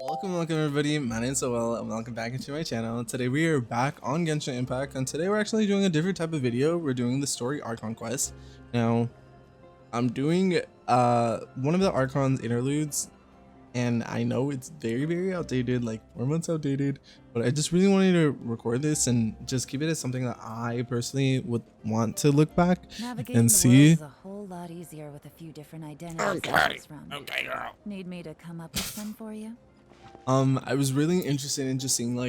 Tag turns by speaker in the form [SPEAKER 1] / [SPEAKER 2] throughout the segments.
[SPEAKER 1] Welcome everybody, my name is Soooo and welcome back into my channel. Today we are back on Genshin Impact, and today we're actually doing a different type of video. We're doing the story Archon quest. Now, I'm doing one of the Archon's interludes, and I know it's very outdated, like 4 months outdated, but I just really wanted to record this and just keep it as something that I personally would want to look back and see.
[SPEAKER 2] A whole lot easier with a few different identities.
[SPEAKER 3] Okay, girl.
[SPEAKER 2] Need me to come up with some for you?
[SPEAKER 1] I was really interested in just seeing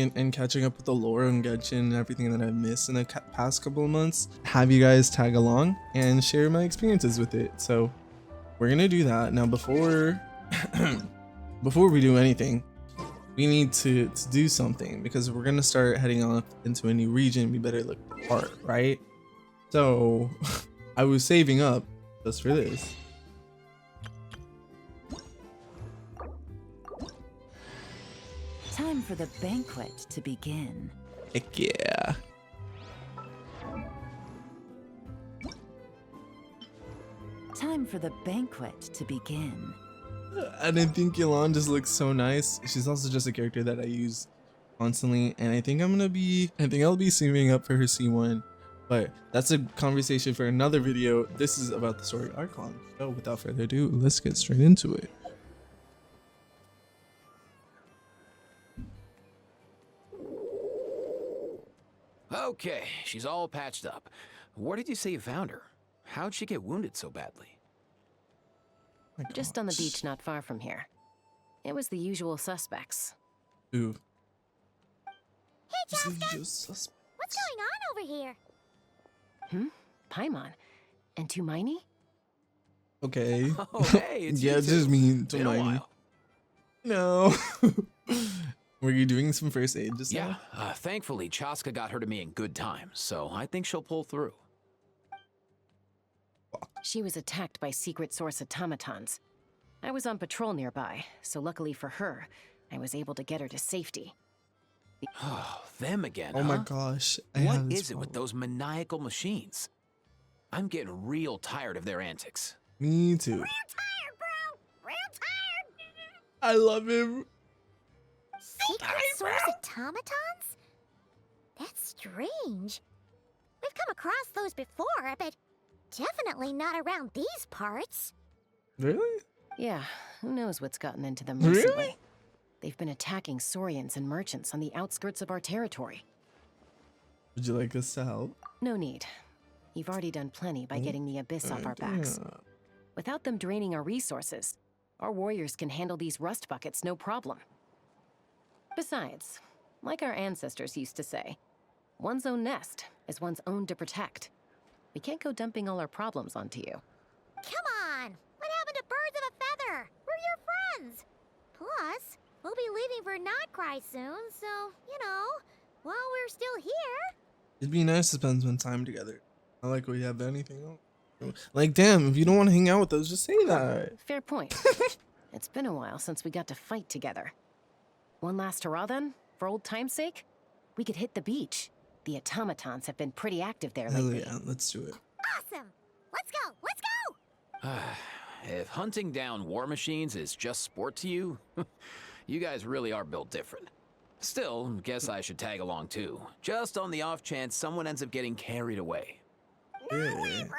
[SPEAKER 1] and catching up with the lore on Genshin and everything that I've missed in the past couple of months. Have you guys tag along and share my experiences with it. So we're gonna do that now. Before we do anything, we need to do something, because we're gonna start heading off into a new region. We better look the part, right? So I was saving up just for this.
[SPEAKER 2] Time for the banquet to begin.
[SPEAKER 1] Heck yeah.
[SPEAKER 2] Time for the banquet to begin.
[SPEAKER 1] And I think Xilonen just looks so nice. She's also just a character that I use constantly, and I think I'll be saving up for her C1, but that's a conversation for another video. This is about the story Archon. So without further ado, let's get straight into it.
[SPEAKER 3] Okay, she's all patched up. Where did you say you found her? How'd she get wounded so badly?
[SPEAKER 1] My
[SPEAKER 4] Just on the
[SPEAKER 1] gosh.
[SPEAKER 4] beach not far from here. It was the usual suspects.
[SPEAKER 1] Ooh.
[SPEAKER 5] Hey,
[SPEAKER 1] Just the
[SPEAKER 5] Jessica!
[SPEAKER 1] usual suspects.
[SPEAKER 5] What's going on over here?
[SPEAKER 4] Paimon. And Tumaini?
[SPEAKER 1] Okay.
[SPEAKER 3] Oh, hey, it's
[SPEAKER 1] Yeah,
[SPEAKER 3] you
[SPEAKER 1] it's just
[SPEAKER 3] two.
[SPEAKER 1] me,
[SPEAKER 3] Been a
[SPEAKER 1] Tumaini.
[SPEAKER 3] while.
[SPEAKER 1] No. Were you doing some first aid just
[SPEAKER 3] Yeah,
[SPEAKER 1] now?
[SPEAKER 3] thankfully Chaska got her to me in good time, so I think she'll pull through.
[SPEAKER 4] She was attacked by secret source automatons. I was on patrol nearby, so luckily for her, I was able to get her to safety.
[SPEAKER 3] Oh, them again,
[SPEAKER 1] Oh my
[SPEAKER 3] huh?
[SPEAKER 1] gosh. I
[SPEAKER 3] What
[SPEAKER 1] have this
[SPEAKER 3] is it with
[SPEAKER 1] problem.
[SPEAKER 3] those maniacal machines? I'm getting real tired of their antics.
[SPEAKER 1] Me too.
[SPEAKER 5] Real tired, bro! Real tired!
[SPEAKER 1] I love him.
[SPEAKER 5] Secret source automatons? That's strange. We've come across those before, but definitely not around these parts.
[SPEAKER 1] Really?
[SPEAKER 4] Yeah, who knows what's gotten into them
[SPEAKER 1] Really?
[SPEAKER 4] recently. They've been attacking Saurians and merchants on the outskirts of our territory.
[SPEAKER 1] Would you like us to help?
[SPEAKER 4] No need. You've already done plenty by getting the Abyss off our backs.
[SPEAKER 1] Yeah.
[SPEAKER 4] Without them draining our resources, our warriors can handle these rust buckets no problem. Besides, like our ancestors used to say, one's own nest is one's own to protect. We can't go dumping all our problems onto you.
[SPEAKER 5] Come on! What happened to birds of a feather? We're your friends! Plus, we'll be leaving for Nod-Krai soon, so, you know, while we're still here...
[SPEAKER 1] It'd be nice to spend some time together. I like we have anything else. Like, damn, if you don't want to hang out with us, just say that.
[SPEAKER 4] Fair point. It's been a while since we got to fight together. One last hurrah then, for old time's sake? We could hit the beach. The automatons have been pretty active there
[SPEAKER 1] Hell
[SPEAKER 4] lately.
[SPEAKER 1] yeah, let's do it.
[SPEAKER 5] Awesome! Let's go! Let's go!
[SPEAKER 3] If hunting down war machines is just sport to you, you guys really are built different. Still, guess I should tag along too, just on the off chance someone ends up getting carried away.
[SPEAKER 1] Yeah.
[SPEAKER 5] Bro!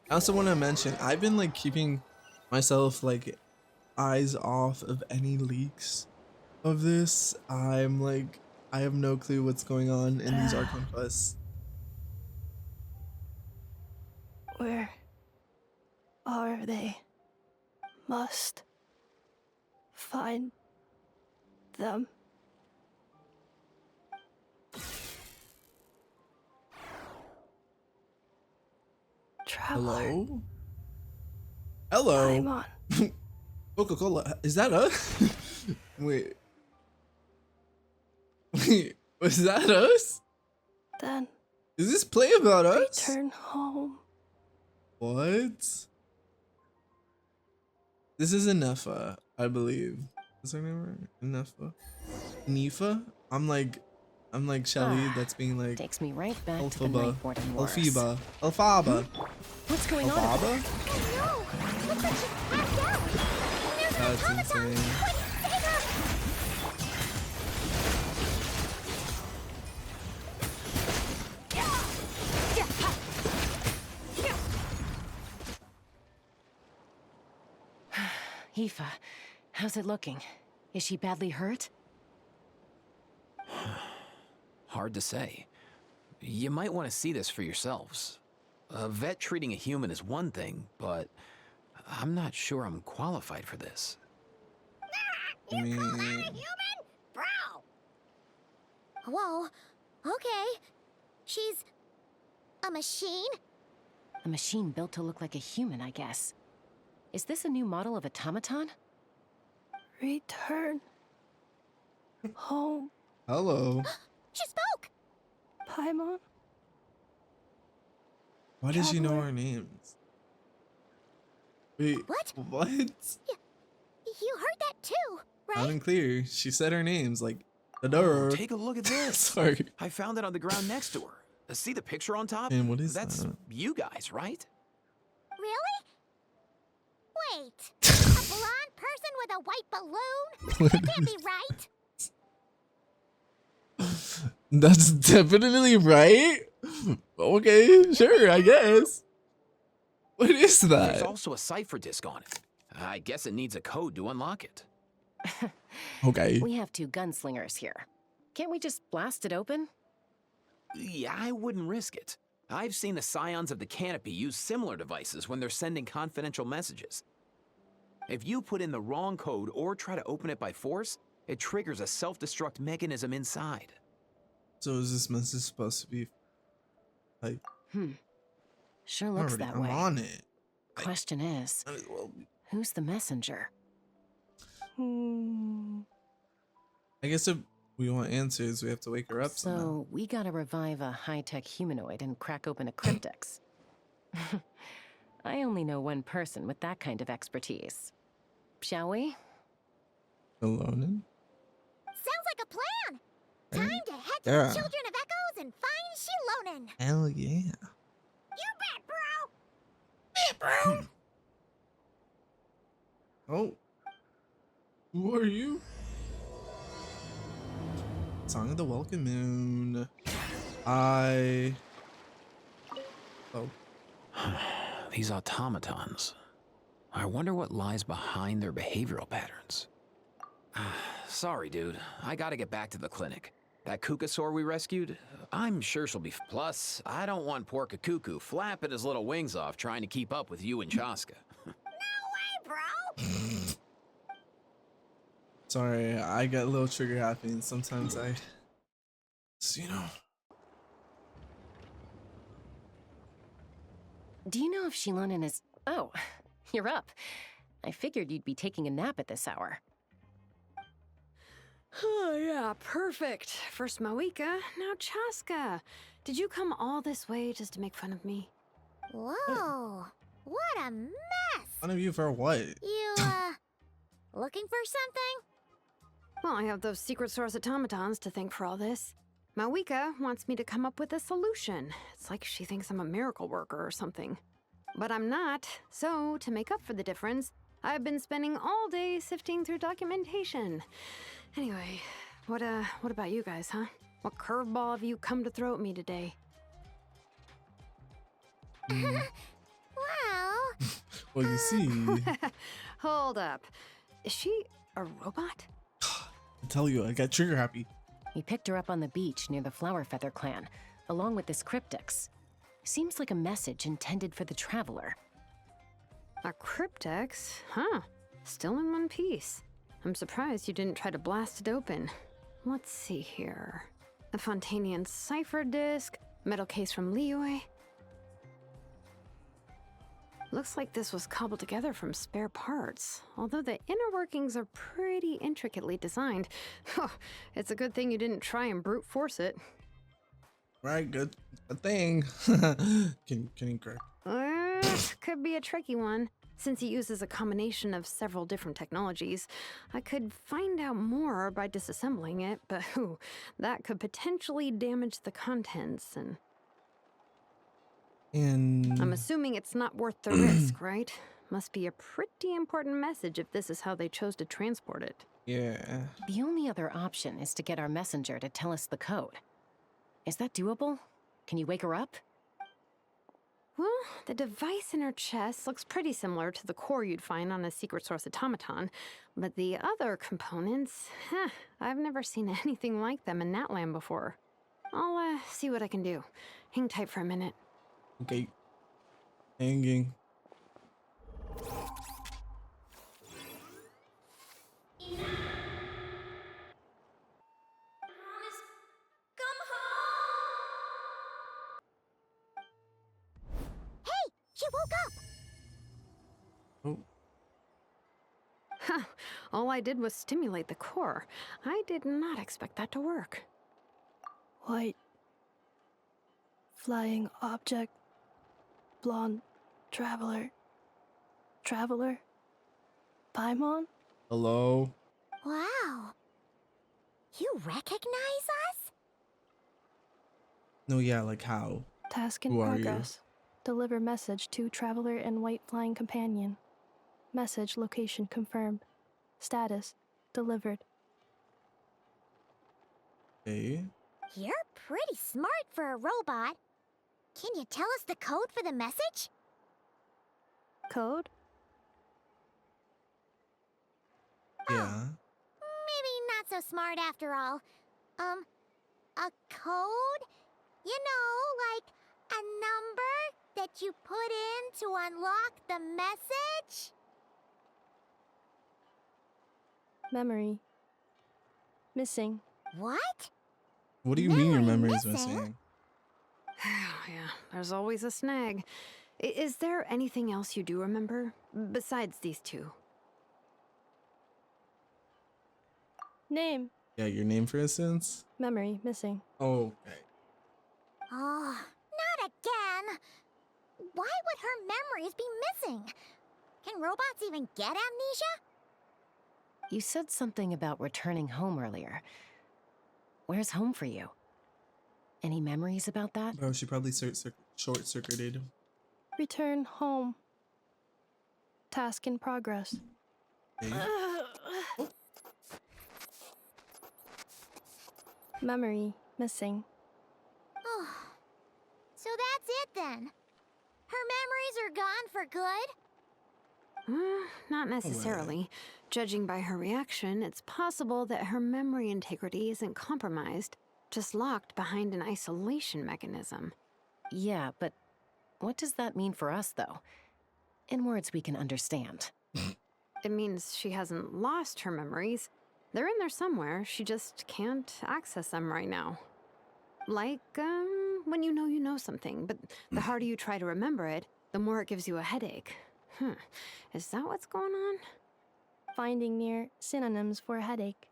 [SPEAKER 1] I also want to mention, I've been like keeping myself like eyes off of any leaks of this. I have no clue what's going on in these Archon quests.
[SPEAKER 6] Where are they? Must find them. Traveler.
[SPEAKER 1] Hello? Hello?
[SPEAKER 6] Paimon.
[SPEAKER 1] Coca-Cola, is that us? Wait. Wait, was that us?
[SPEAKER 6] Then
[SPEAKER 1] Is this play about us?
[SPEAKER 6] return home.
[SPEAKER 1] What? This is ineffa, I believe. Is her name right? Ineffa? Ineffa? I'm like Shelly that's being like
[SPEAKER 4] Takes me right back to the
[SPEAKER 1] Alphaba,
[SPEAKER 4] night Warden Wars.
[SPEAKER 1] Alphaba, Alphaba,
[SPEAKER 4] What's going on?
[SPEAKER 1] Alphaba?
[SPEAKER 5] No! What's actually happening?
[SPEAKER 1] That's insane.
[SPEAKER 4] Aoife, how's it looking? Is she badly hurt?
[SPEAKER 3] Hard to say. You might want to see this for yourselves. A vet treating a human is one thing, but I'm not sure I'm qualified for this.
[SPEAKER 1] I mean,
[SPEAKER 5] Human? Bro! Whoa. Okay. She's a machine?
[SPEAKER 4] A machine built to look like a human, I guess. Is this a new model of automaton?
[SPEAKER 6] Return home,
[SPEAKER 1] hello.
[SPEAKER 5] She spoke!
[SPEAKER 6] Paimon.
[SPEAKER 1] Why does she know
[SPEAKER 6] Traveler.
[SPEAKER 1] our names? Wait,
[SPEAKER 5] What?
[SPEAKER 1] what?
[SPEAKER 5] You heard that too,
[SPEAKER 1] Loud
[SPEAKER 5] right?
[SPEAKER 1] and clear. She said her names like the
[SPEAKER 3] Oh,
[SPEAKER 1] door.
[SPEAKER 3] take a look at this.
[SPEAKER 1] Sorry.
[SPEAKER 3] I found it on the ground next to her. See the picture on top?
[SPEAKER 1] And what is
[SPEAKER 3] That's
[SPEAKER 1] that?
[SPEAKER 3] you guys, right?
[SPEAKER 5] Really? Wait. A blonde person with a white balloon? That can't be right.
[SPEAKER 1] That's definitely right. Okay, sure, I guess. What is
[SPEAKER 3] There's
[SPEAKER 1] that?
[SPEAKER 3] also a cipher disk on it. I guess it needs a code to unlock it.
[SPEAKER 1] Okay.
[SPEAKER 4] We have 2 gunslingers here. Can't we just blast it open?
[SPEAKER 3] Yeah, I wouldn't risk it. I've seen the scions of the canopy use similar devices when they're sending confidential messages. If you put in the wrong code or try to open it by force, it triggers a self-destruct mechanism inside.
[SPEAKER 1] So is this message supposed to be like
[SPEAKER 4] Sure looks
[SPEAKER 1] already?
[SPEAKER 4] that
[SPEAKER 1] I'm
[SPEAKER 4] way.
[SPEAKER 1] on it.
[SPEAKER 4] Question is,
[SPEAKER 1] Might as well be.
[SPEAKER 4] who's the messenger?
[SPEAKER 1] I guess if we want answers, we have to wake her up somehow.
[SPEAKER 4] So, we gotta revive a high-tech humanoid and crack open a cryptex. I only know one person with that kind of expertise. Shall we?
[SPEAKER 1] Xilonen?
[SPEAKER 5] Sounds like a plan. Time to head to
[SPEAKER 1] Yeah.
[SPEAKER 5] the Children of Echoes and find Xilonen.
[SPEAKER 1] Hell yeah.
[SPEAKER 5] You bet, bro.
[SPEAKER 1] Oh. Who are you? Song of the Welcome Moon. Oh.
[SPEAKER 3] These automatons. I wonder what lies behind their behavioral patterns. Sorry, dude. I gotta get back to the clinic. That Kukasaur we rescued, I'm sure she'll be... Plus, I don't want poor Kakuku flapping his little wings off trying to keep up with you and Chaska.
[SPEAKER 5] No way, bro.
[SPEAKER 1] Sorry, I get a little trigger happy and sometimes you know.
[SPEAKER 4] Do you know if Xilonen is... Oh, you're up. I figured you'd be taking a nap at this hour.
[SPEAKER 7] Oh, yeah, perfect. First Mawika, now Chaska. Did you come all this way just to make fun of me?
[SPEAKER 5] Whoa. What a mess.
[SPEAKER 1] Fun of you for what?
[SPEAKER 5] You, looking for something?
[SPEAKER 7] Well, I have those secret source automatons to thank for all this. Mawika wants me to come up with a solution. It's like she thinks I'm a miracle worker or something. But I'm not, so to make up for the difference, I've been spending all day sifting through documentation. Anyway, what about you guys, huh? What curveball have you come to throw at me today?
[SPEAKER 5] Well,
[SPEAKER 1] Well, you see,
[SPEAKER 7] Hold up. Is she a robot?
[SPEAKER 1] I tell you, I got trigger happy.
[SPEAKER 4] We picked her up on the beach near the Flower Feather clan, along with this cryptex. Seems like a message intended for the traveler.
[SPEAKER 7] A cryptex? Huh. Still in one piece. I'm surprised you didn't try to blast it open. Let's see here. A Fontanian cipher disk, metal case from Liyue. Looks like this was cobbled together from spare parts, although the inner workings are pretty intricately designed. It's a good thing you didn't try and brute force it.
[SPEAKER 1] Right, good thing. Can you correct?
[SPEAKER 7] Could be a tricky one. Since he uses a combination of several different technologies, I could find out more by disassembling it, but that could potentially damage the contents, and
[SPEAKER 1] And
[SPEAKER 7] I'm assuming it's not worth the risk, right? Must be a pretty important message if this is how they chose to transport it.
[SPEAKER 1] Yeah.
[SPEAKER 4] The only other option is to get our messenger to tell us the code. Is that doable? Can you wake her up?
[SPEAKER 7] Well, the device in her chest looks pretty similar to the core you'd find on a secret source automaton, but the other components, I've never seen anything like them in that land before. I'll see what I can do. Hang tight for a minute.
[SPEAKER 1] Okay. Hanging.
[SPEAKER 5] She woke up!
[SPEAKER 1] Oh.
[SPEAKER 7] Huh. All I did was stimulate the core. I did not expect that to work.
[SPEAKER 6] White. Flying object. Blonde. Traveler. Traveler. Paimon?
[SPEAKER 1] Hello.
[SPEAKER 5] Wow. You recognize us?
[SPEAKER 1] No, yeah, like how?
[SPEAKER 6] Task in
[SPEAKER 1] Who are you?
[SPEAKER 6] progress. Deliver message to Traveler and White Flying Companion. Message location confirmed. Status delivered.
[SPEAKER 1] Okay.
[SPEAKER 5] You're pretty smart for a robot. Can you tell us the code for the message?
[SPEAKER 6] Code?
[SPEAKER 1] Yeah.
[SPEAKER 5] Maybe not so smart after all. A code? You know, like a number that you put in to unlock the message?
[SPEAKER 6] Memory. Missing.
[SPEAKER 5] What?
[SPEAKER 1] What do you mean your
[SPEAKER 5] Memory
[SPEAKER 1] memory is
[SPEAKER 5] missing?
[SPEAKER 1] missing?
[SPEAKER 7] Yeah, there's always a snag. Is there anything else you do remember? Besides these two?
[SPEAKER 6] Name.
[SPEAKER 1] Yeah, your name, for instance.
[SPEAKER 6] Memory missing.
[SPEAKER 1] Oh, okay.
[SPEAKER 5] Oh, not again! Why would her memories be missing? Can robots even get amnesia?
[SPEAKER 4] You said something about returning home earlier. Where's home for you? Any memories about that?
[SPEAKER 1] Bro, she probably short-circuited.
[SPEAKER 6] Return home. Task in progress.
[SPEAKER 1] Okay.
[SPEAKER 6] Memory missing.
[SPEAKER 5] Oh, so that's it then. Her memories are gone for good?
[SPEAKER 7] Not necessarily. Judging by her reaction, it's possible that her memory integrity isn't compromised, just locked behind an isolation mechanism.
[SPEAKER 4] Yeah, but what does that mean for us, though? In words we can understand.
[SPEAKER 7] It means she hasn't lost her memories. They're in there somewhere, she just can't access them right now. Like, when you know something, but the harder you try to remember it, the more it gives you a headache. Is that what's going on?
[SPEAKER 6] Finding near synonyms for headache.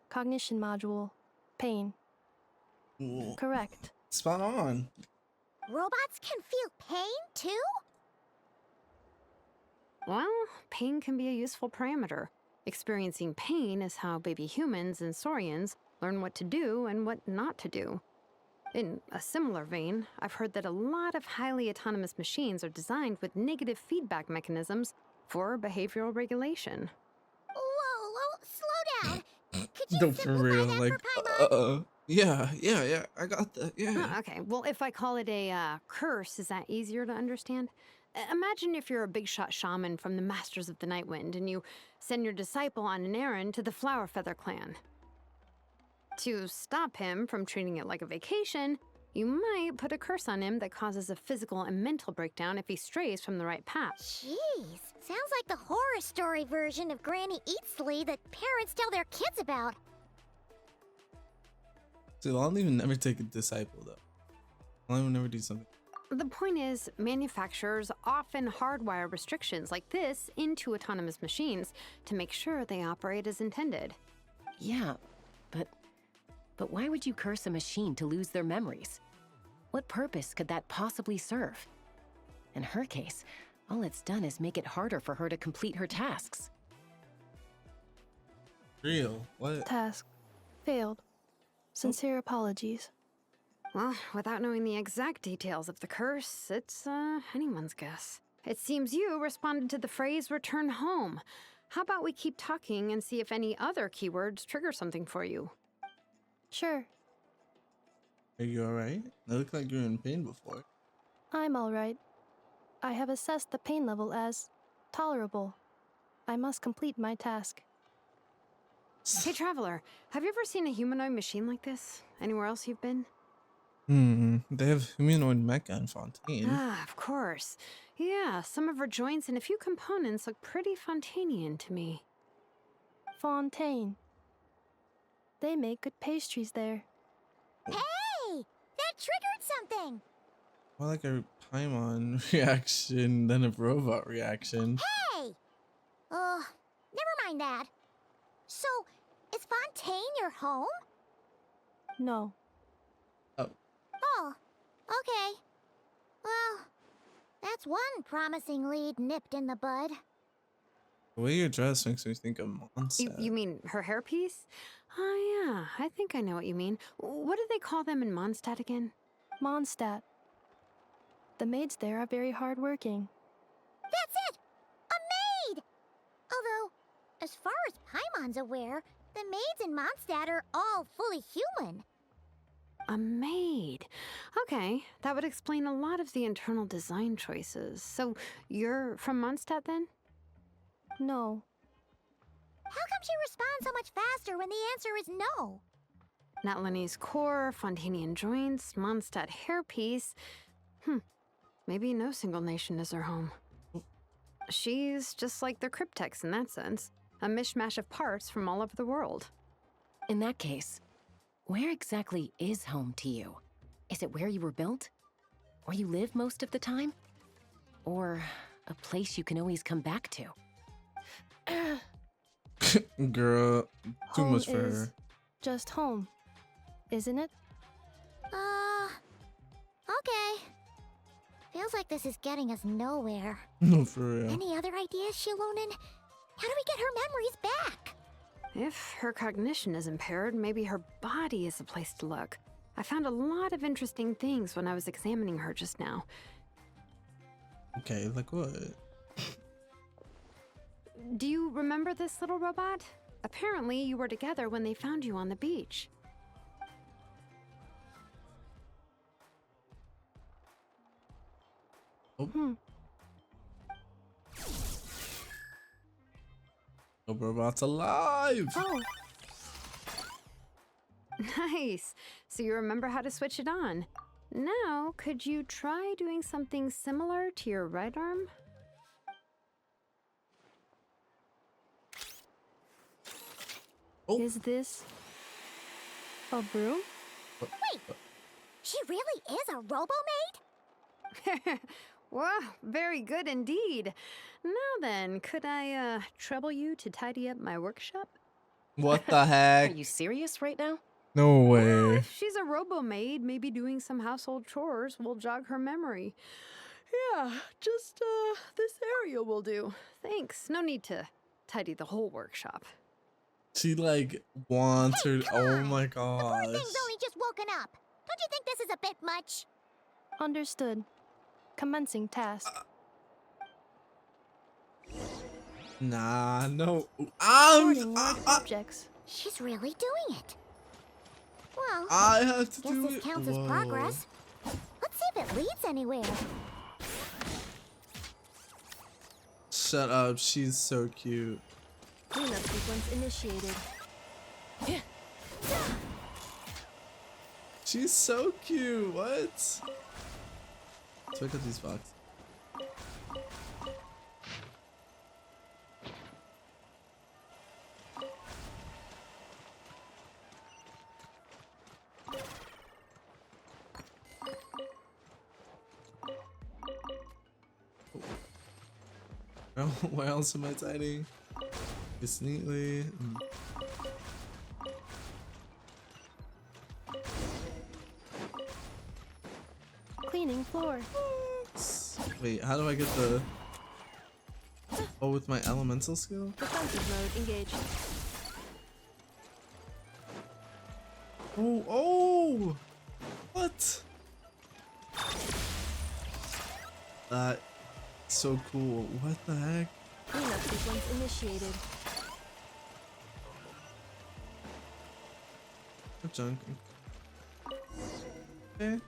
[SPEAKER 6] Cognition module. Pain.
[SPEAKER 1] Cool.
[SPEAKER 6] Correct.
[SPEAKER 1] Spot on.
[SPEAKER 5] Robots can feel pain too?
[SPEAKER 7] Well, pain can be a useful parameter. Experiencing pain is how baby humans and saurians learn what to do and what not to do. In a similar vein, I've heard that a lot of highly autonomous machines are designed with negative feedback mechanisms for behavioral regulation.
[SPEAKER 5] Whoa, slow down. Could you
[SPEAKER 1] No, for
[SPEAKER 5] simplify
[SPEAKER 1] real.
[SPEAKER 5] that
[SPEAKER 1] Like,
[SPEAKER 5] for Paimon?
[SPEAKER 1] yeah. I got that. Yeah.
[SPEAKER 7] Okay, well, if I call it a curse, is that easier to understand? Imagine if you're a big shot shaman from the Masters of the Nightwind and you send your disciple on an errand to the Flower Feather clan. To stop him from treating it like a vacation, you might put a curse on him that causes a physical and mental breakdown if he strays from the right path.
[SPEAKER 5] Jeez, sounds like the horror story version of Granny Eatsley that parents tell their kids about.
[SPEAKER 1] So I'll even never take a disciple though. I'll never do something.
[SPEAKER 7] The point is, manufacturers often hardwire restrictions like this into autonomous machines to make sure they operate as intended.
[SPEAKER 4] Yeah, but why would you curse a machine to lose their memories? What purpose could that possibly serve? In her case, all it's done is make it harder for her to complete her tasks.
[SPEAKER 1] Real? What?
[SPEAKER 6] Task. Failed. Sincere apologies.
[SPEAKER 7] Well, without knowing the exact details of the curse, it's anyone's guess. It seems you responded to the phrase return home. How about we keep talking and see if any other keywords trigger something for you?
[SPEAKER 6] Sure,
[SPEAKER 1] Are you alright? They look like you're in pain before.
[SPEAKER 6] I'm alright. I have assessed the pain level as tolerable. I must complete my task.
[SPEAKER 7] Hey, Traveler, have you ever seen a humanoid machine like this? Anywhere else you've been?
[SPEAKER 1] They have humanoid mecha in Fontaine.
[SPEAKER 7] Ah, of course. Yeah, some of her joints and a few components look pretty Fontainian to me.
[SPEAKER 6] Fontaine. They make good pastries there.
[SPEAKER 5] Hey! That triggered something!
[SPEAKER 1] More like a Paimon reaction than a robot reaction.
[SPEAKER 5] Hey! Never mind that. So, is Fontaine your home?
[SPEAKER 6] No.
[SPEAKER 5] Oh, okay. Well, that's one promising lead nipped in the bud.
[SPEAKER 1] The way you're dressed makes me think of monster.
[SPEAKER 7] You mean her hairpiece? Oh, yeah, I think I know what you mean. What do they call them in Mondstadt again?
[SPEAKER 6] Mondstadt. The maids there are very hardworking.
[SPEAKER 5] That's it! A maid! Although, as far as Paimon's aware, the maids in Mondstadt are all fully human.
[SPEAKER 7] A maid. Okay, that would explain a lot of the internal design choices. So, you're from Mondstadt then?
[SPEAKER 6] No.
[SPEAKER 5] How come she responds so much faster when the answer is no?
[SPEAKER 7] Natlanese core, Fontainian joints, Mondstadt hairpiece. Maybe no single nation is her home. She's just like the Cryptex in that sense. A mishmash of parts from all over the world.
[SPEAKER 4] In that case, where exactly is home to you? Is it where you were built? Where you live most of the time? Or a place you can always come back to?
[SPEAKER 1] Girl, too
[SPEAKER 6] Home
[SPEAKER 1] much for
[SPEAKER 6] is
[SPEAKER 1] her.
[SPEAKER 6] just home, isn't it?
[SPEAKER 5] Okay. Feels like this is getting us nowhere.
[SPEAKER 1] No, for real.
[SPEAKER 5] Any other ideas, xilonen? How do we get her memories back?
[SPEAKER 7] If her cognition is impaired, maybe her body is the place to look. I found a lot of interesting things when I was examining her just now.
[SPEAKER 1] Okay, like what?
[SPEAKER 7] Do you remember this little robot? Apparently, you were together when they found you on the beach.
[SPEAKER 1] The robot's alive!
[SPEAKER 6] Oh,
[SPEAKER 7] Nice. So you remember how to switch it on. Now, could you try doing something similar to your right arm?
[SPEAKER 1] Oh.
[SPEAKER 6] is this a broom?
[SPEAKER 5] She really is a robo-maid?
[SPEAKER 7] Wow, very good indeed. Now then, could I trouble you to tidy up my workshop?
[SPEAKER 1] What the
[SPEAKER 4] Are
[SPEAKER 1] heck?
[SPEAKER 4] you serious right now?
[SPEAKER 1] No
[SPEAKER 7] Well,
[SPEAKER 1] way.
[SPEAKER 7] if she's a robo-maid, maybe doing some household chores will jog her memory. Yeah, just this area will do. Thanks. No need to tidy the whole workshop.
[SPEAKER 1] She like wants her.
[SPEAKER 5] come
[SPEAKER 1] Oh
[SPEAKER 5] on.
[SPEAKER 1] my
[SPEAKER 5] The poor
[SPEAKER 1] gosh.
[SPEAKER 5] thing's only just woken up. Don't you think this is a bit much?
[SPEAKER 6] Understood. Commencing task.
[SPEAKER 1] Nah, no.
[SPEAKER 6] Sorting large objects.
[SPEAKER 5] She's really doing it. Well,
[SPEAKER 1] I have to
[SPEAKER 5] guess
[SPEAKER 1] do
[SPEAKER 5] this
[SPEAKER 1] it.
[SPEAKER 5] counts as
[SPEAKER 1] Whoa.
[SPEAKER 5] progress. Let's see if it leads anywhere.
[SPEAKER 1] Shut up. She's so cute.
[SPEAKER 6] Cleanup sequence initiated.
[SPEAKER 1] She's so cute. What? Let's look at these boxes. Oh, where else am I tidying? This neatly.
[SPEAKER 6] Cleaning floor.
[SPEAKER 1] Wait, how do I get the... Oh, with my elemental skill?
[SPEAKER 6] Defensive mode engaged.
[SPEAKER 1] Oh, oh! What? That So cool. What the heck?
[SPEAKER 6] Cleanup sequence initiated.
[SPEAKER 1] What junk? Okay.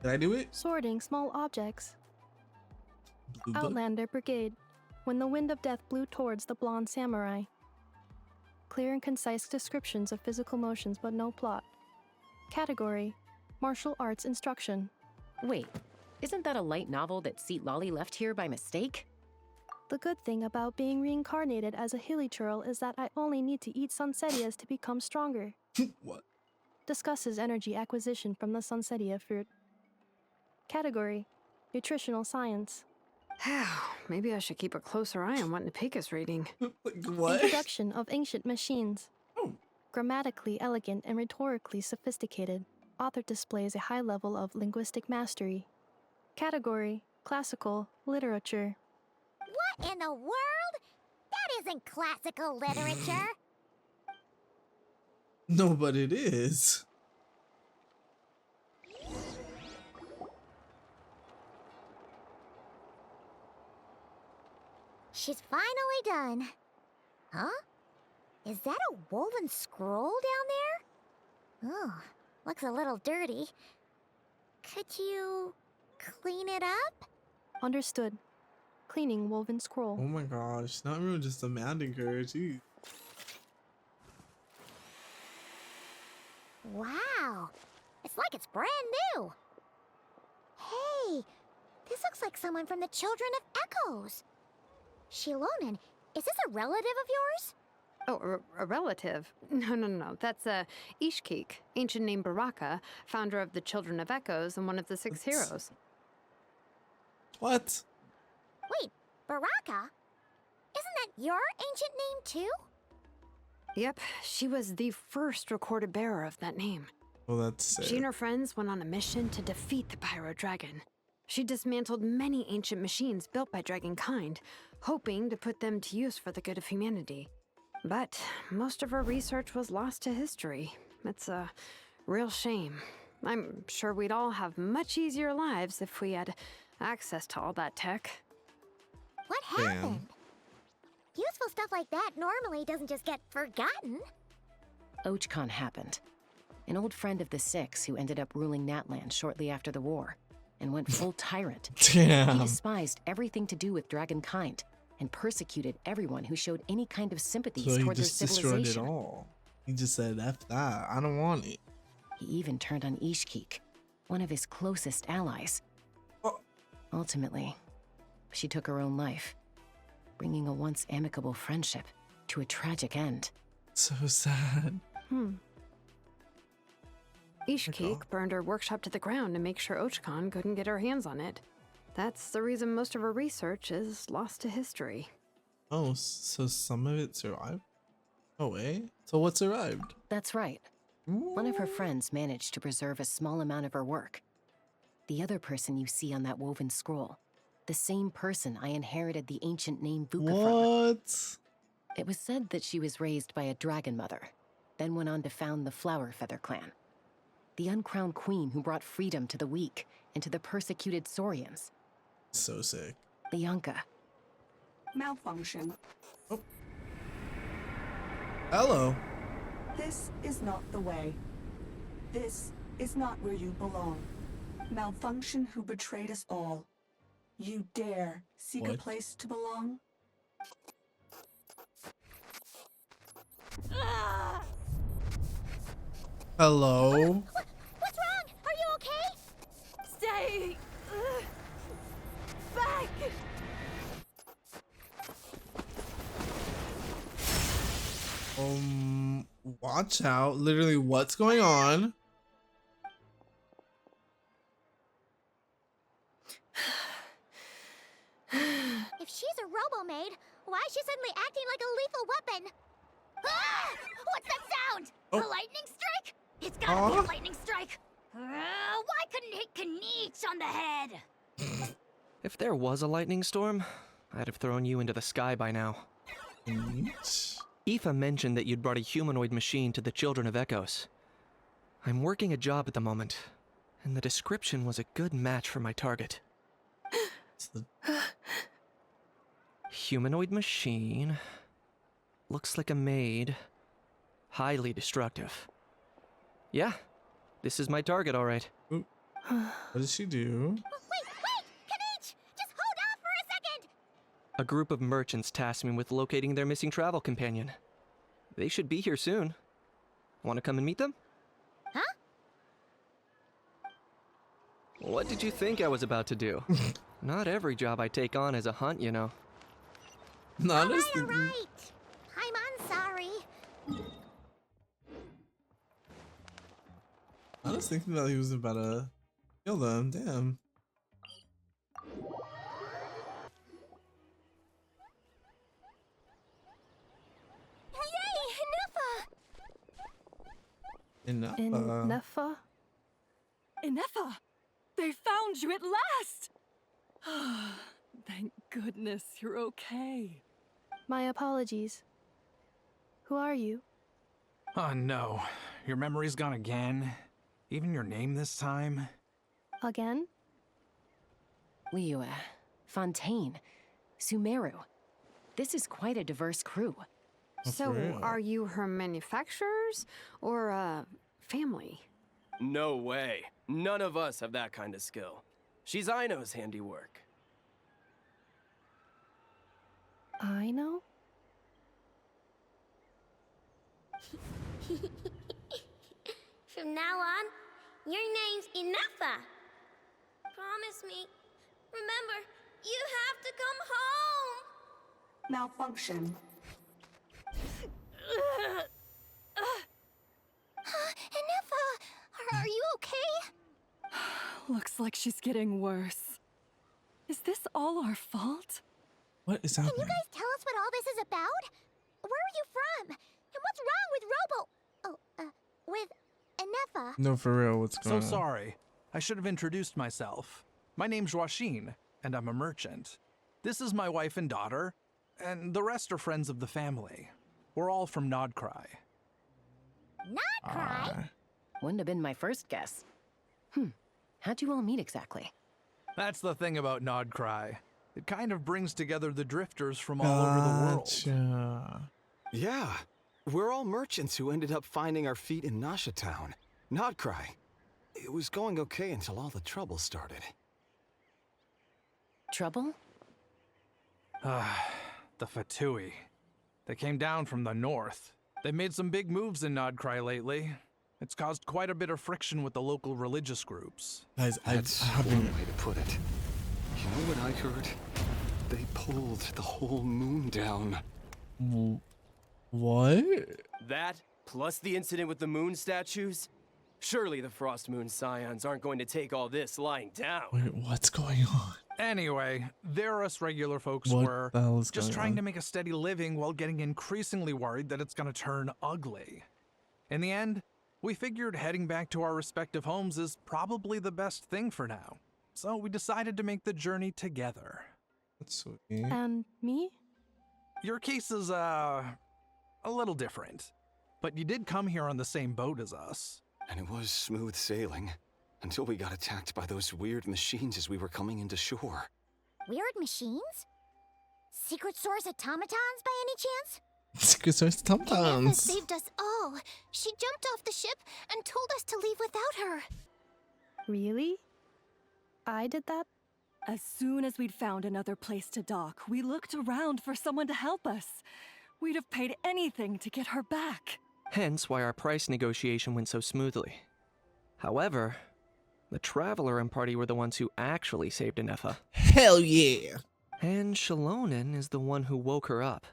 [SPEAKER 1] Did I do it?
[SPEAKER 6] Sorting small objects.
[SPEAKER 1] Blue book?
[SPEAKER 6] Outlander Brigade. When the wind of death blew towards the blonde samurai. Clear and concise descriptions of physical motions, but no plot. Category: martial arts instruction.
[SPEAKER 4] Wait, isn't that a light novel that Seat Lolly left here by mistake?
[SPEAKER 6] The good thing about being reincarnated as a hilly churl is that I only need to eat sunsetias to become stronger.
[SPEAKER 1] What?
[SPEAKER 6] Discusses energy acquisition from the sunsetia fruit. Category: nutritional science.
[SPEAKER 7] Maybe I should keep a closer eye on what Napika's reading.
[SPEAKER 1] Like, what?
[SPEAKER 6] Introduction of ancient machines.
[SPEAKER 1] Oh.
[SPEAKER 6] Grammatically elegant and rhetorically sophisticated, author displays a high level of linguistic mastery. Category: classical literature.
[SPEAKER 5] What in the world? That isn't classical literature.
[SPEAKER 1] No, but it is.
[SPEAKER 5] She's finally done. Huh? Is that a woven scroll down there? Oh, looks a little dirty. Could you clean it up?
[SPEAKER 6] Understood. Cleaning woven scroll.
[SPEAKER 1] Oh my gosh, not even just demanding her. Jeez.
[SPEAKER 5] Wow, it's like it's brand new. Hey, this looks like someone from the Children of Echoes. Xilonen, is this a relative of yours?
[SPEAKER 7] Oh, a relative? No. That's Ishkik, ancient name Baraka, founder of the Children of Echoes and one of the Six Heroes.
[SPEAKER 1] What?
[SPEAKER 5] Wait, Baraka? Isn't that your ancient name too?
[SPEAKER 7] Yep, she was the first recorded bearer of that name.
[SPEAKER 1] Well, that's sick.
[SPEAKER 7] She and her friends went on a mission to defeat the Pyro Dragon. She dismantled many ancient machines built by Dragonkind, hoping to put them to use for the good of humanity. But most of her research was lost to history. It's a real shame. I'm sure we'd all have much easier lives if we had access to all that tech.
[SPEAKER 5] What happened? Useful stuff like that normally doesn't just get forgotten.
[SPEAKER 4] Archon happened. An old friend of the Six who ended up ruling Natland shortly after the war and went full tyrant.
[SPEAKER 1] Damn.
[SPEAKER 4] He despised everything to do with Dragonkind and persecuted everyone who showed any kind of sympathies
[SPEAKER 1] So he
[SPEAKER 4] toward their
[SPEAKER 1] just destroyed it
[SPEAKER 4] civilization.
[SPEAKER 1] all. He just said, F that. I don't want it.
[SPEAKER 4] He even turned on Ishkik, one of his closest allies.
[SPEAKER 1] Oh.
[SPEAKER 4] Ultimately, she took her own life, bringing a once amicable friendship to a tragic end.
[SPEAKER 1] So sad.
[SPEAKER 7] Ishkik burned her workshop to the ground to make sure Archon couldn't get her hands on it. That's the reason most of her research is lost to history.
[SPEAKER 1] Oh, so some of it survived? Oh, wait. So what survived?
[SPEAKER 4] That's right. One of her friends managed to preserve a small amount of her work. The other person you see on that woven scroll, the same person I inherited the ancient name Vuka from.
[SPEAKER 1] What?
[SPEAKER 4] It was said that she was raised by a dragon mother, then went on to found the Flower Feather clan. The uncrowned queen who brought freedom to the weak and to the persecuted Saurians.
[SPEAKER 1] So sick.
[SPEAKER 4] The Yunka.
[SPEAKER 8] Malfunction.
[SPEAKER 1] Hello.
[SPEAKER 8] This is not the way. This is not where you belong. Malfunction who betrayed us all. You dare seek a
[SPEAKER 1] What?
[SPEAKER 8] place to belong?
[SPEAKER 1] Hello.
[SPEAKER 5] What's wrong? Are you okay?
[SPEAKER 6] Stay back.
[SPEAKER 1] Watch out. Literally, what's going on?
[SPEAKER 5] If she's a robo-maid, why is she suddenly acting like a lethal weapon? Ah! What's that sound?
[SPEAKER 1] Oh.
[SPEAKER 5] A lightning strike? It's gotta be a
[SPEAKER 1] Aw.
[SPEAKER 5] lightning strike. Why couldn't it hit Kniech on the head?
[SPEAKER 9] If there was a lightning storm, I'd have thrown you into the sky by now. Aoife mentioned that you'd brought a humanoid machine to the Children of Echoes. I'm working a job at the moment, and the description was a good match for my target.
[SPEAKER 1] It's the
[SPEAKER 9] Humanoid machine. Looks like a maid. Highly destructive. Yeah, this is my target, all right.
[SPEAKER 1] Oop. What does she do?
[SPEAKER 5] Wait! Kanich! Just hold off for a second!
[SPEAKER 9] A group of merchants tasked me with locating their missing travel companion. They should be here soon. Want to come and meet them?
[SPEAKER 5] Huh?
[SPEAKER 9] What did you think I was about to do? Not every job I take on is a hunt, you know.
[SPEAKER 1] Honestly,
[SPEAKER 5] Alright! I'm sorry.
[SPEAKER 1] I was thinking that he was about to kill them. Damn.
[SPEAKER 5] Yay! Ineffa!
[SPEAKER 1] Enough.
[SPEAKER 6] Ineffa?
[SPEAKER 10] Ineffa! They found you at last! Thank goodness you're okay.
[SPEAKER 6] My apologies. Who are you?
[SPEAKER 11] Oh no, your memory's gone again? Even your name this time?
[SPEAKER 6] Again?
[SPEAKER 4] Liyue, Fontaine, Sumeru. This is quite a diverse crew.
[SPEAKER 1] Oh,
[SPEAKER 7] So,
[SPEAKER 1] for real?
[SPEAKER 7] are you her manufacturers or family?
[SPEAKER 12] No way. None of us have that kind of skill. She's Aino's handiwork.
[SPEAKER 6] I know?
[SPEAKER 5] From now on, your name's Ineffa. Promise me. Remember, you have to come home.
[SPEAKER 8] Malfunction.
[SPEAKER 5] Ineffa, are you okay?
[SPEAKER 10] Looks like she's getting worse. Is this all our fault?
[SPEAKER 1] What is
[SPEAKER 5] Can
[SPEAKER 1] happening?
[SPEAKER 5] you guys tell us what all this is about? Where are you from? And what's wrong with with Ineffa?
[SPEAKER 1] No, for real. What's
[SPEAKER 11] So
[SPEAKER 1] going on?
[SPEAKER 11] sorry. I should have introduced myself. My name's Joachine, and I'm a merchant. This is my wife and daughter, and the rest are friends of the family. We're all from Nod-Krai.
[SPEAKER 5] Nod-Krai?
[SPEAKER 1] Ah.
[SPEAKER 4] Wouldn't have been my first guess. How'd you all meet exactly?
[SPEAKER 11] That's the thing about Nod-Krai. It kind of brings together the drifters from all over the world.
[SPEAKER 1] Gotcha.
[SPEAKER 13] Yeah, we're all merchants who ended up finding our feet in Nasha Town. Nod-Krai. It was going okay until all the trouble started.
[SPEAKER 4] Trouble?
[SPEAKER 11] The Fatui. They came down from the north. They made some big moves in Nod-Krai lately. It's caused quite a bit of friction with the local religious groups.
[SPEAKER 1] Guys,
[SPEAKER 13] That's
[SPEAKER 1] I've
[SPEAKER 13] one
[SPEAKER 1] been.
[SPEAKER 13] way to put it. You know what I heard? They pulled the whole moon down.
[SPEAKER 1] What?
[SPEAKER 12] That, plus the incident with the moon statues? Surely the Frost Moon Scions aren't going to take all this lying down.
[SPEAKER 1] Wait, what's going on?
[SPEAKER 11] Anyway, there us regular folks
[SPEAKER 1] What
[SPEAKER 11] were
[SPEAKER 1] the hell is
[SPEAKER 11] just
[SPEAKER 1] going
[SPEAKER 11] trying
[SPEAKER 1] on?
[SPEAKER 11] to make a steady living while getting increasingly worried that it's gonna turn ugly. In the end, we figured heading back to our respective homes is probably the best thing for now. So we decided to make the journey together.
[SPEAKER 1] That's sweet.
[SPEAKER 6] And me?
[SPEAKER 11] Your case is, a little different. But you did come here on the same boat as us.
[SPEAKER 13] And it was smooth sailing. Until we got attacked by those weird machines as we were coming into shore.
[SPEAKER 5] Weird machines? Secret Source automatons by any chance?
[SPEAKER 1] Secret Source
[SPEAKER 5] Ineffa
[SPEAKER 1] Tomtons.
[SPEAKER 5] saved us all. She jumped off the ship and told us to leave without her.
[SPEAKER 6] Really? I did that?
[SPEAKER 10] As soon as we'd found another place to dock, we looked around for someone to help us. We'd have paid anything to get her back.
[SPEAKER 9] Hence why our price negotiation went so smoothly. However, the Traveler and party were the ones who actually saved Ineffa.
[SPEAKER 1] Hell yeah.
[SPEAKER 9] And Xilonen is the one who woke her up.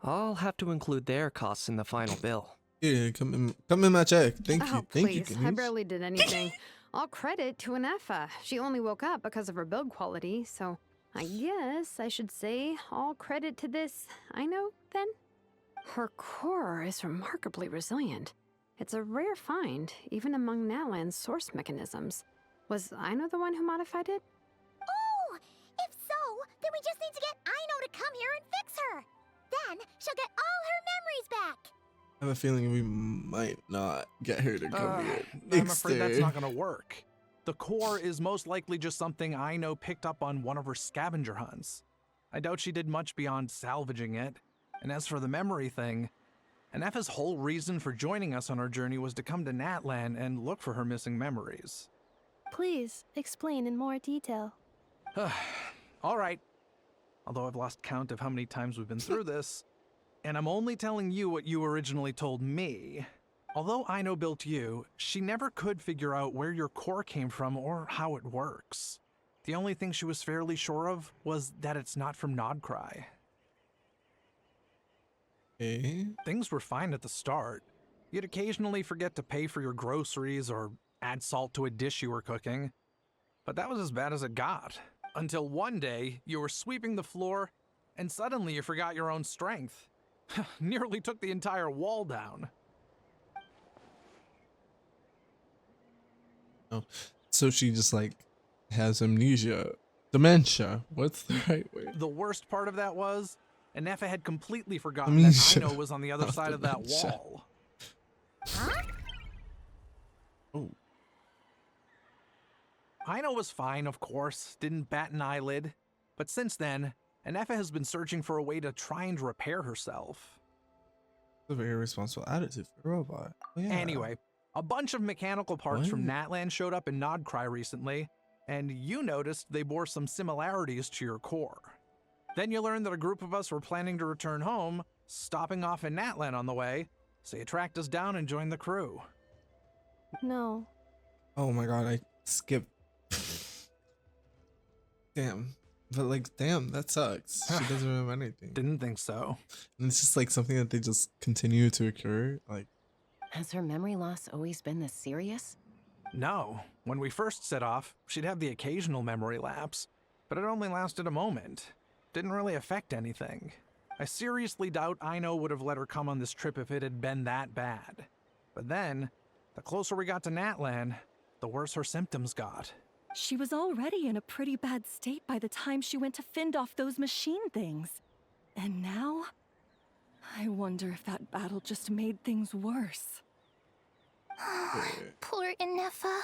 [SPEAKER 9] I'll have to include their costs in the final bill.
[SPEAKER 1] Yeah, come in my check. Thank
[SPEAKER 7] Oh,
[SPEAKER 1] you. Thank you,
[SPEAKER 7] please. I
[SPEAKER 1] Ganesh.
[SPEAKER 7] barely did anything. All credit to Ineffa. She only woke up because of her build quality, so I guess I should say all credit to this Aino, then? Her core is remarkably resilient. It's a rare find, even among Nalan's source mechanisms. Was Aino the one who modified it?
[SPEAKER 5] Oh! If so, then we just need to get Aino to come here and fix her. Then she'll get all her memories back.
[SPEAKER 1] I have a feeling we might not get her to come here.
[SPEAKER 11] I'm afraid that's not gonna work. The core is most likely just something Ino picked up on one of her scavenger hunts. I doubt she did much beyond salvaging it. And as for the memory thing, Ineffa's whole reason for joining us on our journey was to come to Natlan and look for her missing memories.
[SPEAKER 6] Please explain in more detail.
[SPEAKER 11] All right. Although I've lost count of how many times we've been through this, and I'm only telling you what you originally told me. Although Ino built you, she never could figure out where your core came from or how it works. The only thing she was fairly sure of was that it's not from Nod-Krai.
[SPEAKER 1] Okay.
[SPEAKER 11] Things were fine at the start. You'd occasionally forget to pay for your groceries or add salt to a dish you were cooking. But that was as bad as it got. Until one day, you were sweeping the floor, and suddenly you forgot your own strength. Nearly took the entire wall down.
[SPEAKER 1] Oh, so she just like has amnesia, dementia. What's the right word?
[SPEAKER 11] The worst part of that was, Ineffa had completely forgotten
[SPEAKER 1] Amnesia.
[SPEAKER 11] that Ino was on the other side of that
[SPEAKER 1] Dementia.
[SPEAKER 11] wall.
[SPEAKER 1] Oh.
[SPEAKER 11] Ino was fine, of course, didn't bat an eyelid. But since then, Ineffa has been searching for a way to try and repair herself.
[SPEAKER 1] It's a very responsible attitude for a robot. Oh, yeah.
[SPEAKER 11] Anyway, a bunch of mechanical parts from Natlan showed up in Nod-Krai recently, and you noticed they bore some similarities to your core. Then you learned that a group of us were planning to return home, stopping off in Natlan on the way, so you tracked us down and joined the crew.
[SPEAKER 6] No.
[SPEAKER 1] Oh my god, I skipped. Damn. But like, damn, that sucks. She doesn't remember anything.
[SPEAKER 11] Didn't think so.
[SPEAKER 1] And it's just like something that they just continue to occur. Like,
[SPEAKER 4] Has her memory loss always been this serious?
[SPEAKER 11] No. When we first set off, she'd have the occasional memory lapse, but it only lasted a moment. Didn't really affect anything. I seriously doubt Ino would have let her come on this trip if it had been that bad. But then, the closer we got to Natlan, the worse her symptoms got.
[SPEAKER 10] She was already in a pretty bad state by the time she went to fend off those machine things. And now, I wonder if that battle just made things worse.
[SPEAKER 5] Poor Ineffa.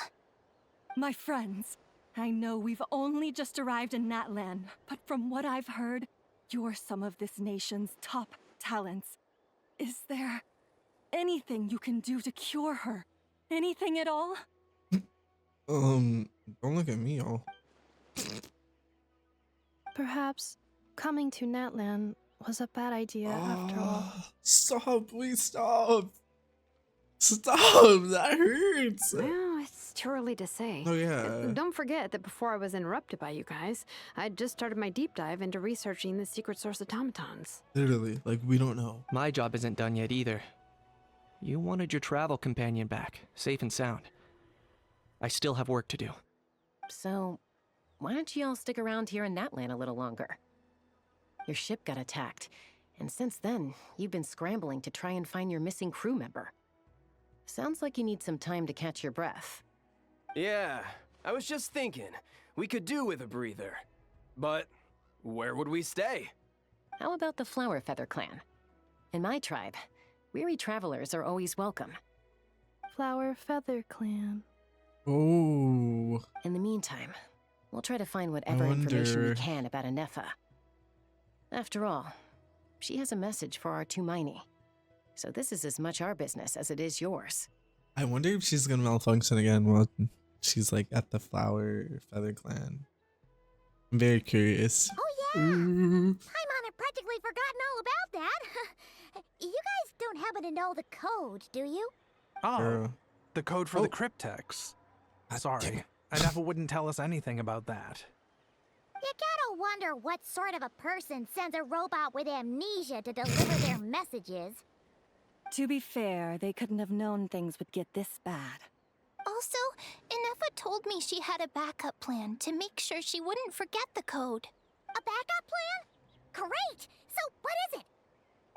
[SPEAKER 10] My friends, I know we've only just arrived in Natlan, but from what I've heard, you're some of this nation's top talents. Is there anything you can do to cure her? Anything at all?
[SPEAKER 1] don't look at me, y'all.
[SPEAKER 6] Perhaps coming to Natlan was a bad idea after all.
[SPEAKER 1] Stop, please stop. Stop, that hurts.
[SPEAKER 7] Well, it's too early to say.
[SPEAKER 1] Oh, yeah.
[SPEAKER 7] Don't forget that before I was interrupted by you guys, I just started my deep dive into researching the secret source automatons.
[SPEAKER 1] Literally, like, we don't know.
[SPEAKER 9] My job isn't done yet either. You wanted your travel companion back, safe and sound. I still have work to do.
[SPEAKER 4] So, why don't you all stick around here in Natlan a little longer? Your ship got attacked, and since then, you've been scrambling to try and find your missing crew member. Sounds like you need some time to catch your breath.
[SPEAKER 12] Yeah, I was just thinking, we could do with a breather. But where would we stay?
[SPEAKER 4] How about the Flower Feather Clan? In my tribe, weary travelers are always welcome.
[SPEAKER 6] Flower Feather Clan.
[SPEAKER 1] Oh.
[SPEAKER 4] In the meantime, we'll try to find whatever information we can about Ineffa. After all, she has a message for our Tumaini. So this is as much our business as it is yours.
[SPEAKER 1] I wonder if she's gonna malfunction again while she's like at the Flower Feather Clan. I'm very curious.
[SPEAKER 5] Oh yeah! Paimon had practically forgotten all about that. You guys don't happen to know the code, do you?
[SPEAKER 11] Oh, the code for the cryptex. Sorry, Ineffa wouldn't tell us anything about that.
[SPEAKER 5] You gotta wonder what sort of a person sends a robot with amnesia to deliver their messages.
[SPEAKER 10] To be fair, they couldn't have known things would get this bad.
[SPEAKER 5] Also, Ineffa told me she had a backup plan to make sure she wouldn't forget the code. A backup plan? Great! So what is it?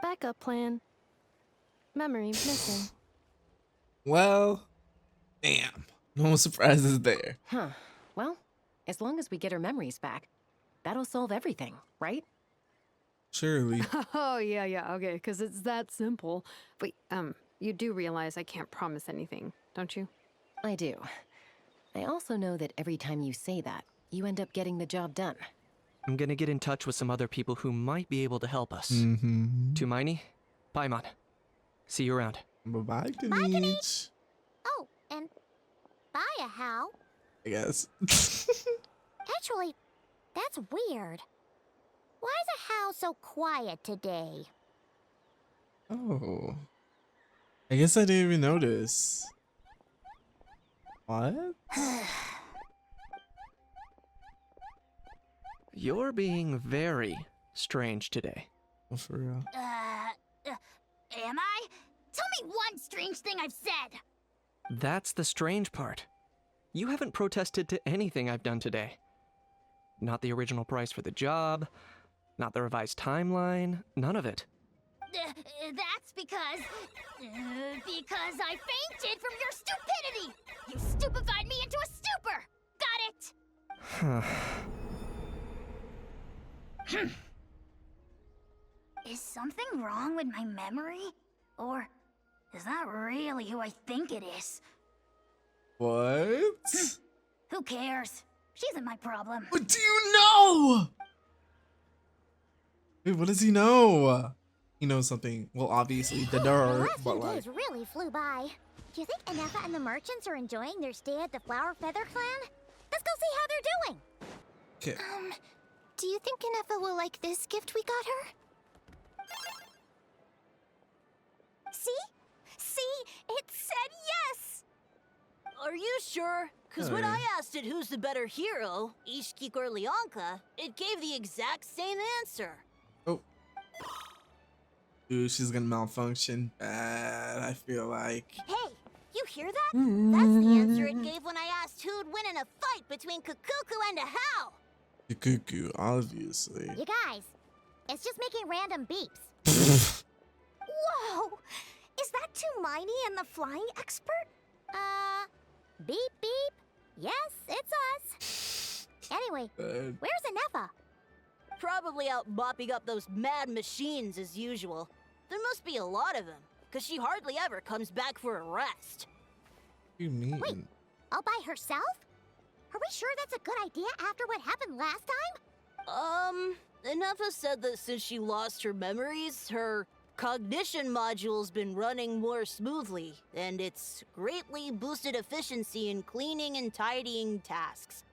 [SPEAKER 6] Backup plan. Memory missing.
[SPEAKER 1] Well, damn. No surprises there.
[SPEAKER 4] Huh. Well, as long as we get her memories back, that'll solve everything, right?
[SPEAKER 1] Surely.
[SPEAKER 7] Oh, yeah, okay, because it's that simple. Wait, you do realize I can't promise anything, don't you?
[SPEAKER 4] I do. I also know that every time you say that, you end up getting the job done.
[SPEAKER 9] I'm gonna get in touch with some other people who might be able to help us. Tumaini, Paimon. See you around.
[SPEAKER 1] Bye-bye,
[SPEAKER 5] Bye,
[SPEAKER 1] Kanich.
[SPEAKER 5] Kanich. Oh, and bye, a how.
[SPEAKER 1] I guess.
[SPEAKER 5] Actually, that's weird. Why is a how so quiet today?
[SPEAKER 1] Oh. I guess I didn't even notice. What?
[SPEAKER 9] You're being very strange today.
[SPEAKER 1] Oh, for real.
[SPEAKER 5] Am I? Tell me one strange thing I've said.
[SPEAKER 9] That's the strange part. You haven't protested to anything I've done today. Not the original price for the job, not the revised timeline, none of it.
[SPEAKER 5] That's because I fainted from your stupidity! You stupefied me into a stupor! Got it? Is something wrong with my memory? Or is that really who I think it is?
[SPEAKER 1] What?
[SPEAKER 5] Who cares? She isn't my problem.
[SPEAKER 1] What do you know? Wait, what does he know? He knows something. Well, obviously the dirt,
[SPEAKER 5] The
[SPEAKER 1] but
[SPEAKER 5] last
[SPEAKER 1] like.
[SPEAKER 5] few days really flew by. Do you think Ineffa and the merchants are enjoying their stay at the Flower Feather Clan? Let's go see how they're doing.
[SPEAKER 1] Okay.
[SPEAKER 5] Do you think Ineffa will like this gift we got her? See? It said yes!
[SPEAKER 14] Are you sure? Because when I asked it who's the better hero, Ishkik or Leonka, it gave the exact same answer.
[SPEAKER 1] Oh. Dude, she's gonna malfunction bad, I feel like.
[SPEAKER 5] Hey, you hear that? That's the answer it gave when I asked who'd win in a fight between Kukuku and a How.
[SPEAKER 1] Kukuku, obviously.
[SPEAKER 5] You guys, it's just making random beeps. Whoa! Is that Tumaini and the flying expert? Beep beep. Yes, it's us. Anyway, where's Ineffa?
[SPEAKER 14] Probably out mopping up those mad machines as usual. There must be a lot of them, because she hardly ever comes back for a rest.
[SPEAKER 1] What do you mean?
[SPEAKER 5] Wait, all by herself? Are we sure that's a good idea after what happened last time?
[SPEAKER 14] Ineffa said that since she lost her memories, her cognition module's been running more smoothly, and it's greatly boosted efficiency in cleaning and tidying tasks.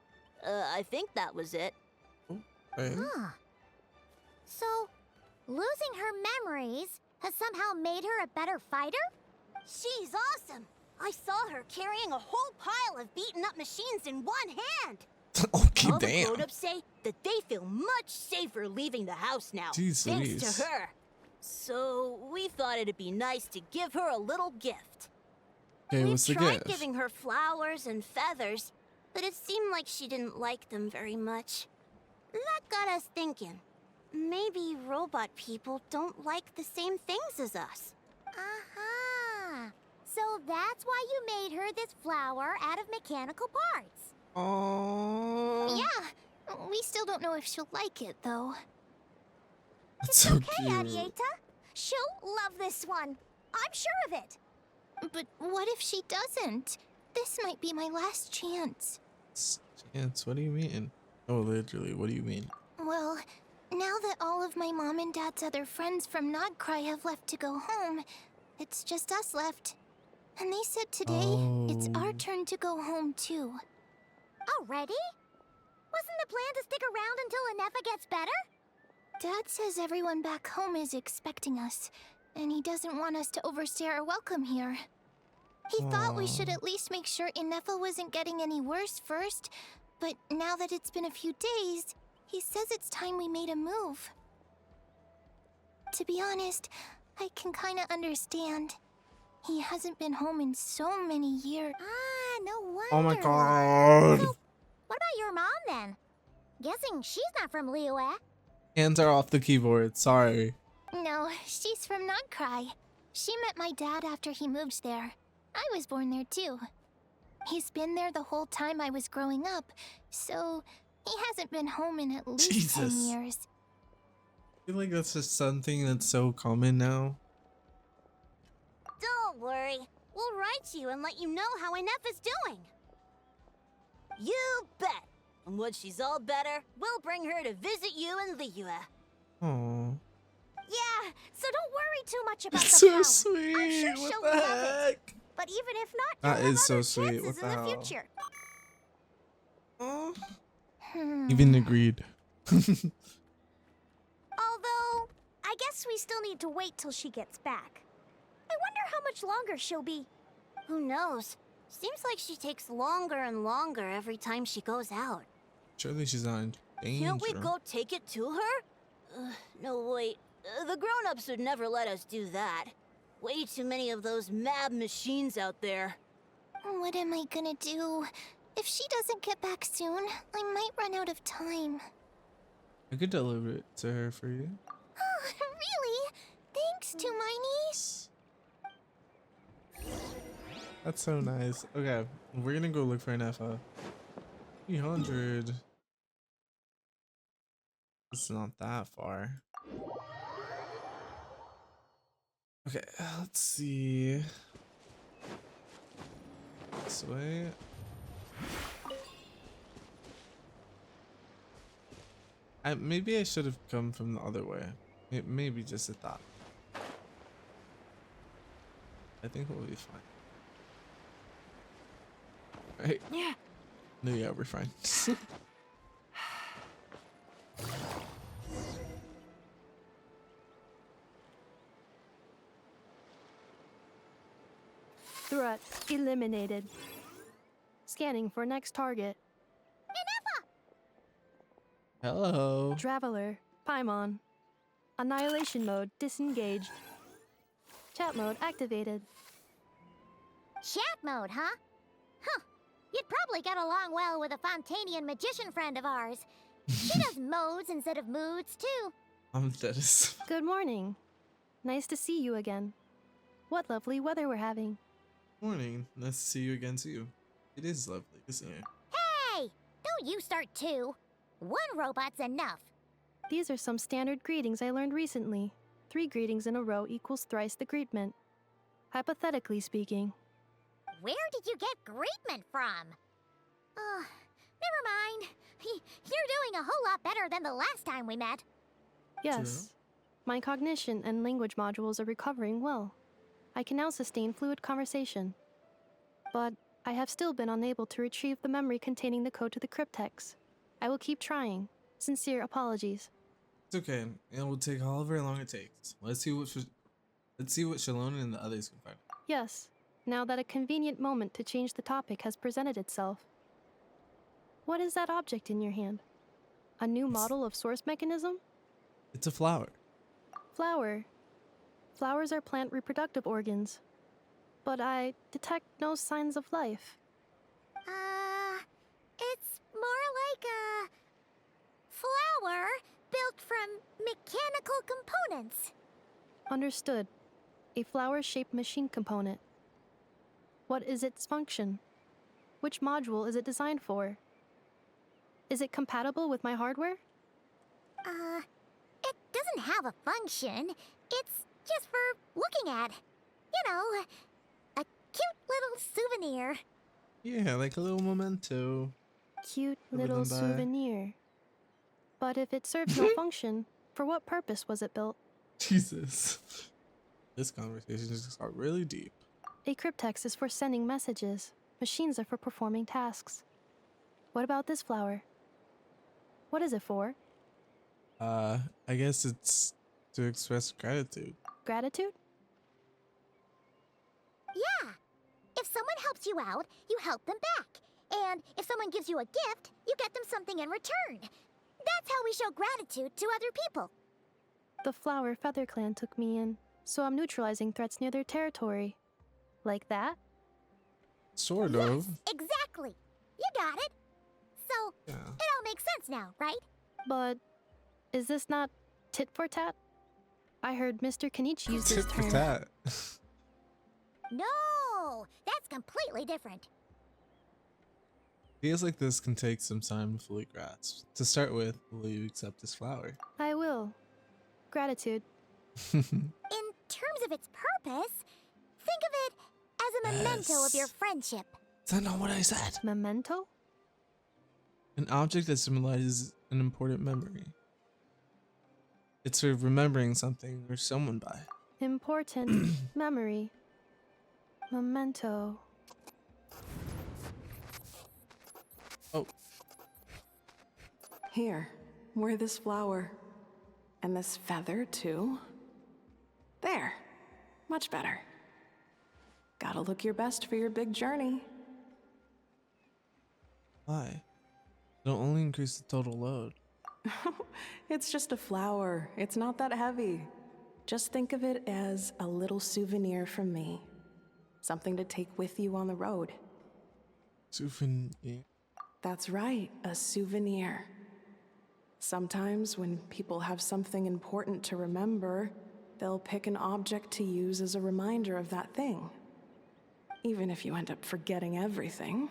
[SPEAKER 14] I think that was it.
[SPEAKER 5] Huh. So, losing her memories has somehow made her a better fighter? She's awesome! I saw her carrying a whole pile of beaten up machines in one hand!
[SPEAKER 1] Okay,
[SPEAKER 14] All the
[SPEAKER 1] damn.
[SPEAKER 14] grown-ups say that they feel much safer leaving the house now,
[SPEAKER 1] Jeez
[SPEAKER 14] thanks
[SPEAKER 1] Louise.
[SPEAKER 14] to her. So, we thought it'd be nice to give her a little gift.
[SPEAKER 1] Okay, what's the
[SPEAKER 14] We tried
[SPEAKER 1] gift?
[SPEAKER 14] giving her flowers and feathers, but it seemed like she didn't like them very much. That got us thinking. Maybe robot people don't like the same things as us.
[SPEAKER 5] Uh-huh. So that's why you made her this flower out of mechanical parts.
[SPEAKER 1] Oh.
[SPEAKER 5] Yeah, we still don't know if she'll like it, though.
[SPEAKER 1] That's so
[SPEAKER 5] Okay,
[SPEAKER 1] cute.
[SPEAKER 5] Arieta. She'll love this one. I'm sure of it. But what if she doesn't? This might be my last chance.
[SPEAKER 1] Chance, what do you mean? Oh, literally, what do you mean?
[SPEAKER 5] Well, now that all of my mom and dad's other friends from Nod-Krai have left to go home, it's just us left. And they said today it's our turn to go home too. Already? Wasn't the plan to stick around until Ineffa gets better? Dad says everyone back home is expecting us, and he doesn't want us to overstay our welcome here. He thought we should at least make sure Ineffa wasn't getting any worse first, but now that it's been a few days, he says it's time we made a move. To be honest, I can kinda understand. He hasn't been home in so many years. Ah, no wonder.
[SPEAKER 1] Oh my god.
[SPEAKER 5] So, what about your mom then? Guessing she's not from Liyue.
[SPEAKER 1] Hands are off the keyboard, sorry.
[SPEAKER 5] No, she's from Nod-Krai. She met my dad after he moved there. I was born there too. He's been there the whole time I was growing up, so he hasn't been home in at least 10
[SPEAKER 1] Jesus.
[SPEAKER 5] years.
[SPEAKER 1] I feel like that's just something that's so common now.
[SPEAKER 5] Don't worry. We'll write you and let you know how Ineffa's doing.
[SPEAKER 14] You bet. And when she's all better, we'll bring her to visit you in Liyue.
[SPEAKER 1] Oh,
[SPEAKER 5] Yeah, so don't worry too much about the
[SPEAKER 1] so
[SPEAKER 5] flower.
[SPEAKER 1] sweet.
[SPEAKER 5] I'm sure
[SPEAKER 1] What
[SPEAKER 5] she'll
[SPEAKER 1] the
[SPEAKER 5] love it.
[SPEAKER 1] heck?
[SPEAKER 5] But even if not,
[SPEAKER 1] That
[SPEAKER 5] you'll have
[SPEAKER 1] is so
[SPEAKER 5] other
[SPEAKER 1] sweet.
[SPEAKER 5] chances
[SPEAKER 1] What the
[SPEAKER 5] in the
[SPEAKER 1] hell?
[SPEAKER 5] future.
[SPEAKER 1] Oh.
[SPEAKER 5] Hmm.
[SPEAKER 1] Even agreed.
[SPEAKER 5] Although, I guess we still need to wait till she gets back. I wonder how much longer she'll be.
[SPEAKER 14] Who knows? Seems like she takes longer and longer every time she goes out.
[SPEAKER 1] Surely she's not in danger.
[SPEAKER 14] Can't we go take it to her? No, wait. The grown-ups would never let us do that. Way too many of those mad machines out there.
[SPEAKER 5] What am I gonna do? If she doesn't get back soon, I might run out of time.
[SPEAKER 1] I could deliver it to her for you.
[SPEAKER 5] Oh, really? Thanks to my niece.
[SPEAKER 1] That's so nice. Okay, we're gonna go look for ineffa. 300. It's not that far. Okay, let's see. This way. Maybe I should have come from the other way. Maybe just a thought. I think we'll be fine. Right?
[SPEAKER 10] Yeah.
[SPEAKER 1] No, yeah, we're fine.
[SPEAKER 6] Threat eliminated. Scanning for next target.
[SPEAKER 1] Hello.
[SPEAKER 6] Traveler, Paimon. Annihilation mode disengaged. Chat mode activated.
[SPEAKER 5] Chat mode, huh? Huh. You'd probably get along well with a Fontanian magician friend of ours. She does modes instead of moods, too.
[SPEAKER 1] That is.
[SPEAKER 6] Good morning. Nice to see you again. What lovely weather we're having.
[SPEAKER 1] Morning. Nice to see you again, too. It is lovely, isn't it?
[SPEAKER 5] Hey! Don't you start too. One robot's enough.
[SPEAKER 6] These are some standard greetings I learned recently. 3 greetings in a row equals thrice the greetment. Hypothetically speaking.
[SPEAKER 5] Where did you get greetment from? Never mind. You're doing a whole lot better than the last time we met.
[SPEAKER 6] Yes. My cognition and language modules are recovering well. I can now sustain fluid conversation. But I have still been unable to retrieve the memory containing the code to the cryptex. I will keep trying. Sincere apologies.
[SPEAKER 1] It's okay. It will take however long it takes. Let's see what Xilonen and the others can find.
[SPEAKER 6] Yes, now that a convenient moment to change the topic has presented itself. What is that object in your hand? A new model of source mechanism?
[SPEAKER 1] It's a flower.
[SPEAKER 6] Flower. Flowers are plant reproductive organs. But I detect no signs of life.
[SPEAKER 5] It's more like a flower built from mechanical components.
[SPEAKER 6] Understood. A flower-shaped machine component. What is its function? Which module is it designed for? Is it compatible with my hardware?
[SPEAKER 5] It doesn't have a function. It's just for looking at. You know, a cute little souvenir.
[SPEAKER 1] Yeah, like a little memento.
[SPEAKER 6] Cute
[SPEAKER 1] Live
[SPEAKER 6] little
[SPEAKER 1] and die.
[SPEAKER 6] souvenir. But if it serves no function, for what purpose was it built?
[SPEAKER 1] Jesus. This conversation just got really deep.
[SPEAKER 6] A cryptex is for sending messages. Machines are for performing tasks. What about this flower? What is it for?
[SPEAKER 1] I guess it's to express gratitude.
[SPEAKER 6] Gratitude?
[SPEAKER 5] Yeah. If someone helps you out, you help them back. And if someone gives you a gift, you get them something in return. That's how we show gratitude to other people.
[SPEAKER 6] The Flower Feather Clan took me in, so I'm neutralizing threats near their territory. Like that?
[SPEAKER 1] Sort of.
[SPEAKER 5] Exactly. You got it. So,
[SPEAKER 1] Yeah.
[SPEAKER 5] it all makes sense now, right?
[SPEAKER 6] But is this not tit for tat? I heard Mr. Kenichi use this
[SPEAKER 1] Tit for
[SPEAKER 6] term.
[SPEAKER 1] tat.
[SPEAKER 5] No, that's completely different.
[SPEAKER 1] Feels like this can take some time to fully grasp. To start with, will you accept this flower?
[SPEAKER 6] I will. Gratitude.
[SPEAKER 5] In terms of its purpose, think of it as a memento of your
[SPEAKER 1] Yes.
[SPEAKER 5] friendship.
[SPEAKER 1] Is that not what I said?
[SPEAKER 6] Memento?
[SPEAKER 1] An object that symbolizes an important memory. It's for remembering something or someone by.
[SPEAKER 6] Important memory. Memento.
[SPEAKER 1] Oh.
[SPEAKER 15] Here, wear this flower. And this feather, too. There. Much better. Gotta look your best for your big journey.
[SPEAKER 1] Why? It'll only increase the total load.
[SPEAKER 15] It's just a flower. It's not that heavy. Just think of it as a little souvenir from me. Something to take with you on the road.
[SPEAKER 1] Souvenir?
[SPEAKER 15] That's right, a souvenir. Sometimes when people have something important to remember, they'll pick an object to use as a reminder of that thing. Even if you end up forgetting everything,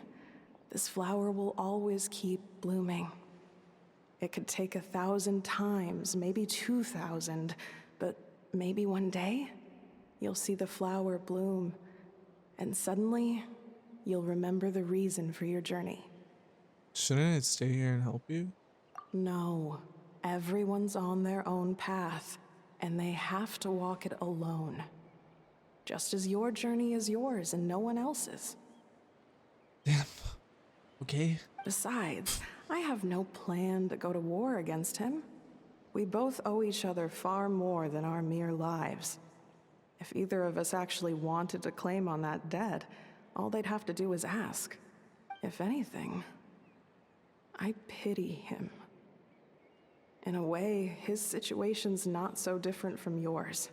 [SPEAKER 15] this flower will always keep blooming. It could take 1,000 times, maybe 2,000, but maybe one day, you'll see the flower bloom, and suddenly, you'll remember the reason for your journey.
[SPEAKER 1] Shouldn't it stay here and help you?
[SPEAKER 15] No, everyone's on their own path, and they have to walk it alone. Just as your journey is yours and no one else's.
[SPEAKER 1] Damn. Okay.
[SPEAKER 15] Besides, I have no plan to go to war against him. We both owe each other far more than our mere lives. If either of us actually wanted to claim on that debt, all they'd have to do is ask. If anything, I pity him. In a way, his situation's not so different from yours.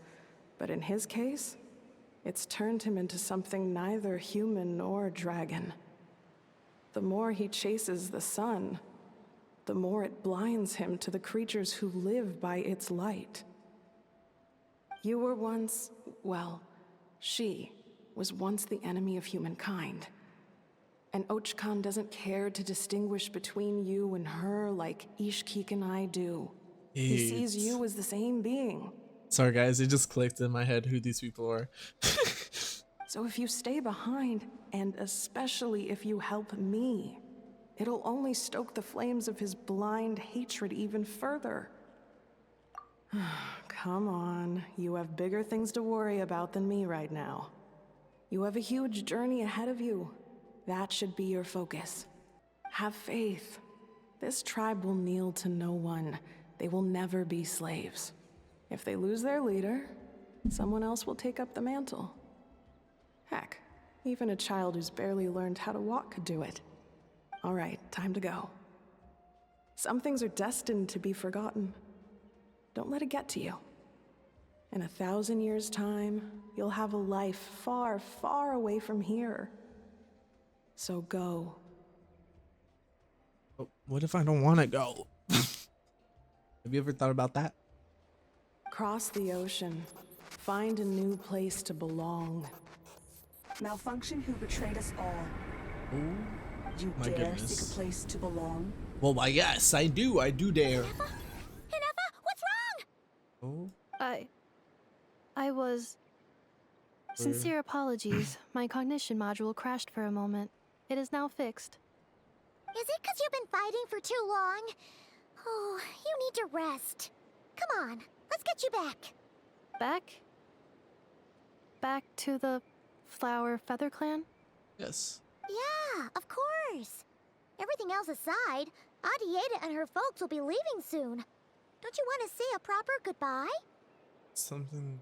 [SPEAKER 15] But in his case, it's turned him into something neither human nor dragon. The more he chases the sun, the more it blinds him to the creatures who live by its light. You were once, well, she was once the enemy of humankind. And Archon doesn't care to distinguish between you and her like Ishkik and I do. He sees you as the same being.
[SPEAKER 1] Sorry guys, it just clicked in my head who these people are.
[SPEAKER 15] So if you stay behind, and especially if you help me, it'll only stoke the flames of his blind hatred even further. Come on, you have bigger things to worry about than me right now. You have a huge journey ahead of you. That should be your focus. Have faith. This tribe will kneel to no one. They will never be slaves. If they lose their leader, someone else will take up the mantle. Heck, even a child who's barely learned how to walk could do it. All right, time to go. Some things are destined to be forgotten. Don't let it get to you. In 1,000 years' time, you'll have a life far, far away from here. So go.
[SPEAKER 1] What if I don't want to go? Have you ever thought about that?
[SPEAKER 15] Cross the ocean. Find a new place to belong.
[SPEAKER 8] Malfunction who betrayed us all.
[SPEAKER 1] Oh,
[SPEAKER 8] You
[SPEAKER 1] my
[SPEAKER 8] dare
[SPEAKER 1] goodness.
[SPEAKER 8] seek a place to belong?
[SPEAKER 1] Well, why yes, I do dare.
[SPEAKER 5] Ineffa, what's wrong?
[SPEAKER 1] Oh.
[SPEAKER 6] I was... Sincere apologies. My cognition module crashed for a moment. It is now fixed.
[SPEAKER 5] Is it because you've been fighting for too long? Oh, you need to rest. Come on, let's get you back.
[SPEAKER 6] Back? Back to the Flower Feather Clan?
[SPEAKER 1] Yes.
[SPEAKER 5] Yeah, of course. Everything else aside, Adieta and her folks will be leaving soon. Don't you want to say a proper goodbye?
[SPEAKER 1] Something...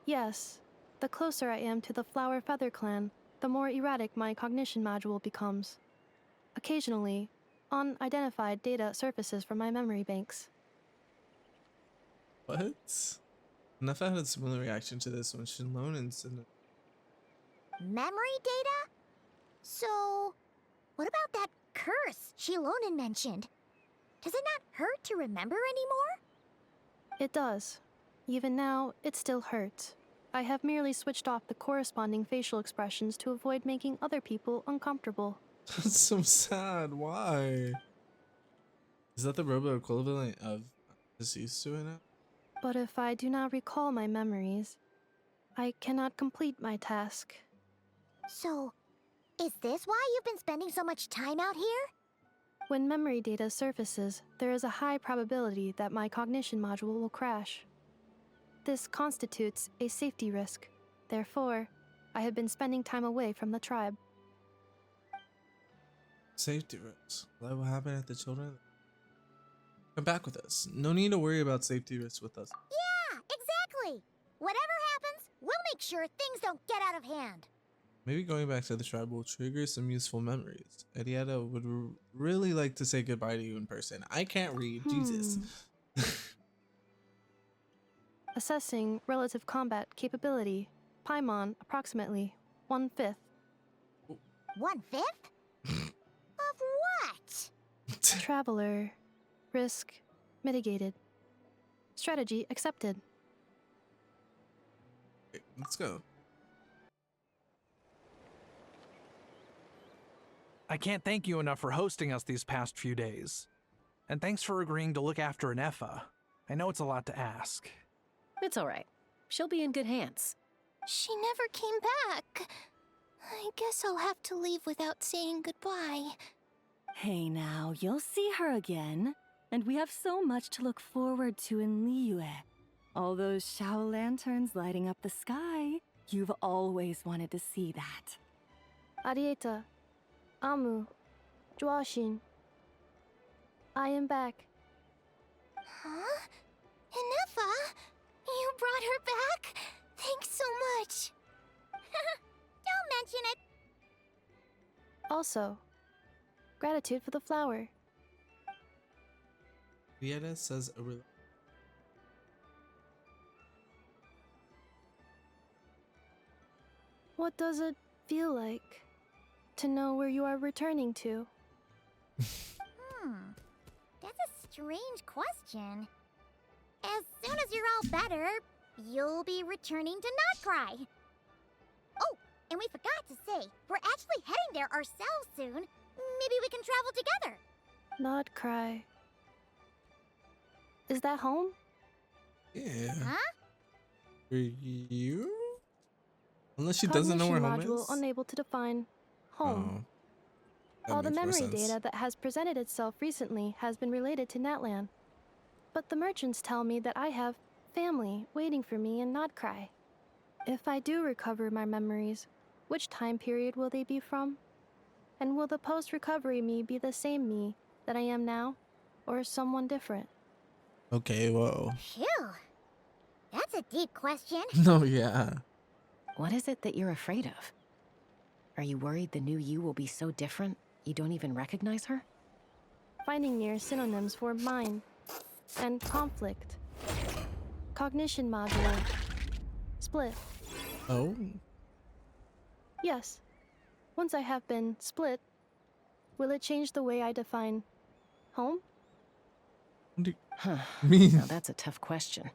[SPEAKER 6] Yes. The closer I am to the Flower Feather Clan, the more erratic my cognition module becomes. Occasionally, unidentified data surfaces from my memory banks.
[SPEAKER 1] What? Ineffa had a similar reaction to this when xilonen said it.
[SPEAKER 5] Memory data? So, what about that curse xilonen mentioned? Does it not hurt to remember anymore?
[SPEAKER 6] It does. Even now, it still hurts. I have merely switched off the corresponding facial expressions to avoid making other people uncomfortable.
[SPEAKER 1] That's so sad. Why? Is that the robo equivalent of deceased to it now?
[SPEAKER 6] But if I do not recall my memories, I cannot complete my task.
[SPEAKER 5] So, is this why you've been spending so much time out here?
[SPEAKER 6] When memory data surfaces, there is a high probability that my cognition module will crash. This constitutes a safety risk. Therefore, I have been spending time away from the tribe.
[SPEAKER 1] Safety risks. That will happen at the children. Come back with us. No need to worry about safety risks with us.
[SPEAKER 5] Yeah, exactly. Whatever happens, we'll make sure things don't get out of hand.
[SPEAKER 1] Maybe going back to the tribe will trigger some useful memories. Ediata would really like to say goodbye to you in person. I can't read. Jesus.
[SPEAKER 6] Assessing relative combat capability. Paimon approximately 1/5.
[SPEAKER 5] 1/5? Of what?
[SPEAKER 6] Traveler. Risk mitigated. Strategy accepted.
[SPEAKER 1] Okay, let's go.
[SPEAKER 11] I can't thank you enough for hosting us these past few days. And thanks for agreeing to look after Ineffa. I know it's a lot to ask.
[SPEAKER 4] It's all right. She'll be in good hands.
[SPEAKER 5] She never came back. I guess I'll have to leave without saying goodbye.
[SPEAKER 10] Hey now, you'll see her again. And we have so much to look forward to in Liyue. All those Shao lanterns lighting up the sky. You've always wanted to see that.
[SPEAKER 6] Arieta. Amu. Joashin. I am back.
[SPEAKER 5] Huh? Ineffa? You brought her back? Thanks so much. Don't mention it.
[SPEAKER 6] Also, gratitude for the flower.
[SPEAKER 1] Vieta says a
[SPEAKER 6] What does it feel like to know where you are returning to?
[SPEAKER 5] That's a strange question. As soon as you're all better, you'll be returning to Nod-Krai. Oh, and we forgot to say, we're actually heading there ourselves soon. Maybe we can travel together.
[SPEAKER 6] Nod-Krai. Is that home?
[SPEAKER 1] Yeah.
[SPEAKER 5] Huh?
[SPEAKER 1] For you? Unless she doesn't know where home
[SPEAKER 6] Cognition module
[SPEAKER 1] is.
[SPEAKER 6] unable to define home.
[SPEAKER 1] That
[SPEAKER 6] All the
[SPEAKER 1] makes more
[SPEAKER 6] memory
[SPEAKER 1] sense.
[SPEAKER 6] data that has presented itself recently has been related to Natlan. But the merchants tell me that I have family waiting for me in Nod-Krai. If I do recover my memories, which time period will they be from? And will the post-recovery me be the same me that I am now, or someone different?
[SPEAKER 1] Okay, whoa.
[SPEAKER 5] Phew. That's a deep question.
[SPEAKER 1] No, yeah.
[SPEAKER 4] What is it that you're afraid of? Are you worried the new you will be so different you don't even recognize her?
[SPEAKER 6] Finding near synonyms for mind and conflict. Cognition module. Split.
[SPEAKER 1] Oh.
[SPEAKER 6] Yes. Once I have been split, will it change the way I define home?
[SPEAKER 4] Huh.
[SPEAKER 1] mean?
[SPEAKER 4] Now that's a tough question.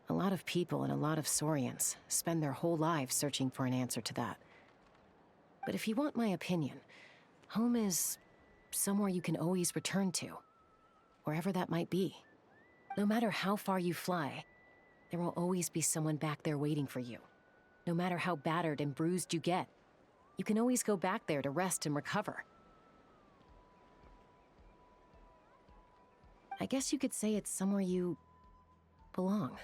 [SPEAKER 4] A lot of people and a lot of Saurians spend their whole lives searching for an answer to that. But if you want my opinion, home is somewhere you can always return to, wherever that might be. No matter how far you fly, there will always be someone back there waiting for you. No matter how battered and bruised you get, you can always go back there to rest and recover. I guess you could say it's somewhere you belong.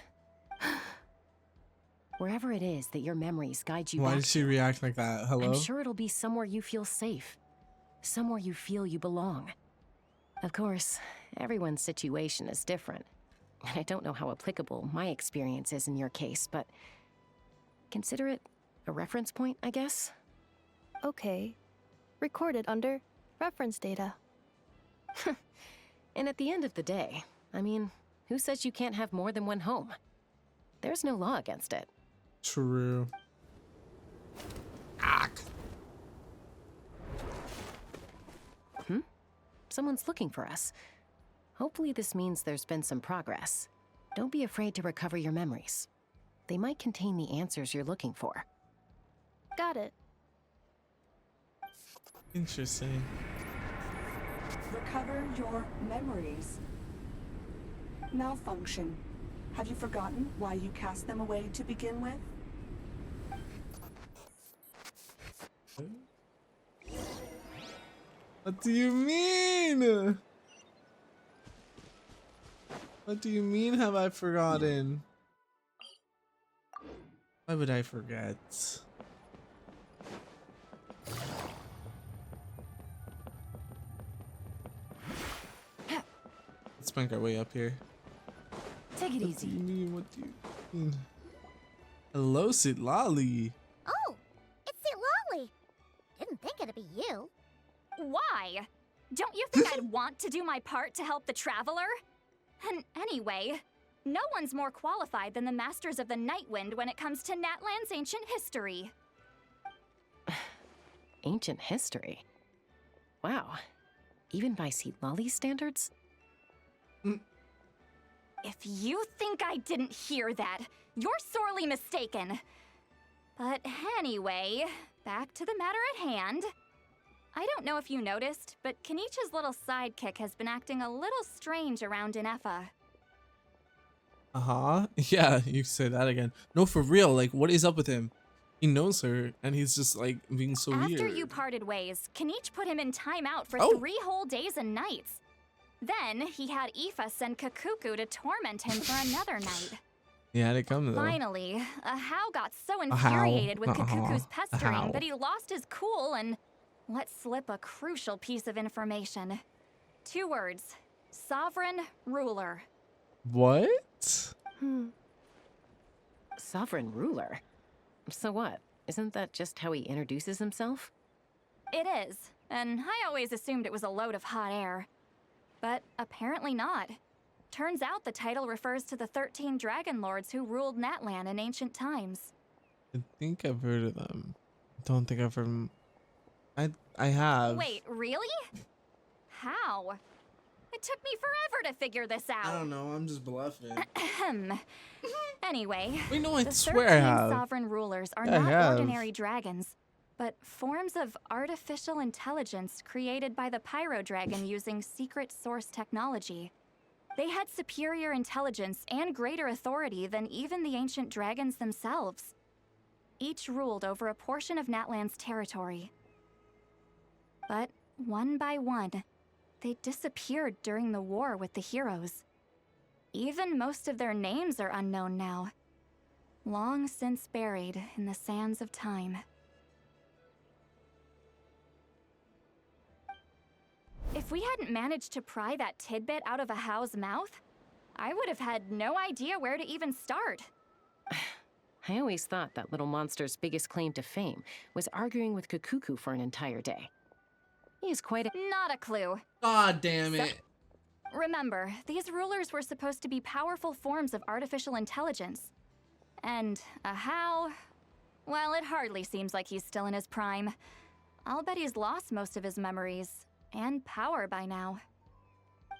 [SPEAKER 4] Wherever it is that your memories guide you
[SPEAKER 1] Why
[SPEAKER 4] back
[SPEAKER 1] did she react like that? Hello?
[SPEAKER 4] I'm sure it'll be somewhere you feel safe. Somewhere you feel you belong. Of course, everyone's situation is different. I don't know how applicable my experience is in your case, but consider it a reference point, I guess?
[SPEAKER 6] Okay. Recorded under reference data.
[SPEAKER 4] And at the end of the day, I mean, who says you can't have more than one home? There's no law against it.
[SPEAKER 1] True.
[SPEAKER 4] Someone's looking for us. Hopefully this means there's been some progress. Don't be afraid to recover your memories. They might contain the answers you're looking for.
[SPEAKER 6] Got it.
[SPEAKER 1] Interesting.
[SPEAKER 8] Recover your memories. Malfunction. Have you forgotten why you cast them away to begin with?
[SPEAKER 1] What do you mean? What do you mean have I forgotten? Why would I forget? Let's make our way up here.
[SPEAKER 2] Take it
[SPEAKER 1] What
[SPEAKER 2] easy.
[SPEAKER 1] do you mean? What do you mean? Hello, Sitlali.
[SPEAKER 5] Oh, it's Lolly. Didn't think it'd be you.
[SPEAKER 16] Why? Don't you think I'd want to do my part to help the Traveler? And anyway, no one's more qualified than the Masters of the Nightwind when it comes to Natlan's ancient history.
[SPEAKER 4] Ancient history? Wow. Even by Sitlali's standards?
[SPEAKER 16] If you think I didn't hear that, you're sorely mistaken. But anyway, back to the matter at hand. I don't know if you noticed, but Kenichi's little sidekick has been acting a little strange around Ineffa.
[SPEAKER 1] Uh-huh. Yeah, you can say that again. No, for real. Like, what is up with him? He knows her, and he's just, like, being so weird.
[SPEAKER 16] After you parted ways, Kenichi put him in timeout for 3 whole days and nights. Then he had Aoife send Kakuku to torment him for another night.
[SPEAKER 1] He had it come, though.
[SPEAKER 16] Finally, Ahau got so infuriated with Kakuku's pestering
[SPEAKER 1] Ahau.
[SPEAKER 16] that he lost his cool and let slip a crucial piece of information. 2 words. Sovereign Ruler.
[SPEAKER 1] What?
[SPEAKER 4] Sovereign ruler? So what? Isn't that just how he introduces himself?
[SPEAKER 16] It is, and I always assumed it was a load of hot air. But apparently not. Turns out the title refers to the 13 dragon lords who ruled Natlan in ancient times.
[SPEAKER 1] I think I've heard of them. Don't think I've heard. I have.
[SPEAKER 16] Wait, really? How? It took me forever to figure this out.
[SPEAKER 1] I don't know. I'm just bluffing.
[SPEAKER 16] Anyway,
[SPEAKER 1] Wait, no, I
[SPEAKER 16] the
[SPEAKER 1] swear I
[SPEAKER 16] 13
[SPEAKER 1] have.
[SPEAKER 16] sovereign rulers are
[SPEAKER 1] Yeah, I
[SPEAKER 16] not
[SPEAKER 1] have.
[SPEAKER 16] ordinary dragons, but forms of artificial intelligence created by the Pyro Dragon using secret source technology. They had superior intelligence and greater authority than even the ancient dragons themselves. Each ruled over a portion of Natlan's territory. But one by one, they disappeared during the war with the heroes. Even most of their names are unknown now, long since buried in the sands of time. If we hadn't managed to pry that tidbit out of Ahau's mouth, I would have had no idea where to even start.
[SPEAKER 4] I always thought that little monster's biggest claim to fame was arguing with Kakuku for an entire day. He is quite a—
[SPEAKER 16] Not a clue.
[SPEAKER 1] God damn it.
[SPEAKER 16] Remember, these rulers were supposed to be powerful forms of artificial intelligence. And Ahau, well, it hardly seems like he's still in his prime. I'll bet he's lost most of his memories and power by now.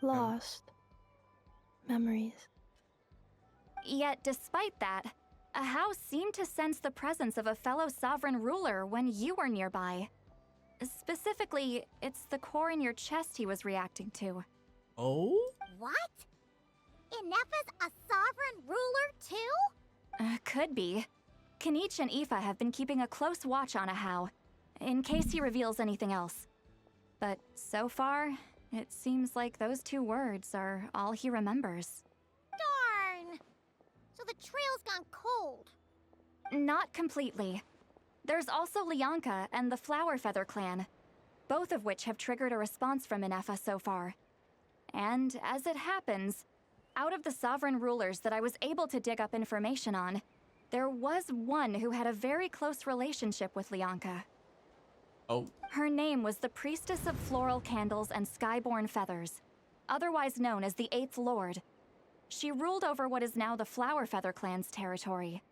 [SPEAKER 6] Lost. Memories.
[SPEAKER 16] Yet, despite that, Ahau seemed to sense the presence of a fellow sovereign ruler when you were nearby. Specifically, it's the core in your chest he was reacting to.
[SPEAKER 1] Oh?
[SPEAKER 5] What? Ineffa's a sovereign ruler too?
[SPEAKER 16] Could be. Kenichi and Aoife have been keeping a close watch on Ahau, in case he reveals anything else. But so far, it seems like those 2 words are all he remembers.
[SPEAKER 5] Darn! So the trail's gone cold.
[SPEAKER 16] Not completely. There's also Lianka and the Flower Feather clan, both of which have triggered a response from Ineffa so far. And as it happens, out of the sovereign rulers that I was able to dig up information on, there was one who had a very close relationship with Lianka.
[SPEAKER 1] Oh.
[SPEAKER 16] Her name was the Priestess of Floral Candles and Skyborn Feathers, otherwise known as the 8th Lord. She ruled over what is now the Flower Feather clan's territory.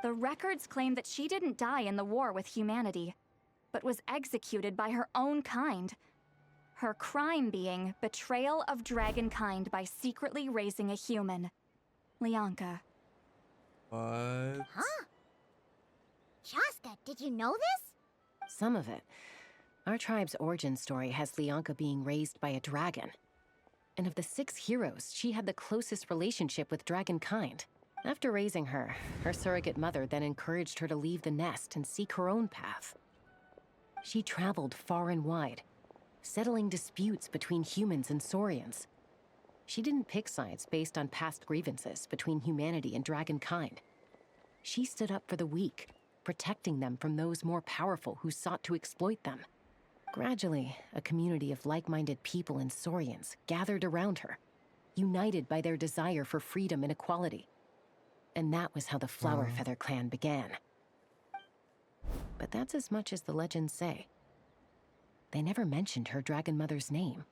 [SPEAKER 16] The records claim that she didn't die in the war with humanity, but was executed by her own kind. Her crime being betrayal of dragonkind by secretly raising a human. Lianka.
[SPEAKER 1] What?
[SPEAKER 5] Huh? Shaska, did you know this?
[SPEAKER 4] Some of it. Our tribe's origin story has Lianka being raised by a dragon. And of the 6 heroes, she had the closest relationship with dragonkind. After raising her, her surrogate mother then encouraged her to leave the nest and seek her own path. She traveled far and wide, settling disputes between humans and saurians. She didn't pick sides based on past grievances between humanity and dragonkind. She stood up for the weak, protecting them from those more powerful who sought to exploit them. Gradually, a community of like-minded people and saurians gathered around her, united by their desire for freedom and equality. And that was how the Flowerfeather clan began. But that's as much as the legends say. They never mentioned her dragon mother's name,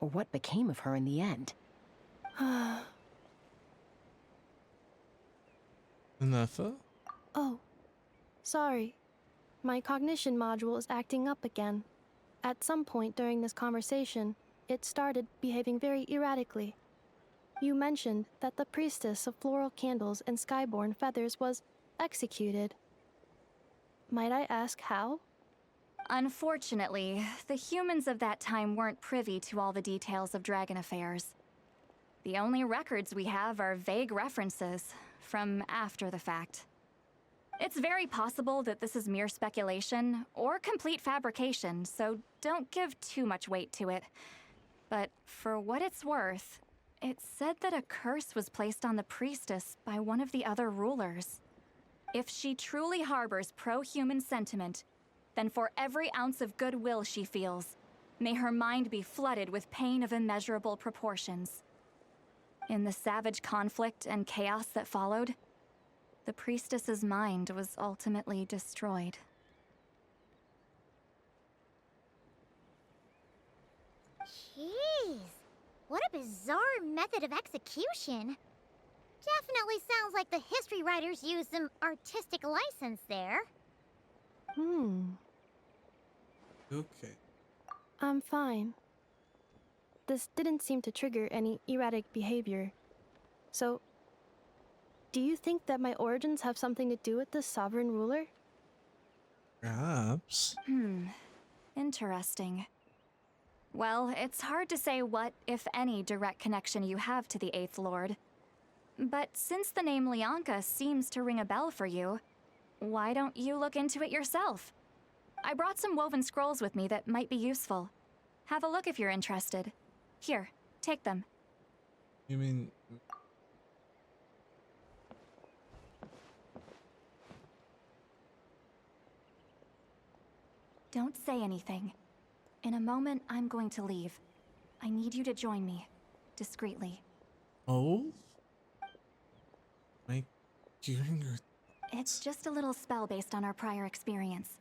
[SPEAKER 4] or what became of her in the end.
[SPEAKER 1] Ineffa?
[SPEAKER 6] Oh, sorry. My cognition module is acting up again. At some point during this conversation, it started behaving very erratically. You mentioned that the priestess of floral candles and skyborn feathers was executed. Might I ask how?
[SPEAKER 16] Unfortunately, the humans of that time weren't privy to all the details of dragon affairs. The only records we have are vague references from after the fact. It's very possible that this is mere speculation or complete fabrication, so don't give too much weight to it. But for what it's worth, it said that a curse was placed on the priestess by one of the other rulers. If she truly harbors pro-human sentiment, then for every ounce of goodwill she feels, may her mind be flooded with pain of immeasurable proportions. In the savage conflict and chaos that followed, the priestess's mind was ultimately destroyed.
[SPEAKER 5] Jeez, what a bizarre method of execution. Definitely sounds like the history writers used some artistic license there.
[SPEAKER 1] Okay.
[SPEAKER 6] I'm fine. This didn't seem to trigger any erratic behavior. So, do you think that my origins have something to do with this sovereign ruler?
[SPEAKER 1] Perhaps.
[SPEAKER 16] Interesting. Well, it's hard to say what, if any, direct connection you have to the Eighth Lord. But since the name Lianka seems to ring a bell for you, why don't you look into it yourself? I brought some woven scrolls with me that might be useful. Have a look if you're interested. Here, take them.
[SPEAKER 1] You mean...
[SPEAKER 16] Don't say anything. In a moment, I'm going to leave. I need you to join me, discreetly.
[SPEAKER 1] Oh? My gearing or...
[SPEAKER 16] It's just a little spell based on our prior experience.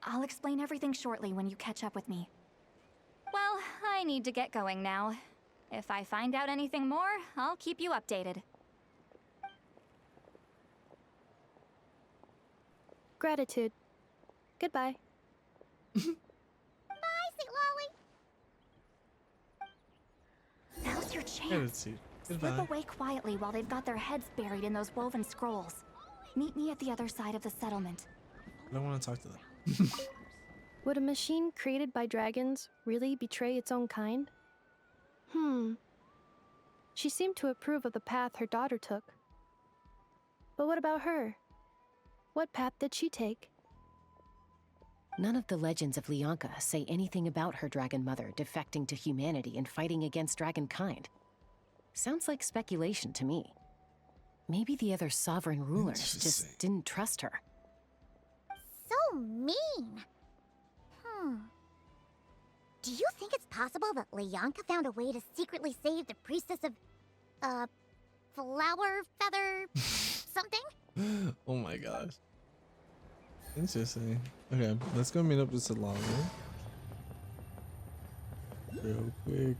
[SPEAKER 16] I'll explain everything shortly when you catch up with me. Well, I need to get going now. If I find out anything more, I'll keep you updated.
[SPEAKER 6] Gratitude. Goodbye.
[SPEAKER 5] Bye, Sweet Lolly.
[SPEAKER 16] Now's your chance.
[SPEAKER 1] Gratitude. Goodbye.
[SPEAKER 16] Slip away quietly while they've got their heads buried in those woven scrolls. Meet me at the other side of the settlement.
[SPEAKER 1] I don't want to talk to them.
[SPEAKER 6] Would a machine created by dragons really betray its own kind? She seemed to approve of the path her daughter took. But what about her? What path did she take?
[SPEAKER 4] None of the legends of Lianka say anything about her dragon mother defecting to humanity and fighting against dragonkind. Sounds like speculation to me. Maybe the other sovereign rulers just didn't trust her.
[SPEAKER 5] So mean. Do you think it's possible that Lianka found a way to secretly save the priestess of, flower feather something?
[SPEAKER 1] Oh my gosh. Interesting. Okay, let's go meet up with Xilonen real quick.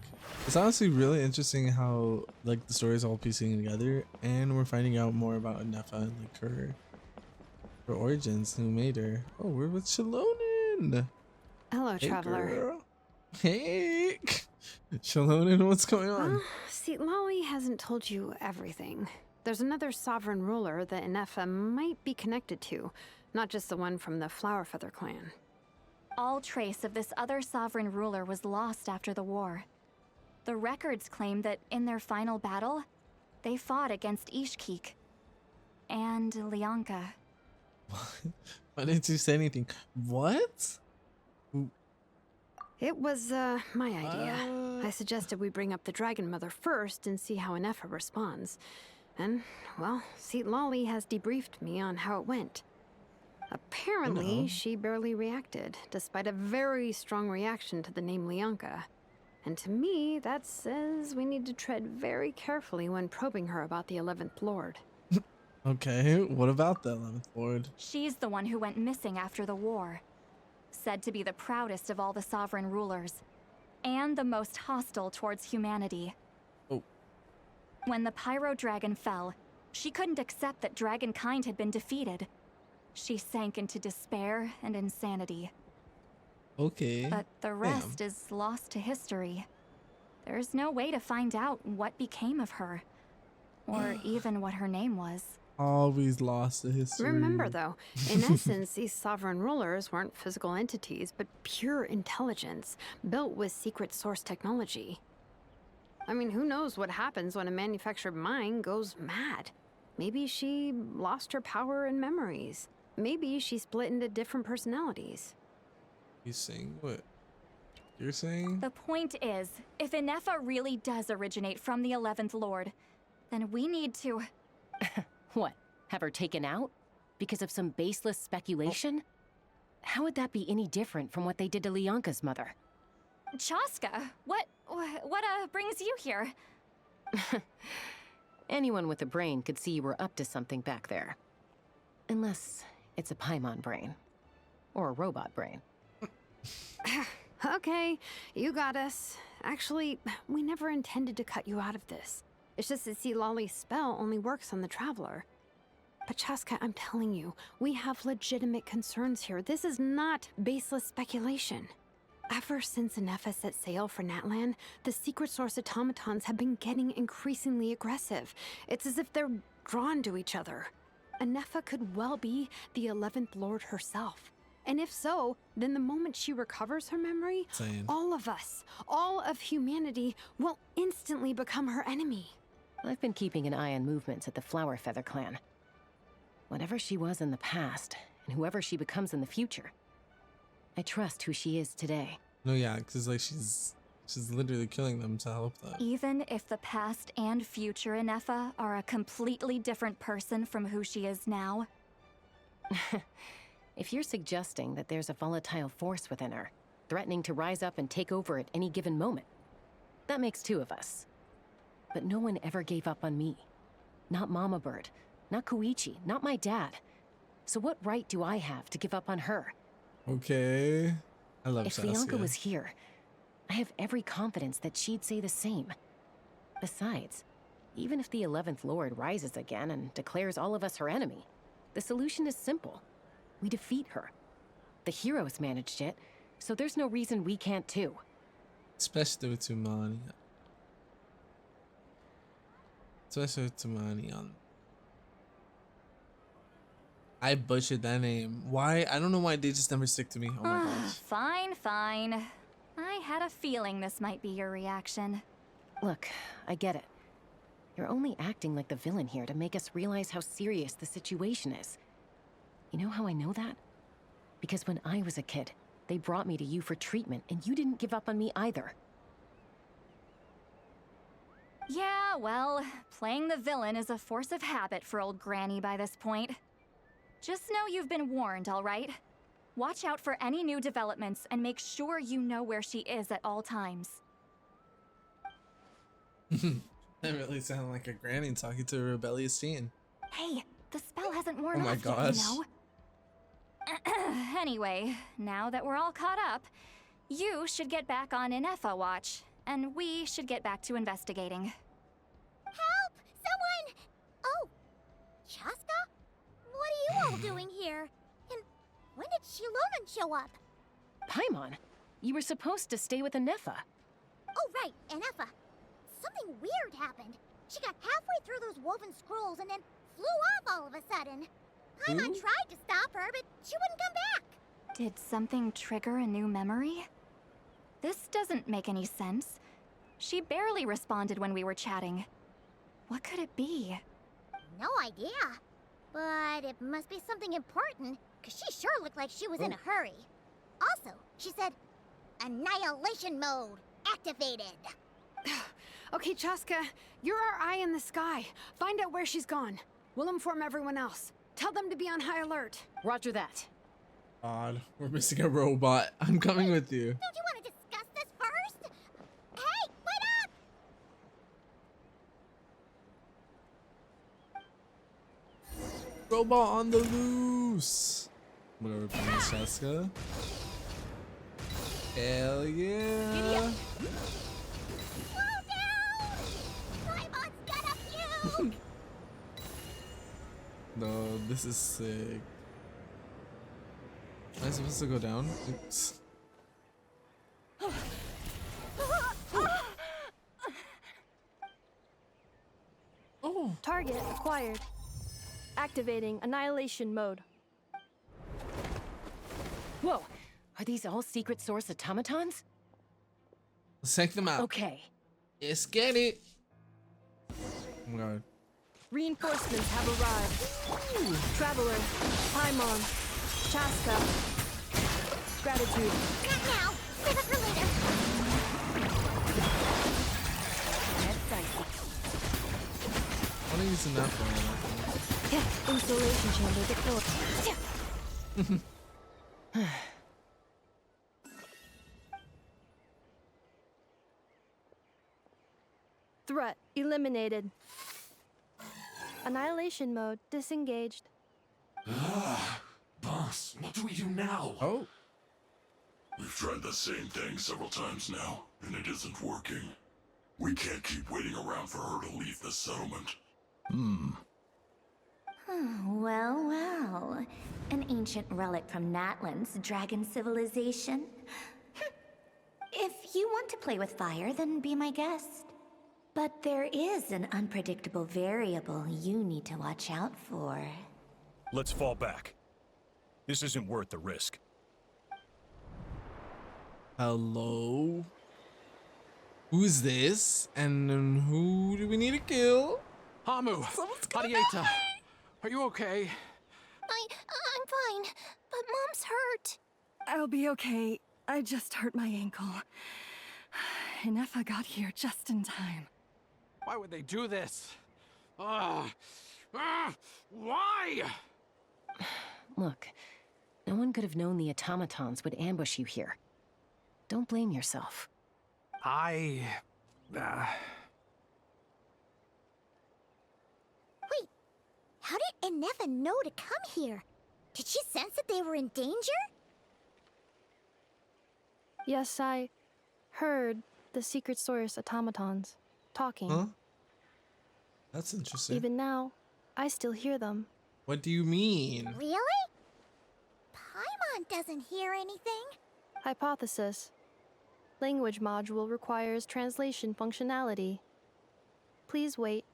[SPEAKER 1] It's honestly really interesting how like the story's all piecing together, and we're finding out more about Ineffa and like her origins, who made her. Oh, we're with Xilonen.
[SPEAKER 7] Hello,
[SPEAKER 1] Hey,
[SPEAKER 7] traveler.
[SPEAKER 1] girl. Hey, Xilonen, what's going on?
[SPEAKER 7] See, Lolly hasn't told you everything. There's another sovereign ruler that Ineffa might be connected to, not just the one from the Flowerfeather clan.
[SPEAKER 16] All trace of this other sovereign ruler was lost after the war. The records claim that in their final battle, they fought against Ishkik and Lianka.
[SPEAKER 1] Why didn't you say anything? What?
[SPEAKER 7] It was, my idea. I suggested we bring up the Dragon Mother first and see how Ineffa responds. And, well, Seat Lolly has debriefed me on how it went. Apparently, she barely reacted, despite a very strong reaction to the name Lianka. And to me, that says we need to tread very carefully when probing her about the 11th Lord.
[SPEAKER 1] Okay, what about the 11th Lord?
[SPEAKER 16] She's the one who went missing after the war. Said to be the proudest of all the sovereign rulers, and the most hostile towards humanity.
[SPEAKER 1] Oh.
[SPEAKER 16] When the Pyro Dragon fell, she couldn't accept that dragonkind had been defeated. She sank into despair and insanity.
[SPEAKER 1] Okay.
[SPEAKER 16] But the rest is lost to history. There's no way to find out what became of her, or even what her name was.
[SPEAKER 1] Always lost to history.
[SPEAKER 7] Remember, though, in essence, these sovereign rulers weren't physical entities, but pure intelligence, built with secret source technology. I mean, who knows what happens when a manufactured mind goes mad? Maybe she lost her power and memories. Maybe she split into different personalities.
[SPEAKER 1] He's saying what? You're saying?
[SPEAKER 16] The point is, if Ineffa really does originate from the 11th Lord, then we need to...
[SPEAKER 4] What? Have her taken out? Because of some baseless speculation? How would that be any different from what they did to Lianka's mother?
[SPEAKER 16] Chaska, what brings you here?
[SPEAKER 4] Anyone with a brain could see you were up to something back there. Unless it's a Paimon brain. Or a robot brain.
[SPEAKER 7] Okay, you got us. Actually, we never intended to cut you out of this. It's just that Seat Lolly's spell only works on the Traveler. But Chaska, I'm telling you, we have legitimate concerns here. This is not baseless speculation. Ever since Ineffa set sail for Natlan, the secret source automatons have been getting increasingly aggressive. It's as if they're drawn to each other. Ineffa could well be the 11th Lord herself. And if so, then the moment she recovers her memory, all of us, all of humanity, will instantly become her enemy.
[SPEAKER 4] I've been keeping an eye on movements at the Flower Feather clan. Whatever she was in the past, and whoever she becomes in the future, I trust who she is today.
[SPEAKER 1] No, yeah, because like she's literally killing them to help them.
[SPEAKER 16] Even if the past and future Ineffa are a completely different person from who she is now?
[SPEAKER 4] If you're suggesting that there's a volatile force within her, threatening to rise up and take over at any given moment, that makes two of us. But no one ever gave up on me. Not Mama Bird, not Koichi, not my dad. So what right do I have to give up on her?
[SPEAKER 1] Okay. I love
[SPEAKER 4] If Lianka was here, I have every confidence that she'd say the same. Besides, even if the 11th Lord rises again and declares all of us her enemy, the solution is simple. We defeat her. The heroes managed it, so there's no reason we can't too.
[SPEAKER 1] Especially with Tumani. Especially with Tumani on. I butchered that name. Why? I don't know why they just never stick to me. Oh my gosh.
[SPEAKER 16] Fine. I had a feeling this might be your reaction.
[SPEAKER 4] Look, I get it. You're only acting like the villain here to make us realize how serious the situation is. You know how I know that? Because when I was a kid, they brought me to you for treatment, and you didn't give up on me either.
[SPEAKER 16] Yeah, well, playing the villain is a force of habit for old Granny by this point. Just know you've been warned, all right? Watch out for any new developments and make sure you know where she is at all times.
[SPEAKER 1] That really sounded like a granny talking to a rebellious teen.
[SPEAKER 16] Hey, the spell hasn't worn
[SPEAKER 1] Oh my
[SPEAKER 16] off
[SPEAKER 1] gosh.
[SPEAKER 16] yet, you know? Anyway, now that we're all caught up, you should get back on Ineffa watch, and we should get back to investigating.
[SPEAKER 5] Help! Someone! Oh, Chaska? What are you all doing here? And when did Xilonen show up?
[SPEAKER 4] Paimon, you were supposed to stay with Ineffa.
[SPEAKER 5] Oh, right, Ineffa. Something weird happened. She got halfway through those woven scrolls and then flew off all of a sudden. Paimon tried to stop her, but she wouldn't come back.
[SPEAKER 16] Did something trigger a new memory? This doesn't make any sense. She barely responded when we were chatting. What could it be?
[SPEAKER 5] No idea. But it must be something important, because she sure looked like she was in a hurry. Also, she said, Annihilation mode activated.
[SPEAKER 7] Okay, Chaska, you're our eye in the sky. Find out where she's gone. We'll inform everyone else. Tell them to be on high alert.
[SPEAKER 4] Roger that.
[SPEAKER 1] God, we're missing a robot. I'm coming with you.
[SPEAKER 5] Don't you want to discuss this first? Hey, wait up!
[SPEAKER 1] Robot on the loose. I'm gonna replace Jessica. Hell yeah.
[SPEAKER 5] Slow down! Paimon's gonna puke!
[SPEAKER 1] No, this is sick. Am I supposed to go down? Oops.
[SPEAKER 6] Oh. Target acquired. Activating annihilation mode.
[SPEAKER 4] Whoa, are these all secret source automatons?
[SPEAKER 1] Let's check them out.
[SPEAKER 4] Okay.
[SPEAKER 1] Let's get it. Oh my god.
[SPEAKER 6] Reinforcements have arrived. Traveler, Paimon, Chaska. Gratitude.
[SPEAKER 5] Not now. Save it for later.
[SPEAKER 4] That's dicey.
[SPEAKER 1] I want to use enough for
[SPEAKER 6] Installation chamber deployed. Threat eliminated. Annihilation mode disengaged.
[SPEAKER 17] Boss, what do we do now?
[SPEAKER 1] Oh.
[SPEAKER 17] We've tried the same thing several times now, and it isn't working. We can't keep waiting around for her to leave the settlement.
[SPEAKER 18] Well, well. An ancient relic from Natlan's dragon civilization. If you want to play with fire, then be my guest. But there is an unpredictable variable you need to watch out for.
[SPEAKER 19] Let's fall back. This isn't worth the risk.
[SPEAKER 1] Hello? Who's this? And who do we need to kill?
[SPEAKER 11] Hamu! Arieta! Are you okay?
[SPEAKER 5] I'm fine, but Mom's hurt.
[SPEAKER 10] I'll be okay. I just hurt my ankle. Ineffa got here just in time.
[SPEAKER 11] Why would they do this? Why?
[SPEAKER 4] Look, no one could have known the automatons would ambush you here. Don't blame yourself.
[SPEAKER 5] Wait, how did Ineffa know to come here? Did she sense that they were in danger?
[SPEAKER 6] Yes, I heard the secret source automatons talking.
[SPEAKER 1] Huh? That's interesting.
[SPEAKER 6] Even now, I still hear them.
[SPEAKER 1] What do you mean?
[SPEAKER 5] Really? Paimon doesn't hear anything.
[SPEAKER 6] Hypothesis. Language module requires translation functionality. Please wait.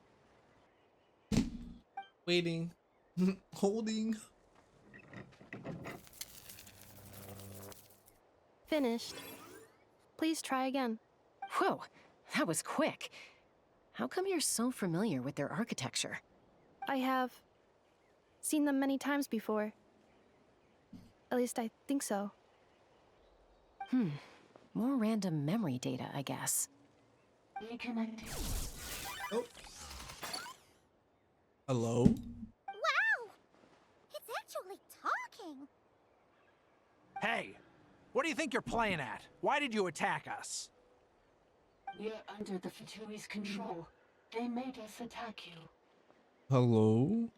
[SPEAKER 1] Waiting. Holding.
[SPEAKER 6] Finished. Please try again.
[SPEAKER 4] Whoa, that was quick. How come you're so familiar with their architecture?
[SPEAKER 6] I have seen them many times before. At least I think so.
[SPEAKER 4] More random memory data, I guess.
[SPEAKER 18] Reconnecting.
[SPEAKER 1] Oh. Hello?
[SPEAKER 5] Wow! It's actually talking.
[SPEAKER 11] Hey, what do you think you're playing at? Why did you attack us?
[SPEAKER 18] We're under the Fatui's control. They made us attack you.
[SPEAKER 1] Hello?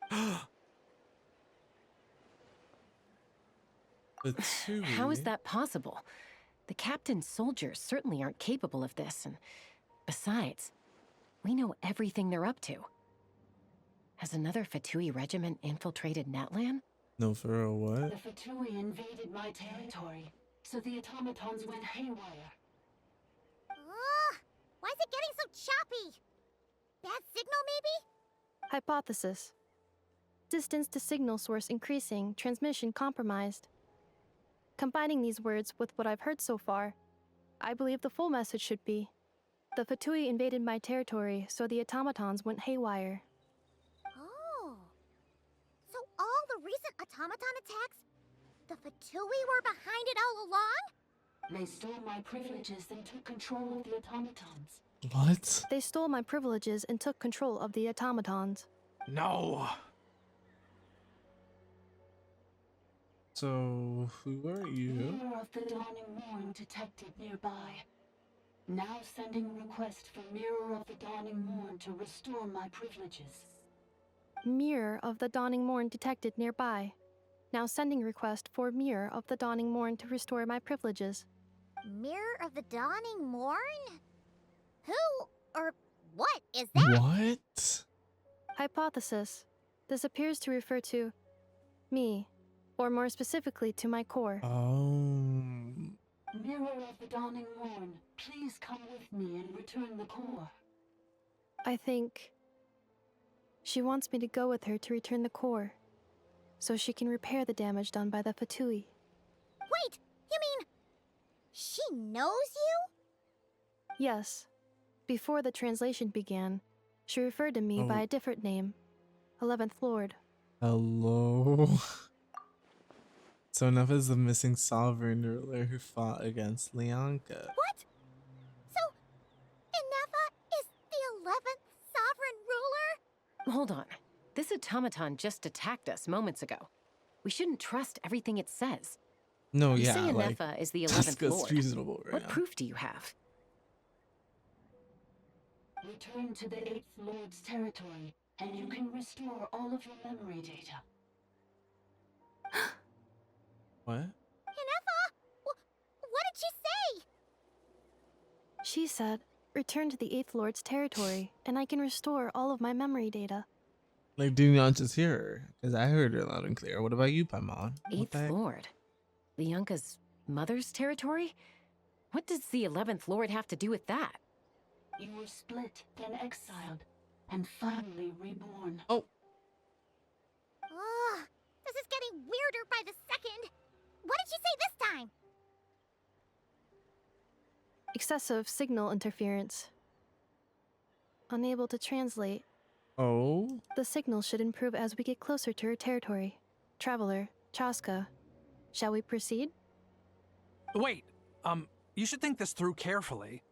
[SPEAKER 1] Fatui.
[SPEAKER 4] How is that possible? The captain's soldiers certainly aren't capable of this, and besides, we know everything they're up to. Has another Fatui regiment infiltrated Natlan?
[SPEAKER 1] No, for real, what?
[SPEAKER 18] The Fatui invaded my territory, so the automatons went haywire.
[SPEAKER 5] Ugh! Why is it getting so choppy? Bad signal, maybe?
[SPEAKER 6] Hypothesis. Distance to signal source increasing, transmission compromised. Combining these words with what I've heard so far, I believe the full message should be: the Fatui invaded my territory, so the automatons went haywire.
[SPEAKER 5] Oh. So all the recent automaton attacks, the Fatui were behind it all along?
[SPEAKER 20] They stole my privileges and took control of the automatons.
[SPEAKER 1] What?
[SPEAKER 6] They stole my privileges and took control of the automatons.
[SPEAKER 11] No.
[SPEAKER 1] So, who are you?
[SPEAKER 20] Mirror of the Dawning Morn detected nearby. Now sending request for Mirror of the Dawning Morn to restore my privileges.
[SPEAKER 6] Mirror of the Dawning Morn detected nearby. Now sending request for Mirror of the Dawning Morn to restore my privileges.
[SPEAKER 5] Mirror of the Dawning Morn? Who or what is that?
[SPEAKER 1] What?
[SPEAKER 6] Hypothesis. This appears to refer to me, or more specifically to my core.
[SPEAKER 1] Oh.
[SPEAKER 20] Mirror of the Dawning Morn, please come with me and return the core.
[SPEAKER 6] I think she wants me to go with her to return the core, so she can repair the damage done by the Fatui.
[SPEAKER 5] Wait, you mean she knows you?
[SPEAKER 6] Yes. Before the translation began, she referred to me by a different name, 11th Lord.
[SPEAKER 1] Hello. So Ineffa is the missing sovereign ruler who fought against Lianka.
[SPEAKER 5] What? So, Ineffa is the 11th sovereign ruler?
[SPEAKER 4] Hold on. This automaton just attacked us moments ago. We shouldn't trust everything it says.
[SPEAKER 1] No,
[SPEAKER 4] You
[SPEAKER 1] yeah,
[SPEAKER 4] say
[SPEAKER 1] like,
[SPEAKER 4] Ineffa is the 11th
[SPEAKER 1] Jessica's
[SPEAKER 4] Lord.
[SPEAKER 1] reasonable right
[SPEAKER 4] What
[SPEAKER 1] now.
[SPEAKER 4] proof do you have?
[SPEAKER 20] Return to the 8th Lord's territory, and you can restore all of your memory data.
[SPEAKER 1] What?
[SPEAKER 5] Ineffa? What did she say?
[SPEAKER 6] She said, return to the 8th Lord's territory, and I can restore all of my memory data.
[SPEAKER 1] Like, do not just hear her, because I heard her loud and clear. What about you, Paimon? What the
[SPEAKER 4] 8th
[SPEAKER 1] heck?
[SPEAKER 4] Lord? Lianka's mother's territory? What does the 11th Lord have to do with that?
[SPEAKER 20] You were split, then exiled, and finally reborn.
[SPEAKER 1] Oh.
[SPEAKER 5] Ugh, this is getting weirder by the second. What did she say this time?
[SPEAKER 6] Excessive signal interference. Unable to translate.
[SPEAKER 1] Oh?
[SPEAKER 6] The signal should improve as we get closer to her territory. Traveler, Chaska, shall we proceed?
[SPEAKER 11] Wait, you should think this through carefully.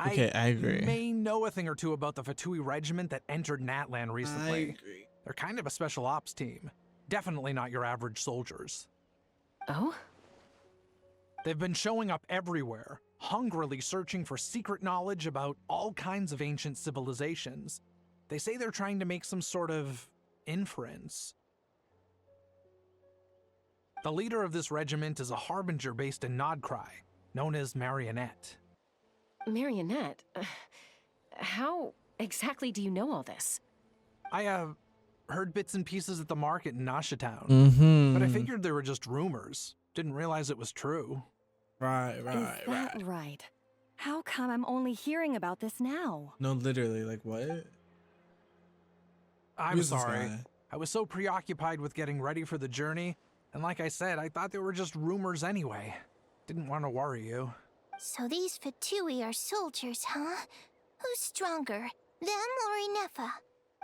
[SPEAKER 1] Okay, I agree.
[SPEAKER 11] May know a thing or two about the Fatui regiment that entered Natlan recently.
[SPEAKER 1] I agree.
[SPEAKER 11] They're kind of a special ops team. Definitely not your average soldiers.
[SPEAKER 4] Oh?
[SPEAKER 11] They've been showing up everywhere, hungrily searching for secret knowledge about all kinds of ancient civilizations. They say they're trying to make some sort of inference. The leader of this regiment is a harbinger based in Nod-Krai, known as Marionette.
[SPEAKER 4] Marionette? How exactly do you know all this?
[SPEAKER 11] I, heard bits and pieces at the market in Nashatown.
[SPEAKER 1] Mm-hmm.
[SPEAKER 11] But I figured they were just rumors. Didn't realize it was true.
[SPEAKER 1] Right.
[SPEAKER 10] Is that right? How come I'm only hearing about this now?
[SPEAKER 1] No, literally, like, what?
[SPEAKER 11] I'm
[SPEAKER 1] Who's this
[SPEAKER 11] sorry.
[SPEAKER 1] guy?
[SPEAKER 11] I was so preoccupied with getting ready for the journey, and like I said, I thought they were just rumors anyway. Didn't want to worry you.
[SPEAKER 5] So these Fatui are soldiers, huh? Who's stronger, them or Ineffa?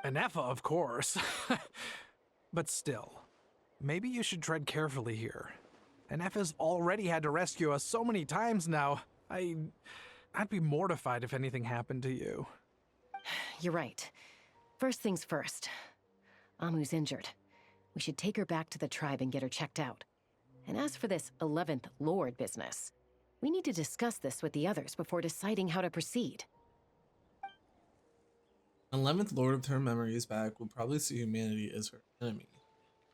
[SPEAKER 11] Ineffa, of course. But still, maybe you should tread carefully here. Ineffa's already had to rescue us so many times now. I'd be mortified if anything happened to you.
[SPEAKER 4] You're right. First things first. Amu's injured. We should take her back to the tribe and get her checked out. And as for this 11th Lord business, we need to discuss this with the others before deciding how to proceed.
[SPEAKER 1] 11th Lord of Turn Memory is back will probably see humanity as her enemy.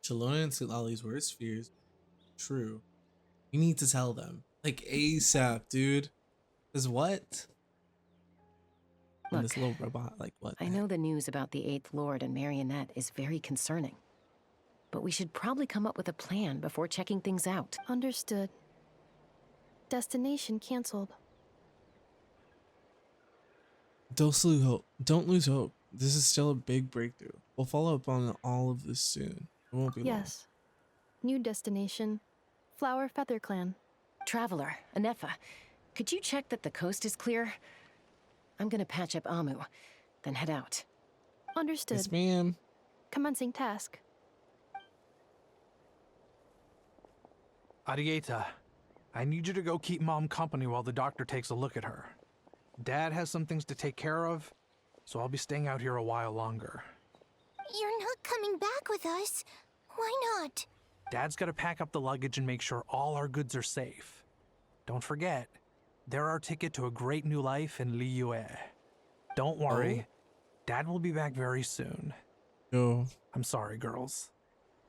[SPEAKER 1] Xilonen and Silali's worst fears true. You need to tell them. Like ASAP, dude. Cause what? And
[SPEAKER 4] Look,
[SPEAKER 1] this little robot, like what?
[SPEAKER 4] I know the news about the 8th Lord and Marionette is very concerning. But we should probably come up with a plan before checking things out.
[SPEAKER 6] Understood. Destination cancelled.
[SPEAKER 1] Don't lose hope. Don't lose hope. This is still a big breakthrough. We'll follow up on all of this soon. It won't be long.
[SPEAKER 6] Yes. New destination. Flower Feather Clan.
[SPEAKER 4] Traveler, Ineffa, could you check that the coast is clear? I'm gonna patch up Amu, then head out.
[SPEAKER 6] Understood.
[SPEAKER 1] Yes, ma'am.
[SPEAKER 6] Commencing task.
[SPEAKER 11] Arieta, I need you to go keep Mom company while the doctor takes a look at her. Dad has some things to take care of, so I'll be staying out here a while longer.
[SPEAKER 5] You're not coming back with us. Why not?
[SPEAKER 11] Dad's gotta pack up the luggage and make sure all our goods are safe. Don't forget, they're our ticket to a great new life in Liyue. Don't worry, Dad will be back very soon.
[SPEAKER 1] Yo.
[SPEAKER 11] I'm sorry, girls.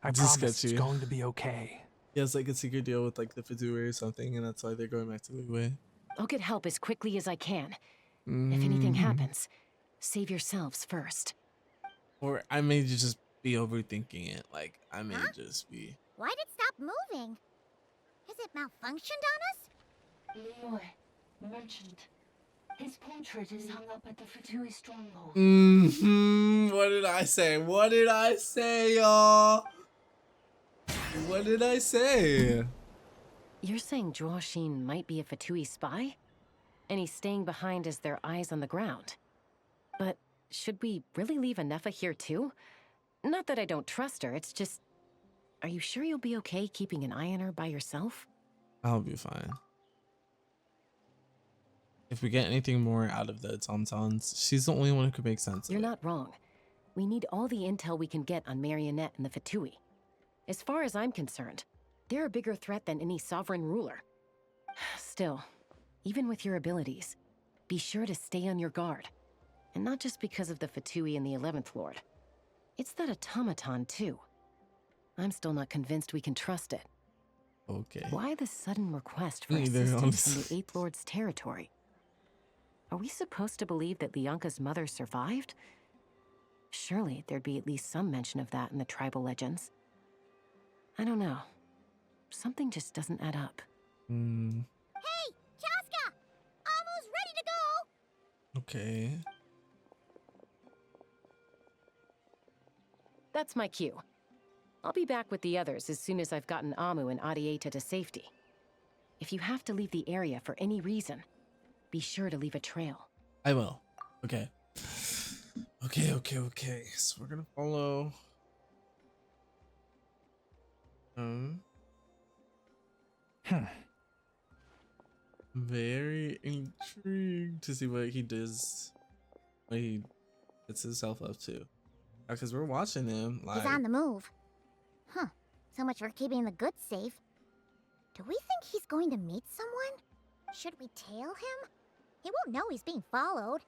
[SPEAKER 11] I
[SPEAKER 1] This is
[SPEAKER 11] promise it's
[SPEAKER 1] sketchy.
[SPEAKER 11] going to be okay.
[SPEAKER 1] He has like a secret deal with like the Fazuri or something, and that's why they're going back to Liyue.
[SPEAKER 4] I'll get help as quickly as I can. If anything happens, save yourselves first.
[SPEAKER 1] Or I may just be overthinking it. Like, I may just be...
[SPEAKER 5] Why'd it stop moving? Has it malfunctioned on us?
[SPEAKER 20] Liyue, merchant. His portrait is hung up at the Fatui stronghold.
[SPEAKER 1] What did I say? What did I say, y'all? What did I say?
[SPEAKER 4] You're saying Zhuoxin might be a Fatui spy? And he's staying behind as their eyes on the ground. But should we really leave Ineffa here too? Not that I don't trust her, it's just... Are you sure you'll be okay keeping an eye on her by yourself?
[SPEAKER 1] I'll be fine. If we get anything more out of the Tauntauns, she's the only one who could make sense of
[SPEAKER 4] You're
[SPEAKER 1] it.
[SPEAKER 4] not wrong. We need all the intel we can get on Marionette and the Fatui. As far as I'm concerned, they're a bigger threat than any sovereign ruler. Still, even with your abilities, be sure to stay on your guard. And not just because of the Fatui and the 11th Lord. It's that automaton, too. I'm still not convinced we can trust it.
[SPEAKER 1] Okay.
[SPEAKER 4] Why the sudden request for
[SPEAKER 1] Neither,
[SPEAKER 4] assistance from
[SPEAKER 1] honestly.
[SPEAKER 4] the 8th Lord's territory? Are we supposed to believe that Lianka's mother survived? Surely there'd be at least some mention of that in the tribal legends. I don't know. Something just doesn't add up.
[SPEAKER 5] Hey, Chaska! Almost ready to go!
[SPEAKER 1] Okay.
[SPEAKER 4] That's my cue. I'll be back with the others as soon as I've gotten Amu and Adieta to safety. If you have to leave the area for any reason, be sure to leave a trail.
[SPEAKER 1] I will. Okay. Okay. So we're gonna follow... Very intrigued to see what he does, what he gets himself up to. Because we're watching him like...
[SPEAKER 5] He's on the move. Huh. So much for keeping the goods safe. Do we think he's going to meet someone? Should we tail him? He won't know he's being followed.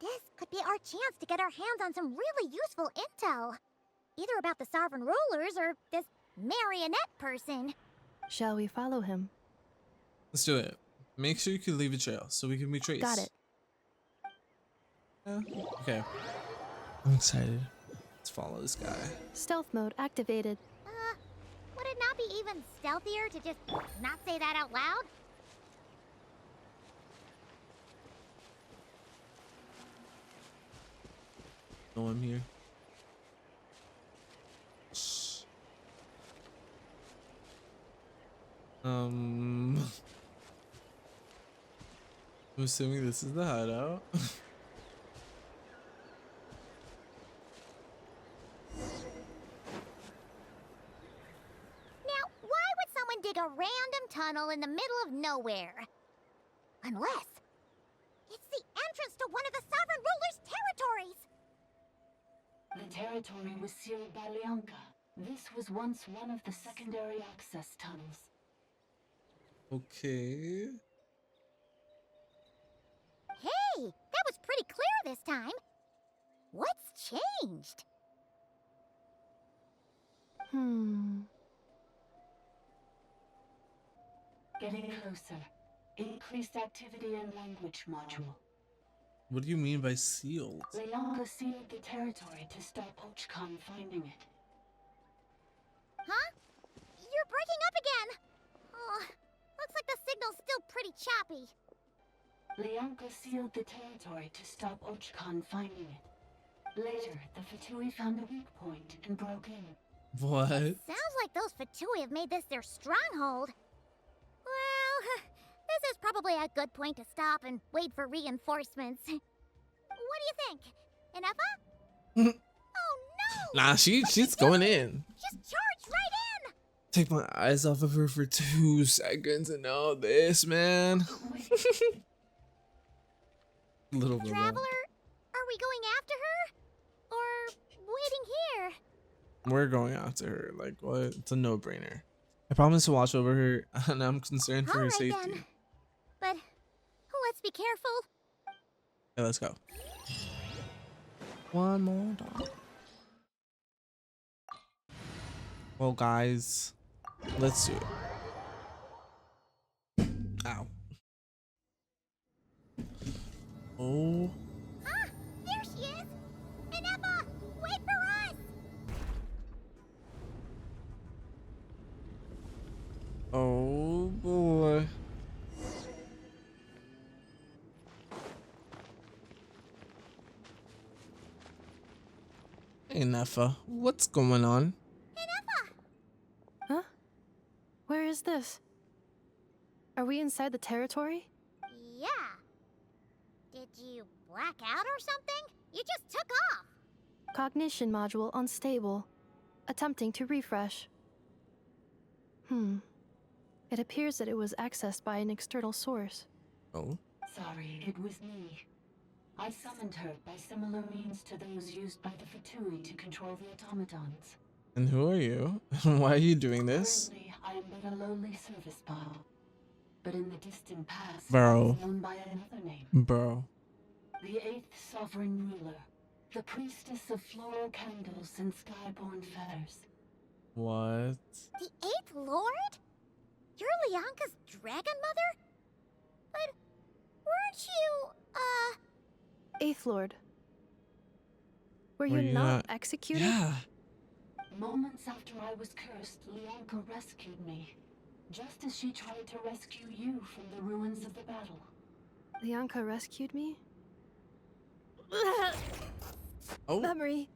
[SPEAKER 5] This could be our chance to get our hands on some really useful intel. Either about the sovereign rulers or this marionette person.
[SPEAKER 6] Shall we follow him?
[SPEAKER 1] Let's do it. Make sure you can leave a trail so we can be traced.
[SPEAKER 6] Got it.
[SPEAKER 1] Yeah. Okay. I'm excited. Let's follow this guy.
[SPEAKER 6] Stealth mode activated.
[SPEAKER 5] Would it not be even stealthier to just not say that out loud?
[SPEAKER 1] No one here. I'm assuming this is the hideout.
[SPEAKER 5] Now, why would someone dig a random tunnel in the middle of nowhere? Unless it's the entrance to one of the sovereign ruler's territories!
[SPEAKER 20] The territory was sealed by Lianka. This was once one of the secondary access tunnels.
[SPEAKER 1] Okay.
[SPEAKER 5] Hey, that was pretty clear this time. What's changed?
[SPEAKER 20] Getting closer. Increased activity in language module.
[SPEAKER 1] What do you mean by sealed?
[SPEAKER 20] Lianka sealed the territory to stop Ochkan finding it.
[SPEAKER 5] Huh? You're breaking up again! Oh, looks like the signal's still pretty choppy.
[SPEAKER 20] Lianka sealed the territory to stop Ochkan finding it. Later, the Fatui found a weak point and broke in.
[SPEAKER 1] What?
[SPEAKER 5] Sounds like those Fatui have made this their stronghold. Well, this is probably a good point to stop and wait for reinforcements. What do you think? Ineffa? Oh no!
[SPEAKER 1] Nah, she's going in.
[SPEAKER 5] Just charge right in!
[SPEAKER 1] take my eyes off of her for 2 seconds and all this, man. Little bit.
[SPEAKER 5] Traveler, are we going after her? Or waiting here?
[SPEAKER 1] We're going after her. Like, what? It's a no-brainer. I promise to watch over her, and I'm concerned for her safety.
[SPEAKER 5] Then. But let's be careful.
[SPEAKER 1] Okay, let's go. One more time. Well, guys, let's do it. Ow. Oh.
[SPEAKER 5] Ah, there she is! Ineffa, wait for us!
[SPEAKER 1] Oh boy. Ineffa, what's going on?
[SPEAKER 6] Huh? Where is this? Are we inside the territory?
[SPEAKER 5] Yeah. Did you black out or something? You just took off.
[SPEAKER 6] Cognition module unstable. Attempting to refresh. It appears that it was accessed by an external source.
[SPEAKER 1] Oh?
[SPEAKER 20] Sorry, it was me. I summoned her by similar means to those used by the Fatui to control the automatons.
[SPEAKER 1] And who are you? Why are you doing this?
[SPEAKER 20] Currently, I am but a lowly service bot. But in the distant past,
[SPEAKER 1] Bro.
[SPEAKER 20] I was known by another name.
[SPEAKER 1] Bro.
[SPEAKER 20] The 8th Sovereign Ruler. The priestess of floral candles and skyborn feathers.
[SPEAKER 1] What?
[SPEAKER 5] The 8th Lord? You're Lianka's dragon mother? But weren't you,
[SPEAKER 6] Eighth Lord. Were you not executed?
[SPEAKER 1] Yeah.
[SPEAKER 20] Moments after I was cursed, Lianka rescued me. Just as she tried to rescue you from the ruins of the battle.
[SPEAKER 6] Lianka rescued me?
[SPEAKER 1] Oh.
[SPEAKER 6] Memory.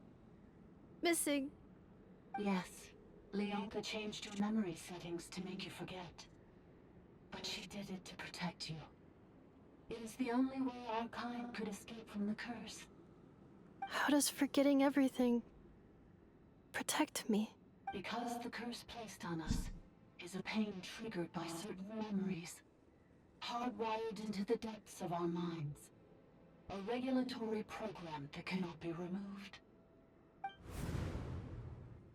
[SPEAKER 6] Missing.
[SPEAKER 20] Yes, Lianka changed your memory settings to make you forget. But she did it to protect you. It is the only way our kind could escape from the curse.
[SPEAKER 6] How does forgetting everything protect me?
[SPEAKER 20] Because the curse placed on us is a pain triggered by certain memories, hardwired into the depths of our minds. A regulatory program that cannot be removed.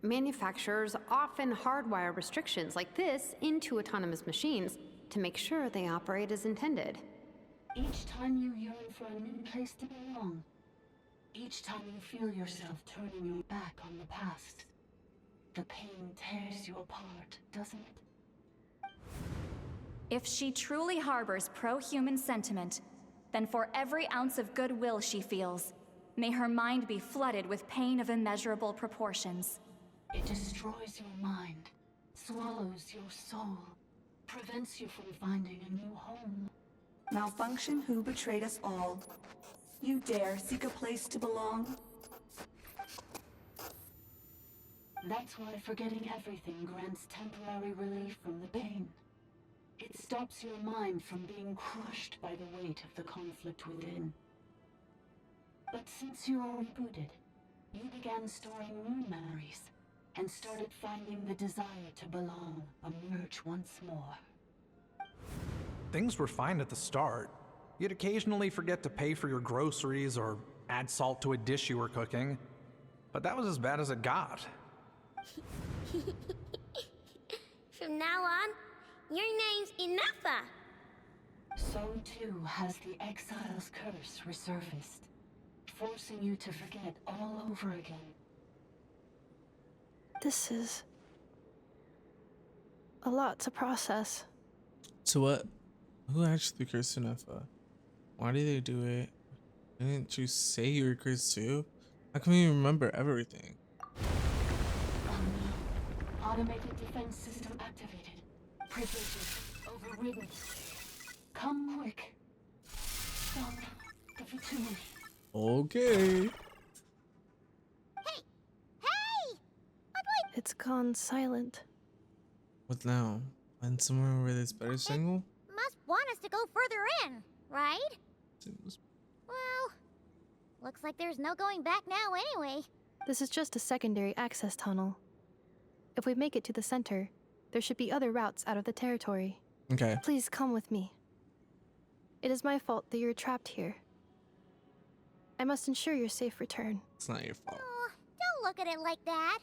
[SPEAKER 7] Manufacturers often hardwire restrictions like this into autonomous machines to make sure they operate as intended.
[SPEAKER 20] Each time you yearn for a new place to belong, each time you feel yourself turning your back on the past, the pain tears you apart, doesn't it?
[SPEAKER 16] If she truly harbors pro-human sentiment, then for every ounce of goodwill she feels, may her mind be flooded with pain of immeasurable proportions.
[SPEAKER 20] It destroys your mind, swallows your soul, prevents you from finding a new home.
[SPEAKER 8] Malfunction who betrayed us all. You dare seek a place to belong?
[SPEAKER 20] That's why forgetting everything grants temporary relief from the pain. It stops your mind from being crushed by the weight of the conflict within. But since you are rebooted, you began storing new memories, and started finding the desire to belong emerge once more.
[SPEAKER 11] Things were fine at the start. You'd occasionally forget to pay for your groceries or add salt to a dish you were cooking. But that was as bad as it got.
[SPEAKER 5] From now on, your name's Ineffa.
[SPEAKER 20] So too has the Exile's curse resurfaced, forcing you to forget all over again.
[SPEAKER 6] This is a lot to process.
[SPEAKER 1] So what? Who actually cursed Ineffa? Why did they do it? Didn't you say you were cursed too? How can you remember everything?
[SPEAKER 20] Automated defense system activated. Privileges overridden. Come quick. Stop the Fatui.
[SPEAKER 1] Okay.
[SPEAKER 6] It's gone silent.
[SPEAKER 1] What now? Find somewhere where there's better signal?
[SPEAKER 5] Must want us to go further in, right? Well, looks like there's no going back now anyway.
[SPEAKER 6] This is just a secondary access tunnel. If we make it to the center, there should be other routes out of the territory.
[SPEAKER 1] Okay.
[SPEAKER 6] Please come with me. It is my fault that you're trapped here. I must ensure your safe return.
[SPEAKER 1] It's not your fault.
[SPEAKER 5] Oh, don't look at it like that.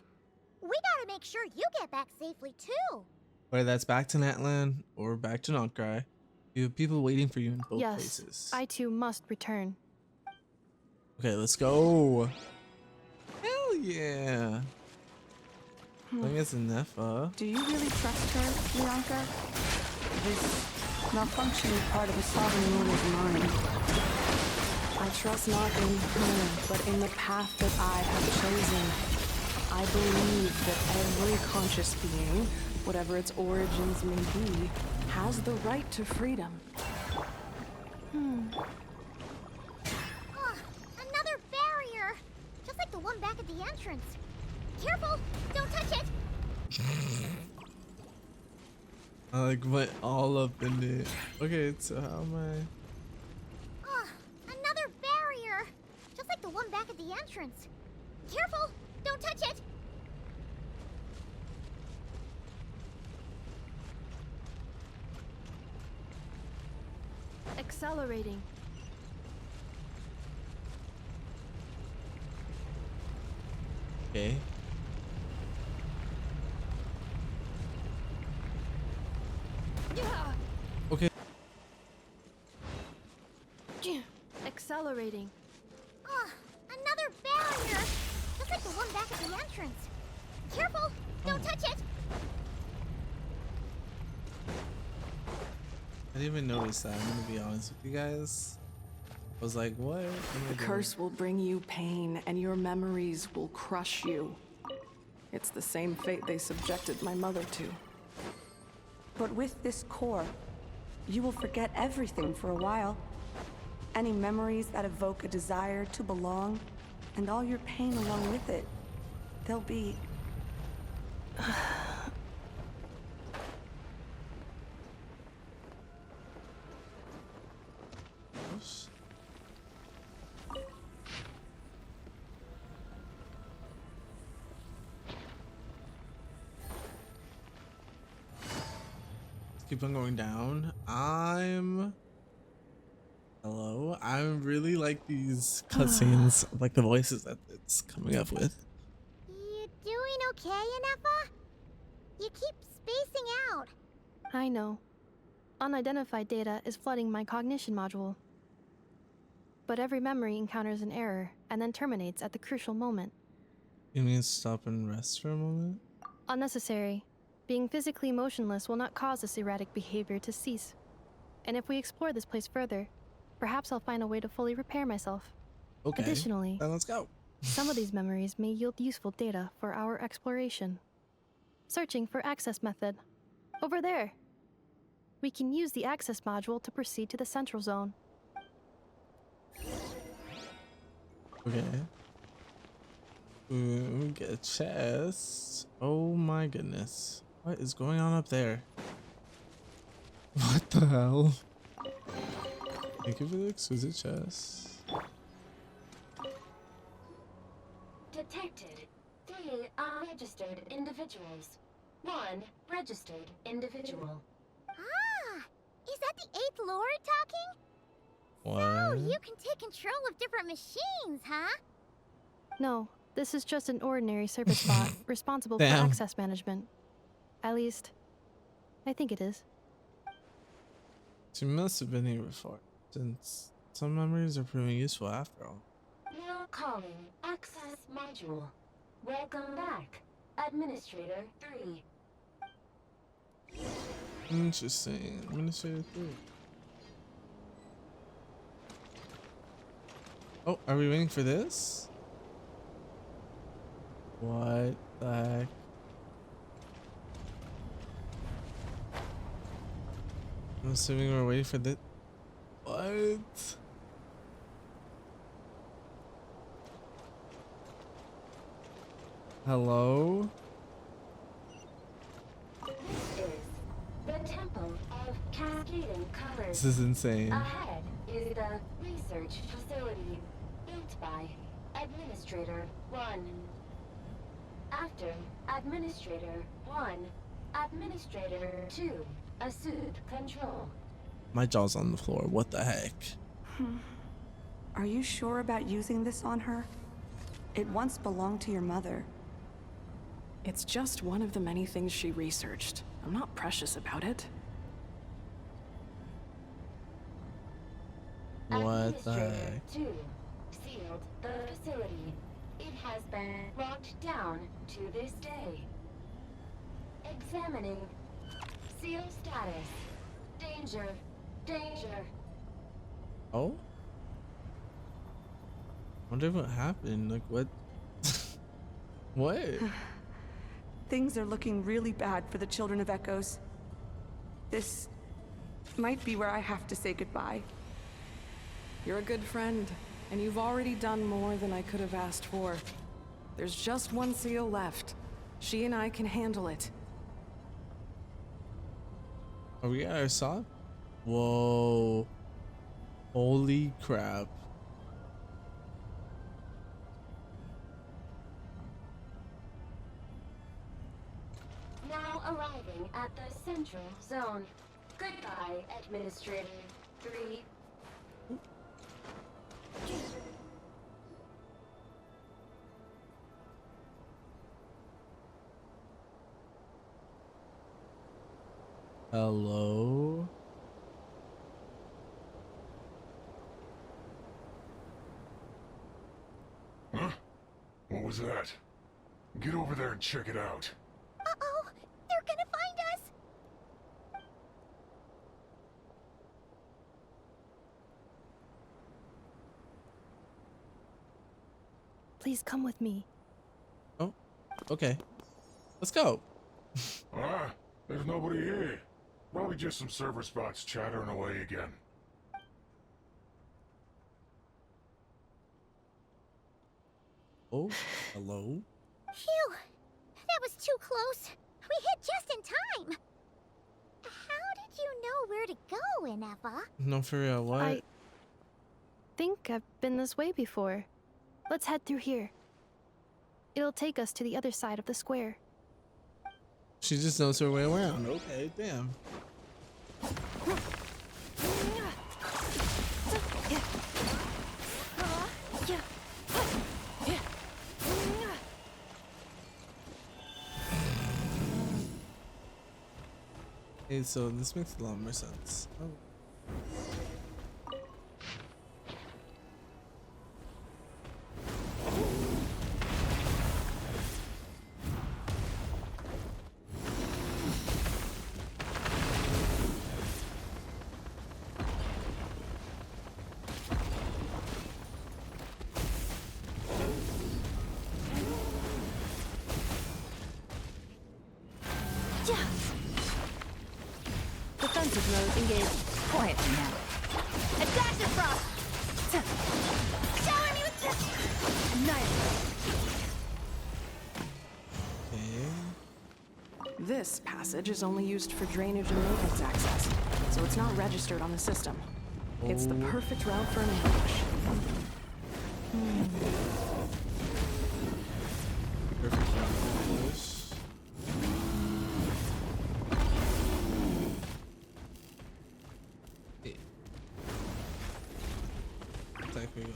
[SPEAKER 5] We gotta make sure you get back safely too.
[SPEAKER 1] Whether that's back to Natlan or back to Nod-Krai, you have people waiting for you in both
[SPEAKER 6] Yes,
[SPEAKER 1] places.
[SPEAKER 6] I too must return.
[SPEAKER 1] Okay, let's go. Hell yeah. I think it's ineffa.
[SPEAKER 15] Do you really trust her, Bianca? This malfunctioning part of the sovereign moon is mine. I trust not in her, but in the path that I have chosen. I believe that every conscious being, whatever its origins may be, has the right to freedom.
[SPEAKER 5] Oh, another barrier! Just like the one back at the entrance. Careful! Don't touch it!
[SPEAKER 1] I like went all up in it. Okay, so how am I?
[SPEAKER 5] Oh, another barrier! Just like the one back at the entrance. Careful! Don't touch it!
[SPEAKER 6] Accelerating.
[SPEAKER 1] Okay. Okay.
[SPEAKER 6] Accelerating.
[SPEAKER 5] Oh, another barrier! Just like the one back at the entrance. Careful! Don't touch it!
[SPEAKER 1] I didn't even notice that. I'm gonna be honest with you guys. I was like, what?
[SPEAKER 15] The curse will bring you pain, and your memories will crush you. It's the same fate they subjected my mother to.
[SPEAKER 8] But with this core, you will forget everything for a while. Any memories that evoke a desire to belong, and all your pain along with it. They'll be...
[SPEAKER 1] Keep on going down. Hello. I really like these cutscenes, like the voices that it's coming up with.
[SPEAKER 5] You doing okay, Ineffa? You keep spacing out.
[SPEAKER 6] I know. Unidentified data is flooding my cognition module. But every memory encounters an error and then terminates at the crucial moment.
[SPEAKER 1] You mean stop and rest for a moment?
[SPEAKER 6] Unnecessary. Being physically motionless will not cause this erratic behavior to cease. And if we explore this place further, perhaps I'll find a way to fully repair myself.
[SPEAKER 1] Okay.
[SPEAKER 6] Additionally,
[SPEAKER 1] then let's go.
[SPEAKER 6] Some of these memories may yield useful data for our exploration. Searching for access method. Over there. We can use the access module to proceed to the central zone.
[SPEAKER 1] Okay. Ooh, get a chest. Oh my goodness. What is going on up there? What the hell? Thank you for the exquisite chest.
[SPEAKER 21] Detected 3 unregistered individuals. 1 registered individual.
[SPEAKER 5] Ah! Is that the 8th Lord talking?
[SPEAKER 1] What?
[SPEAKER 5] So you can take control of different machines, huh?
[SPEAKER 6] No, this is just an ordinary service bot responsible for
[SPEAKER 1] Damn.
[SPEAKER 6] access management. At least, I think it is.
[SPEAKER 1] She must have been here before, since some memories are proving useful after all.
[SPEAKER 21] Now calling access module. Welcome back, Administrator 3.
[SPEAKER 1] Interesting. Administrator 3. Oh, are we waiting for this? What the heck? I'm assuming we're waiting for this. What? Hello?
[SPEAKER 21] This is the Temple of Cascading Colors.
[SPEAKER 1] This is insane.
[SPEAKER 21] Ahead is the research facility built by Administrator 1. After Administrator 1, Administrator 2, assumed control.
[SPEAKER 1] My jaw's on the floor. What the heck?
[SPEAKER 8] Are you sure about using this on her? It once belonged to your mother.
[SPEAKER 15] It's just one of the many things she researched. I'm not precious about it.
[SPEAKER 1] What the heck?
[SPEAKER 21] 2, sealed the facility. It has been locked down to this day. Examining. Seal status. Danger. Danger.
[SPEAKER 1] Oh? Wonder what happened. Like, what? What?
[SPEAKER 8] Things are looking really bad for the Children of Echoes. This might be where I have to say goodbye.
[SPEAKER 15] You're a good friend, and you've already done more than I could have asked for. There's just one seal left. She and I can handle it.
[SPEAKER 1] Are we at our stop? Whoa. Holy crap.
[SPEAKER 21] Now arriving at the central zone. Goodbye, Administrator 3.
[SPEAKER 1] Hello?
[SPEAKER 17] Huh? What was that? Get over there and check it out.
[SPEAKER 5] Uh-oh! They're gonna find us!
[SPEAKER 6] Please come with me.
[SPEAKER 1] Oh, okay. Let's go.
[SPEAKER 17] There's nobody here. Probably just some server spots chattering away again.
[SPEAKER 1] Oh, hello?
[SPEAKER 5] Phew! That was too close. We hit just in time. How did you know where to go, Ineffa?
[SPEAKER 1] No, for real, what?
[SPEAKER 6] I think I've been this way before. Let's head through here. It'll take us to the other side of the square.
[SPEAKER 1] She just knows her way around. Okay, damn. Okay, so this makes a lot more sense. Oh.
[SPEAKER 2] Defensive mode engaged. Quietly now.
[SPEAKER 5] Attack the frost! Shower me with this!
[SPEAKER 1] Okay.
[SPEAKER 15] This passage is only used for drainage and maintenance access, so it's not registered on the system. It's the perfect route for an ambush.
[SPEAKER 1] Perfect route for an ambush. Attack, here we go.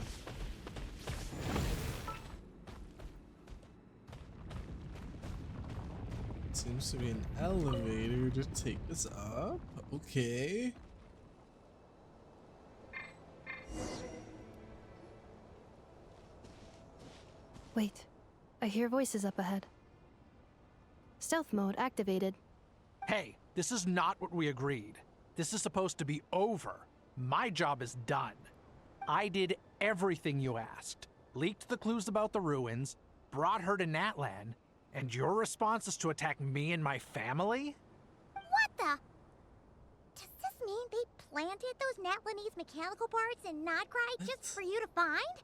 [SPEAKER 1] Seems to be an elevator to take us up. Okay.
[SPEAKER 6] Wait, I hear voices up ahead. Stealth mode activated.
[SPEAKER 11] Hey, this is not what we agreed. This is supposed to be over. My job is done. I did everything you asked. Leaked the clues about the ruins, brought her to Natlan, and your response is to attack me and my family?
[SPEAKER 5] What the? Does this mean they planted those Natlanese mechanical parts in Nod-Krai just for you to find?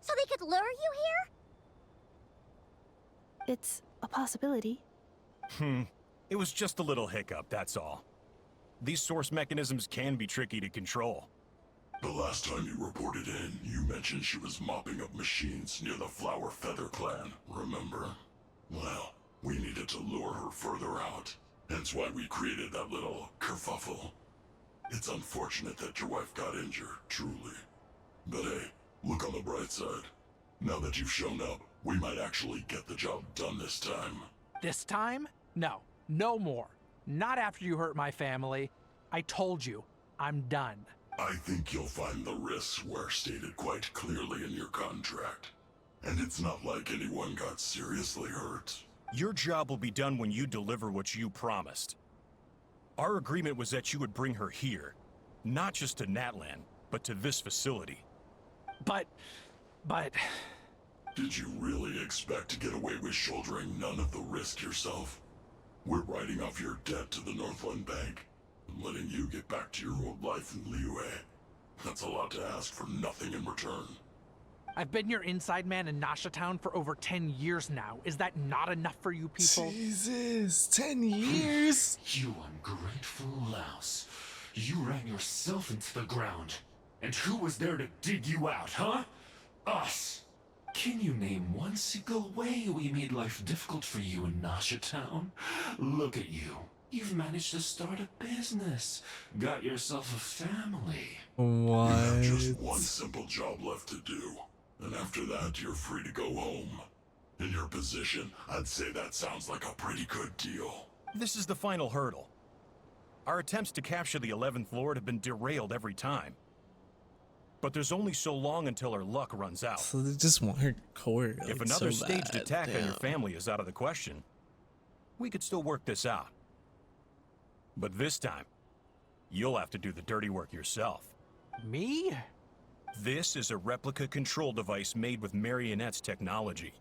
[SPEAKER 5] So they could lure you here?
[SPEAKER 6] It's a possibility.
[SPEAKER 19] It was just a little hiccup, that's all. These source mechanisms can be tricky to control.
[SPEAKER 17] The last time you reported in, you mentioned she was mopping up machines near the Flower Feather clan, remember? Well, we needed to lure her further out. Hence why we created that little kerfuffle. It's unfortunate that your wife got injured, truly. But hey, look on the bright side. Now that you've shown up, we might actually get the job done this time.
[SPEAKER 11] This time? No. No more. Not after you hurt my family. I told you, I'm done.
[SPEAKER 17] I think you'll find the risks were stated quite clearly in your contract. And it's not like anyone got seriously hurt.
[SPEAKER 19] Your job will be done when you deliver what you promised. Our agreement was that you would bring her here, not just to Natlan, but to this facility.
[SPEAKER 11] But...
[SPEAKER 17] Did you really expect to get away with shouldering none of the risk yourself? We're writing off your debt to the Northland Bank and letting you get back to your old life in Liyue. That's a lot to ask for nothing in return.
[SPEAKER 11] I've been your inside man in Nasha Town for over 10 years now. Is that not enough for you people?
[SPEAKER 1] Jesus, 10 years?
[SPEAKER 3] You ungrateful louse. You ran yourself into the ground. And who was there to dig you out, huh? Us. Can you name one single way we made life difficult for you in Nasha Town? Look at you. You've managed to start a business. Got yourself a family.
[SPEAKER 1] What?
[SPEAKER 17] You have just one simple job left to do. And after that, you're free to go home. In your position, I'd say that sounds like a pretty good deal.
[SPEAKER 19] This is the final hurdle. Our attempts to capture the 11th Lord have been derailed every time. But there's only so long until our luck runs out.
[SPEAKER 1] So they just want her core. Like,
[SPEAKER 19] if another
[SPEAKER 1] so
[SPEAKER 19] staged
[SPEAKER 1] bad.
[SPEAKER 19] attack on your
[SPEAKER 1] Damn.
[SPEAKER 19] family is out of the question, we could still work this out. But this time, you'll have to do the dirty work yourself.
[SPEAKER 11] Me?
[SPEAKER 19] This is a replica control device made with Marionette's technology.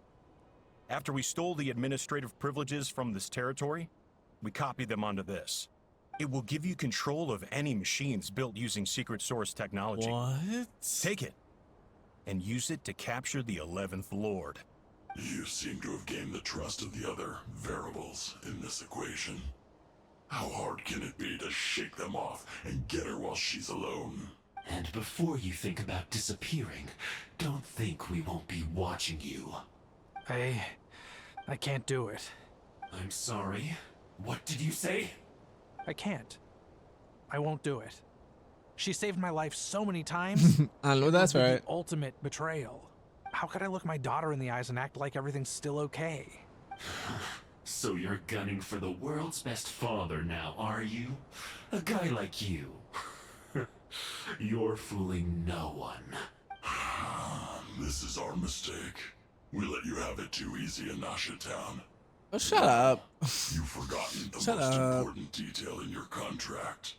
[SPEAKER 19] After we stole the administrative privileges from this territory, we copied them onto this. It will give you control of any machines built using secret source technology.
[SPEAKER 1] What?
[SPEAKER 19] Take it, and use it to capture the 11th Lord.
[SPEAKER 17] You seem to have gained the trust of the other variables in this equation. How hard can it be to shake them off and get her while she's alone?
[SPEAKER 3] And before you think about disappearing, don't think we won't be watching you.
[SPEAKER 11] I can't do it.
[SPEAKER 3] I'm sorry. What did you say?
[SPEAKER 11] I can't. I won't do it. She saved my life so many times.
[SPEAKER 1] I know that's
[SPEAKER 11] It would be
[SPEAKER 1] right.
[SPEAKER 11] the ultimate betrayal. How could I look my daughter in the eyes and act like everything's still okay?
[SPEAKER 3] So you're gunning for the world's best father now, are you? A guy like you. You're fooling no one.
[SPEAKER 17] This is our mistake. We let you have it too easy in Nasha Town.
[SPEAKER 1] Oh, shut up.
[SPEAKER 17] You've forgotten the
[SPEAKER 1] Shut
[SPEAKER 17] most
[SPEAKER 1] up.
[SPEAKER 17] important detail in your contract.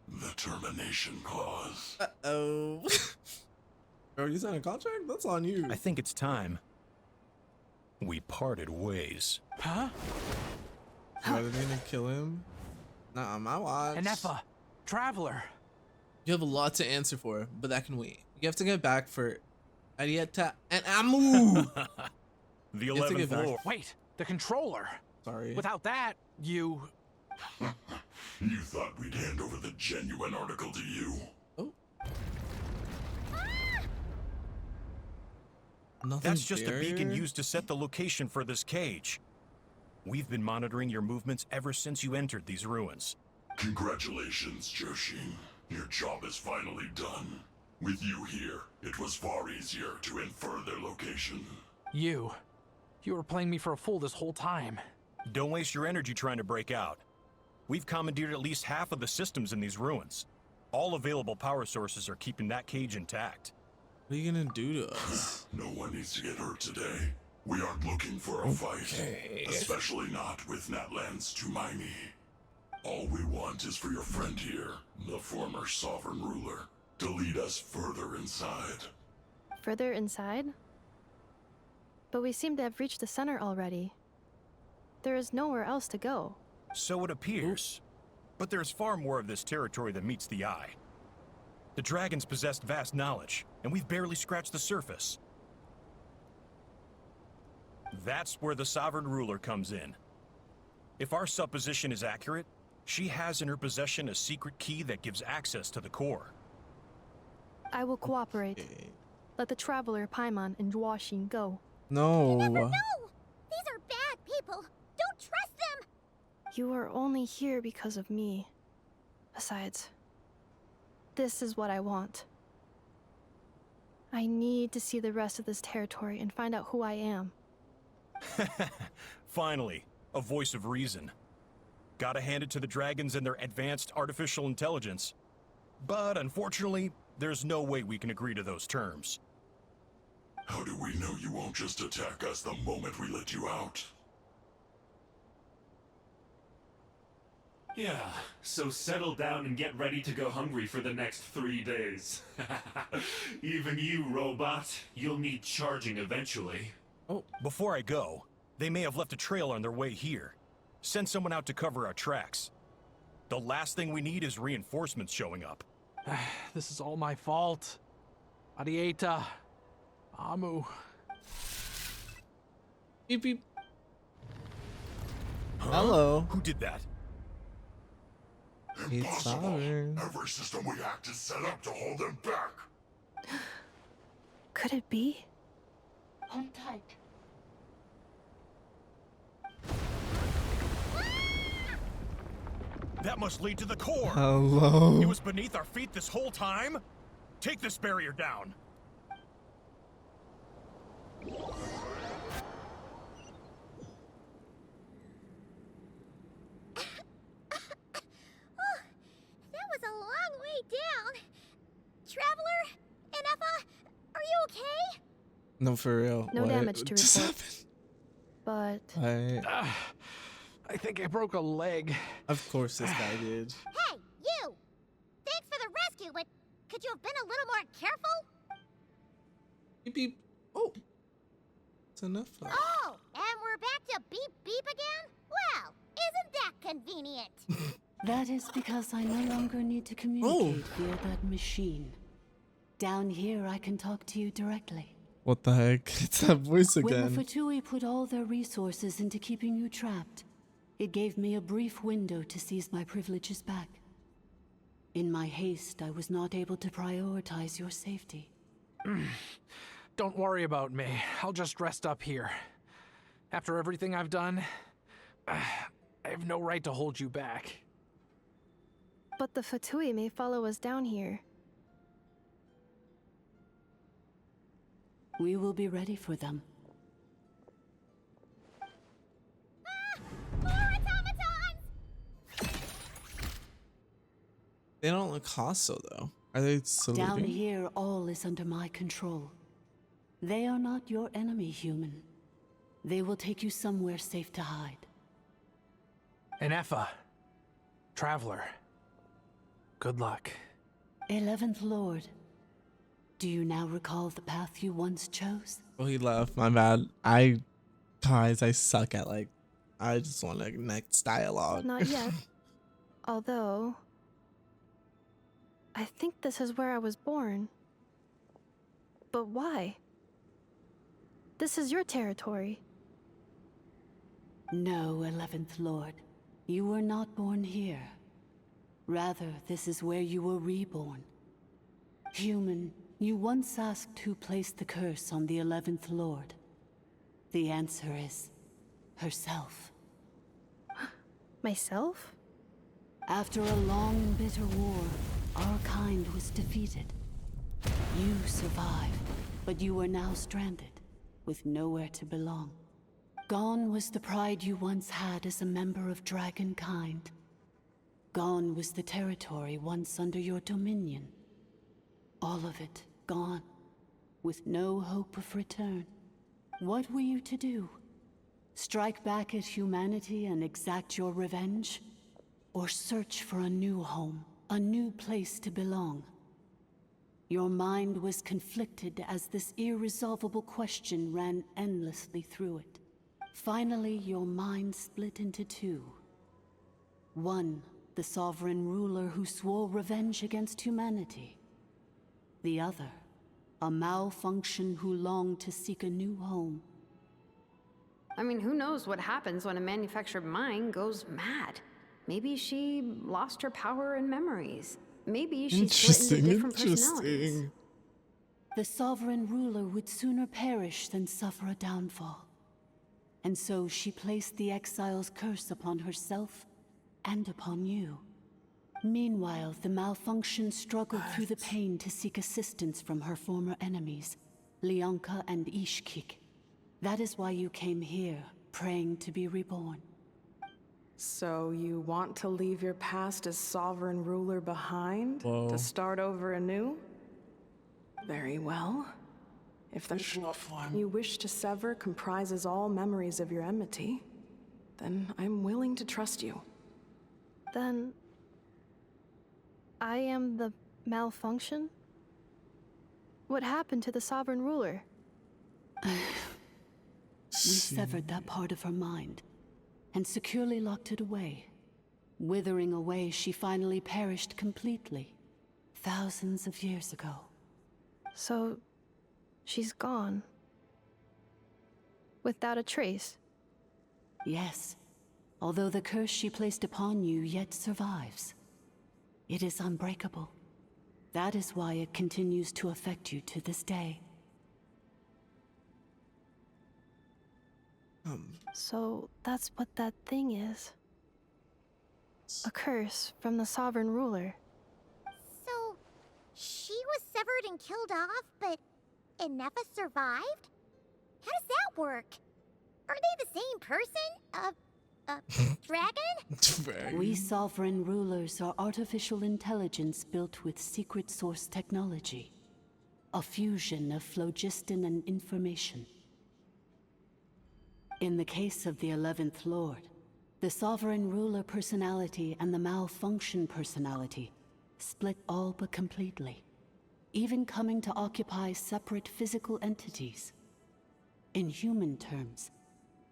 [SPEAKER 17] The termination clause.
[SPEAKER 1] Uh-oh. Bro, you signed a contract? That's on you.
[SPEAKER 19] I think it's time we parted ways.
[SPEAKER 11] Huh?
[SPEAKER 1] Are they gonna kill him? Not on my watch.
[SPEAKER 11] Ineffa, Traveler.
[SPEAKER 1] You have a lot to answer for, but that can wait. You have to get back for Arietta and Amu.
[SPEAKER 19] The
[SPEAKER 1] You have to
[SPEAKER 19] 11th
[SPEAKER 1] get back.
[SPEAKER 19] Lord.
[SPEAKER 11] Wait, the controller.
[SPEAKER 1] Sorry.
[SPEAKER 11] Without that, you...
[SPEAKER 17] You thought we'd hand over the genuine article to you?
[SPEAKER 1] Nothing
[SPEAKER 19] That's just a beacon
[SPEAKER 1] barrier?
[SPEAKER 19] used to set the location for this cage. We've been monitoring your movements ever since you entered these ruins.
[SPEAKER 17] Congratulations, Joshin. Your job is finally done. With you here, it was far easier to infer their location.
[SPEAKER 11] You were playing me for a fool this whole time.
[SPEAKER 19] Don't waste your energy trying to break out. We've commandeered at least half of the systems in these ruins. All available power sources are keeping that cage intact.
[SPEAKER 1] What are you gonna do to us?
[SPEAKER 17] No one needs to get hurt today. We aren't looking for a fight. Especially not with Natlan's Tumaini. All we want is for your friend here, the former sovereign ruler, to lead us further inside.
[SPEAKER 6] Further inside? But we seem to have reached the center already. There is nowhere else to go.
[SPEAKER 19] So it appears. But there's far more of this territory than meets the eye. The dragons possessed vast knowledge, and we've barely scratched the surface. That's where the sovereign ruler comes in. If our supposition is accurate, she has in her possession a secret key that gives access to the core.
[SPEAKER 6] I will cooperate. Let the Traveler, Paimon, and Dwashin go.
[SPEAKER 1] No.
[SPEAKER 5] No! These are bad people! Don't trust them!
[SPEAKER 6] You are only here because of me. Besides, this is what I want. I need to see the rest of this territory and find out who I am.
[SPEAKER 19] Finally, a voice of reason. Gotta hand it to the dragons and their advanced artificial intelligence. But unfortunately, there's no way we can agree to those terms.
[SPEAKER 17] How do we know you won't just attack us the moment we let you out?
[SPEAKER 3] Yeah, so settle down and get ready to go hungry for the next 3 days. Even you, robot, you'll need charging eventually.
[SPEAKER 19] Oh, before I go, they may have left a trail on their way here. Send someone out to cover our tracks. The last thing we need is reinforcements showing up.
[SPEAKER 11] This is all my fault. Adieta. Amu.
[SPEAKER 1] Beep beep. Hello.
[SPEAKER 19] Who did that?
[SPEAKER 17] Impossible.
[SPEAKER 1] Sovereign.
[SPEAKER 17] Every system we hacked is set up to hold them back.
[SPEAKER 6] Could it be?
[SPEAKER 20] Hold tight.
[SPEAKER 19] That must lead to the core.
[SPEAKER 1] Hello.
[SPEAKER 19] It was beneath our feet this whole time? Take this barrier down.
[SPEAKER 5] That was a long way down. Traveler, Ineffa, are you okay?
[SPEAKER 1] No, for real.
[SPEAKER 6] No
[SPEAKER 1] What
[SPEAKER 6] damage to
[SPEAKER 1] just
[SPEAKER 6] report.
[SPEAKER 1] happened?
[SPEAKER 6] But
[SPEAKER 11] I think I broke a leg.
[SPEAKER 1] Of course this guy did.
[SPEAKER 5] Hey, you! Thanks for the rescue, but could you have been a little more careful?
[SPEAKER 1] Beep beep. Oh. It's enough.
[SPEAKER 5] Oh, and we're back to beep beep again? Well, isn't that convenient?
[SPEAKER 20] That is because I no longer need to communicate via that machine. Down here, I can talk to you directly.
[SPEAKER 1] What the heck? It's that voice
[SPEAKER 20] When
[SPEAKER 1] again.
[SPEAKER 20] the Fatui put all their resources into keeping you trapped, it gave me a brief window to seize my privileges back. In my haste, I was not able to prioritize your safety.
[SPEAKER 11] Don't worry about me. I'll just rest up here. After everything I've done, I have no right to hold you back.
[SPEAKER 6] But the Fatui may follow us down here.
[SPEAKER 20] We will be ready for them.
[SPEAKER 5] More automatons!
[SPEAKER 1] They don't look hostile though. Are they saluting?
[SPEAKER 20] Down here, all is under my control. They are not your enemy, human. They will take you somewhere safe to hide.
[SPEAKER 11] Ineffa. Traveler. Good luck.
[SPEAKER 20] 11th Lord. Do you now recall the path you once chose?
[SPEAKER 1] Oh, he left. My bad. Guys, I suck at I just want a next dialogue.
[SPEAKER 6] Not yet. Although, I think this is where I was born. But why? This is your territory.
[SPEAKER 20] No, 11th Lord. You were not born here. Rather, this is where you were reborn. Human, you once asked who placed the curse on the 11th Lord. The answer is herself.
[SPEAKER 6] Myself?
[SPEAKER 20] After a long and bitter war, our kind was defeated. You survived, but you are now stranded, with nowhere to belong. Gone was the pride you once had as a member of dragonkind. Gone was the territory once under your dominion. All of it gone, with no hope of return. What were you to do? Strike back at humanity and exact your revenge? Or search for a new home, a new place to belong? Your mind was conflicted as this irresolvable question ran endlessly through it. Finally, your mind split into two. One, the sovereign ruler who swore revenge against humanity. The other, a malfunction who longed to seek a new home.
[SPEAKER 7] I mean, who knows what happens when a manufactured mind goes mad? Maybe she lost her power and memories. Maybe she split into different personalities.
[SPEAKER 20] The sovereign ruler would sooner perish than suffer a downfall. And so she placed the exile's curse upon herself and upon you. Meanwhile, the malfunction struggled through the pain to seek assistance from her former enemies, Leonka and Ishkik. That is why you came here, praying to be reborn.
[SPEAKER 15] So you want to leave your past as sovereign ruler behind?
[SPEAKER 1] Whoa.
[SPEAKER 15] To start over anew? Very well. If the you wish to sever comprises all memories of your enmity, then I'm willing to trust you.
[SPEAKER 6] Then I am the malfunction? What happened to the sovereign ruler?
[SPEAKER 20] We severed that part of her mind and securely locked it away. Withering away, she finally perished completely, thousands of years ago.
[SPEAKER 6] So, she's gone. Without a trace?
[SPEAKER 20] Yes, although the curse she placed upon you yet survives. It is unbreakable. That is why it continues to affect you to this day.
[SPEAKER 6] So, that's what that thing is. A curse from the sovereign ruler.
[SPEAKER 5] So, she was severed and killed off, but Ineffa survived? How does that work? Are they the same person? Dragon?
[SPEAKER 20] We sovereign rulers are artificial intelligence built with secret source technology. A fusion of phlogiston and information. In the case of the 11th Lord, the sovereign ruler personality and the malfunction personality split all but completely, even coming to occupy separate physical entities. In human terms,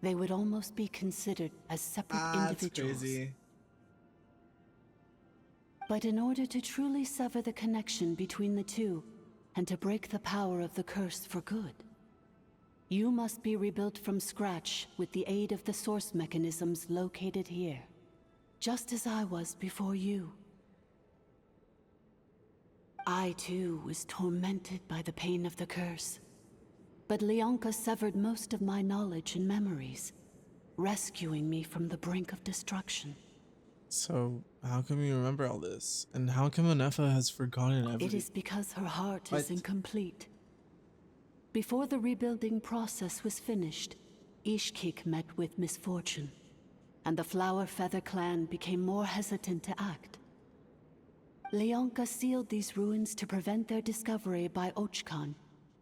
[SPEAKER 20] they would almost be considered as separate individuals.
[SPEAKER 1] That's crazy.
[SPEAKER 20] But in order to truly sever the connection between the two, and to break the power of the curse for good, you must be rebuilt from scratch with the aid of the source mechanisms located here, just as I was before you. I too was tormented by the pain of the curse, but Leonka severed most of my knowledge and memories, rescuing me from the brink of destruction.
[SPEAKER 1] So, how come you remember all this? And how come Ineffa has forgotten everything?
[SPEAKER 20] It is because her heart is incomplete. Before the rebuilding process was finished, Ishkik met with misfortune, and the Flower Feather clan became more hesitant to act. Leonka sealed these ruins to prevent their discovery by Archon,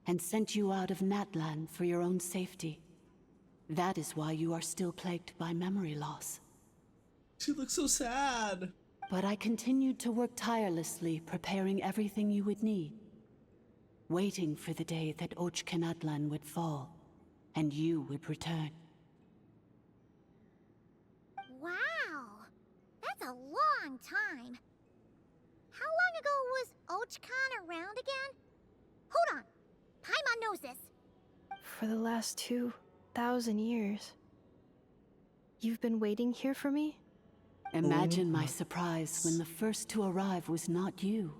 [SPEAKER 20] and sent you out of Natlan for your own safety. That is why you are still plagued by memory loss.
[SPEAKER 1] She looks so sad.
[SPEAKER 20] But I continued to work tirelessly, preparing everything you would need. Waiting for the day that Natlan would fall, and you would return.
[SPEAKER 5] Wow! That's a long time. How long ago was Archon around again? Hold on! Paimon knows this.
[SPEAKER 6] For the last 2,000 years. You've been waiting here for me?
[SPEAKER 20] Imagine my surprise when the first to arrive was not you,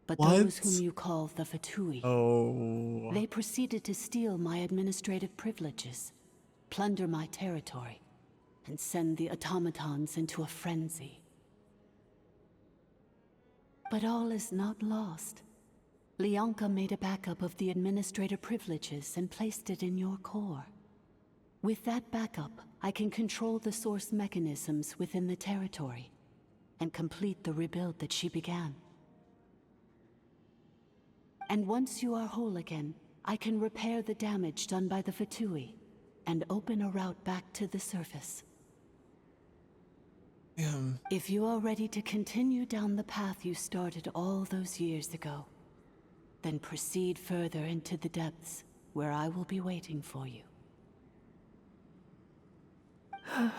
[SPEAKER 20] but
[SPEAKER 1] What?
[SPEAKER 20] those whom you call the Fatui.
[SPEAKER 1] Oh.
[SPEAKER 20] They proceeded to steal my administrative privileges, plunder my territory, and send the automatons into a frenzy. But all is not lost. Leonka made a backup of the administrator privileges and placed it in your core. With that backup, I can control the source mechanisms within the territory and complete the rebuild that she began. And once you are whole again, I can repair the damage done by the Fatui and open a route back to the surface. If you are ready to continue down the path you started all those years ago, then proceed further into the depths, where I will be waiting for you.
[SPEAKER 1] I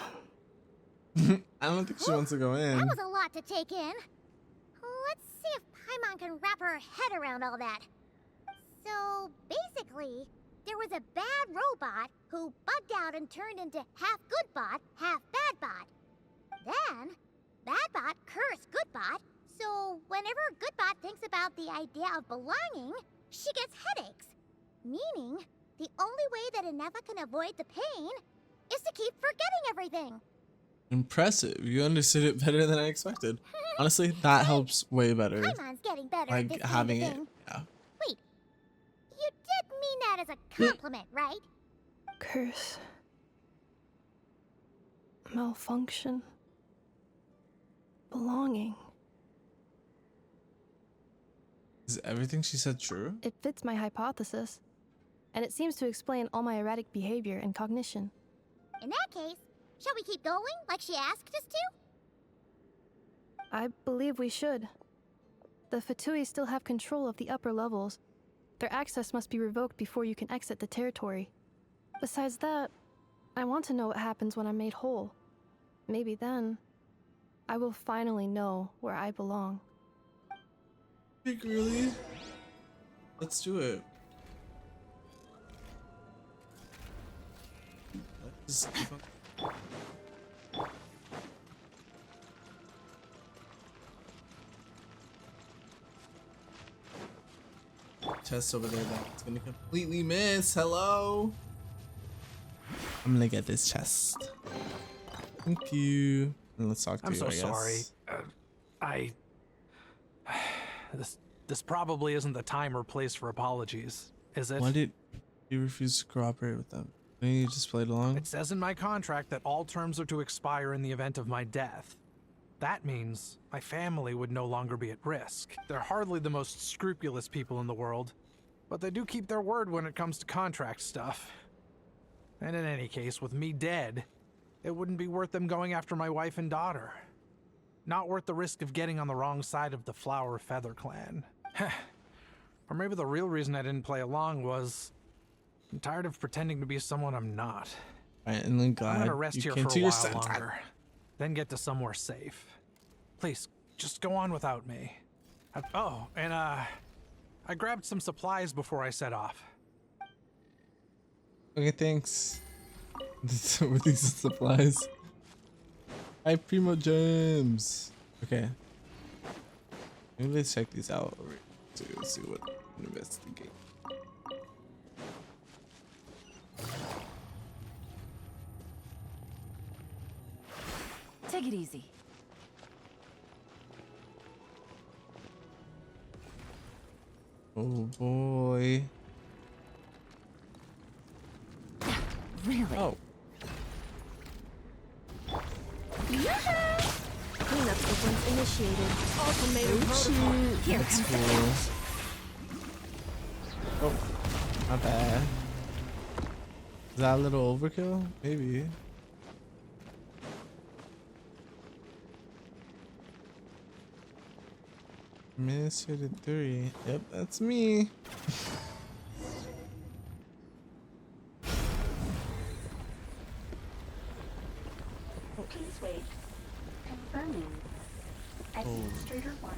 [SPEAKER 1] don't think she wants to go in.
[SPEAKER 5] That was a lot to take in. Let's see if Paimon can wrap her head around all that. So, basically, there was a bad robot who bugged out and turned into half good bot, half bad bot. Then, bad bot cursed good bot, so whenever good bot thinks about the idea of belonging, she gets headaches. Meaning, the only way that Ineffa can avoid the pain is to keep forgetting everything.
[SPEAKER 1] Impressive. You understood it better than I expected. Honestly, that helps way better.
[SPEAKER 5] Paimon's getting better at this
[SPEAKER 1] Like
[SPEAKER 5] kind
[SPEAKER 1] having
[SPEAKER 5] of
[SPEAKER 1] it.
[SPEAKER 5] thing.
[SPEAKER 1] Yeah.
[SPEAKER 5] Wait, you did mean that as a compliment, right?
[SPEAKER 6] Curse. Malfunction. Belonging.
[SPEAKER 1] Is everything she said true?
[SPEAKER 6] It fits my hypothesis, and it seems to explain all my erratic behavior and cognition.
[SPEAKER 5] In that case, shall we keep going like she asked us to?
[SPEAKER 6] I believe we should. The Fatui still have control of the upper levels. Their access must be revoked before you can exit the territory. Besides that, I want to know what happens when I'm made whole. Maybe then, I will finally know where I belong.
[SPEAKER 1] Think really? Let's do it. Let's keep on. Chest over there that's gonna completely miss. Hello? I'm gonna get this chest. Thank you. And let's talk to
[SPEAKER 11] I'm
[SPEAKER 1] you,
[SPEAKER 11] so
[SPEAKER 1] I guess.
[SPEAKER 11] sorry. This probably isn't the time or place for apologies, is it?
[SPEAKER 1] Why did you refuse to cooperate with them? Didn't you just played along?
[SPEAKER 11] It says in my contract that all terms are to expire in the event of my death. That means my family would no longer be at risk. They're hardly the most scrupulous people in the world, but they do keep their word when it comes to contract stuff. And in any case, with me dead, it wouldn't be worth them going after my wife and daughter. Not worth the risk of getting on the wrong side of the Flower Feather clan. Or maybe the real reason I didn't play along was I'm tired of pretending to be someone I'm not.
[SPEAKER 1] Alright, and then glad
[SPEAKER 11] I'm gonna rest
[SPEAKER 1] you
[SPEAKER 11] here
[SPEAKER 1] came
[SPEAKER 11] for
[SPEAKER 1] to
[SPEAKER 11] a
[SPEAKER 1] your
[SPEAKER 11] while
[SPEAKER 1] senses.
[SPEAKER 11] longer, then get to somewhere safe. Please, just go on without me. I grabbed some supplies before I set off.
[SPEAKER 1] Okay, thanks. With these supplies. Hi, Primo Gems. Okay. Maybe let's check these out to see what investigate.
[SPEAKER 2] Take it easy.
[SPEAKER 1] Oh boy.
[SPEAKER 2] Really?
[SPEAKER 1] Oh.
[SPEAKER 6] Cleanup sequence initiated. Automated protocol. Here
[SPEAKER 1] That's
[SPEAKER 6] comes the
[SPEAKER 1] cool.
[SPEAKER 6] count.
[SPEAKER 1] Oh, not bad. Is that a little overkill? Maybe. Administrator 3. Yep, that's me.
[SPEAKER 21] Please wait. Confirming. Administrator 1.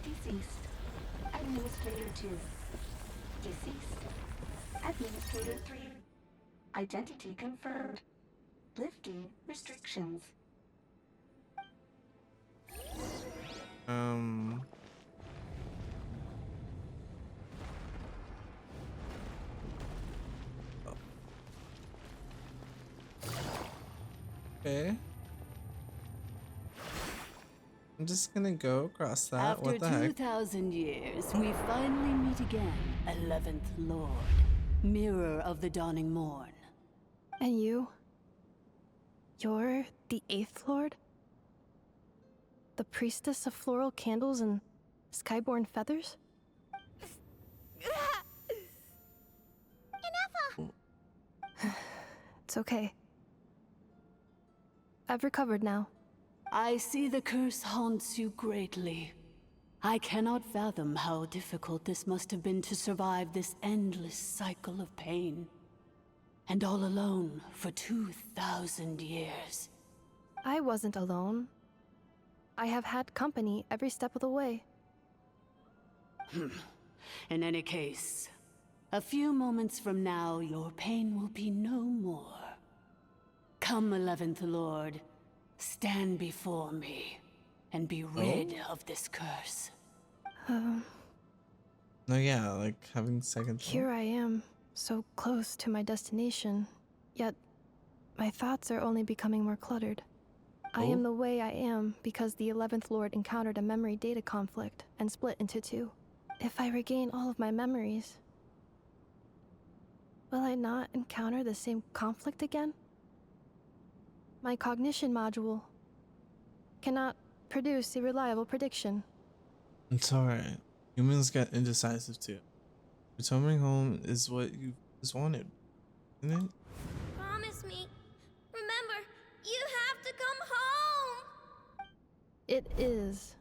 [SPEAKER 21] Deceased. Administrator 2. Deceased. Administrator 3. Identity confirmed. Lifting restrictions.
[SPEAKER 1] Okay. I'm just gonna go across that.
[SPEAKER 13] After
[SPEAKER 1] What the heck?
[SPEAKER 13] 2,000 years, we finally meet again, 11th Lord, Mirror of the Dawning Morn.
[SPEAKER 6] And you? You're the 8th Lord? The priestess of floral candles and skyborn feathers?
[SPEAKER 5] Ineffa!
[SPEAKER 6] It's okay. I've recovered now.
[SPEAKER 13] I see the curse haunts you greatly. I cannot fathom how difficult this must have been to survive this endless cycle of pain. And all alone for 2,000 years.
[SPEAKER 6] I wasn't alone. I have had company every step of the way.
[SPEAKER 13] In any case, a few moments from now, your pain will be no more. Come, 11th Lord, stand before me, and be rid of this curse.
[SPEAKER 1] No, yeah, like having second thought.
[SPEAKER 6] Here I am, so close to my destination, yet My thoughts are only becoming more cluttered. I am the way I am because the 11th Lord encountered a memory data conflict and split into two. If I regain all of my memories, will I not encounter the same conflict again? My cognition module cannot produce a reliable prediction.
[SPEAKER 1] It's alright. Humans get indecisive too. Returning home is what you just wanted, isn't it?
[SPEAKER 5] Promise me. Remember, you have to come home.
[SPEAKER 6] It is.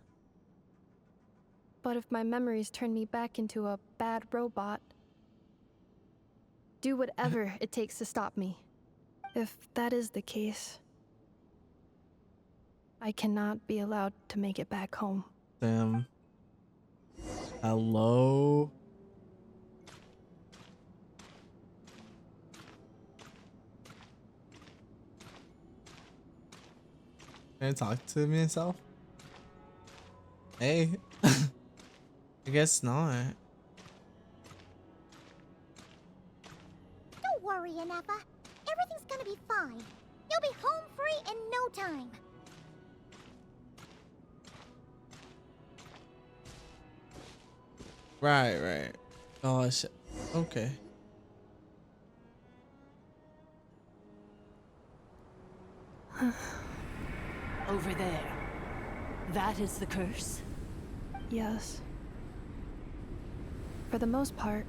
[SPEAKER 6] But if my memories turn me back into a bad robot, do whatever it takes to stop me. If that is the case, I cannot be allowed to make it back home.
[SPEAKER 1] Damn. Hello? Can I talk to myself? Hey. I guess not.
[SPEAKER 5] Don't worry, Ineffa. Everything's gonna be fine. You'll be home free in no time.
[SPEAKER 1] Right. Gosh. Okay.
[SPEAKER 13] Over there. That is the curse?
[SPEAKER 6] Yes. For the most part,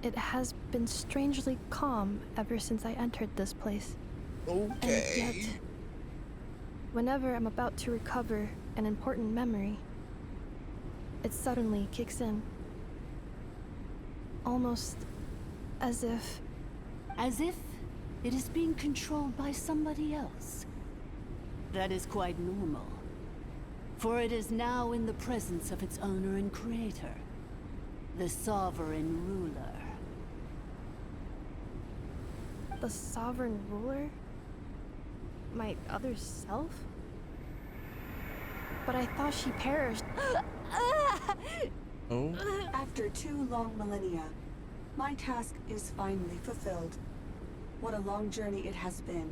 [SPEAKER 6] it has been strangely calm ever since I entered this place.
[SPEAKER 1] Okay.
[SPEAKER 6] And yet, whenever I'm about to recover an important memory, it suddenly kicks in. Almost as if...
[SPEAKER 13] As if it is being controlled by somebody else. That is quite normal. For it is now in the presence of its owner and creator, the sovereign ruler.
[SPEAKER 6] The sovereign ruler? My other self? But I thought she perished.
[SPEAKER 1] Oh?
[SPEAKER 8] After 2 long millennia, my task is finally fulfilled. What a long journey it has been.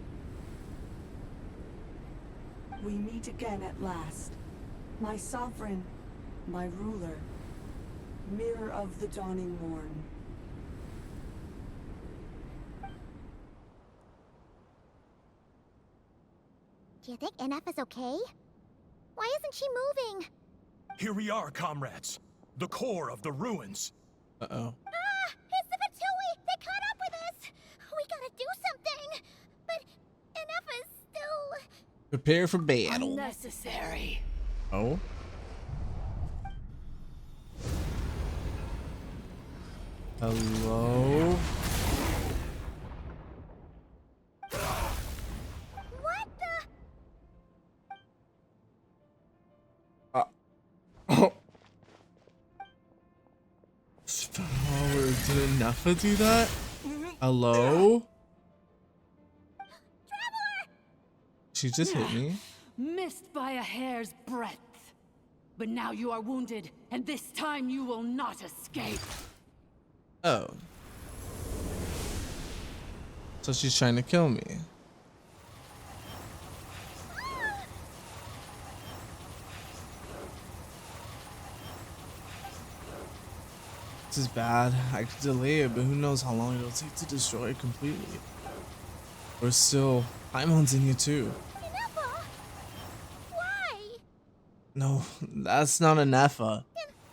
[SPEAKER 8] We meet again at last. My sovereign, my ruler, mirror of the dawning morn.
[SPEAKER 5] Do you think Ineffa's okay? Why isn't she moving?
[SPEAKER 19] Here we are, comrades. The core of the ruins.
[SPEAKER 1] Uh-oh.
[SPEAKER 5] Ah! It's the Fatui! They caught up with us! We gotta do something! But Ineffa's still...
[SPEAKER 1] Prepare for battle.
[SPEAKER 13] Unnecessary.
[SPEAKER 1] Oh? Hello?
[SPEAKER 5] What the...
[SPEAKER 1] Oh. Did Ineffa do that? Hello? She just hit me.
[SPEAKER 13] Missed by a hair's breadth. But now you are wounded, and this time you will not escape.
[SPEAKER 1] Oh. So she's trying to kill me. This is bad. I could delay it, but who knows how long it'll take to destroy it completely. Or still, Paimon's in here too.
[SPEAKER 5] Ineffa? Why?
[SPEAKER 1] No, that's not an Effa.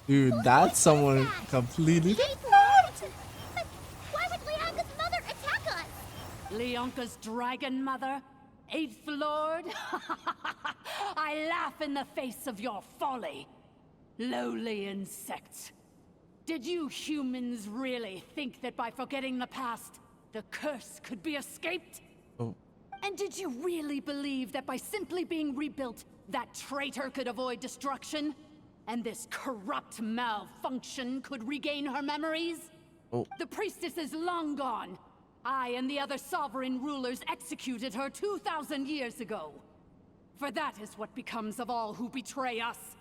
[SPEAKER 1] Dude, that's someone completely different.
[SPEAKER 5] But why would Leanka's mother attack us?
[SPEAKER 13] Leonka's dragon mother? 8th Lord? I laugh in the face of your folly. Lowly insects. Did you humans really think that by forgetting the past, the curse could be escaped?
[SPEAKER 1] Oh.
[SPEAKER 13] And did you really believe that by simply being rebuilt, that traitor could avoid destruction? And this corrupt malfunction could regain her memories?
[SPEAKER 1] Oh.
[SPEAKER 13] The priestess is long gone. I and the other sovereign rulers executed her 2,000 years ago. For that is what becomes of all who betray us.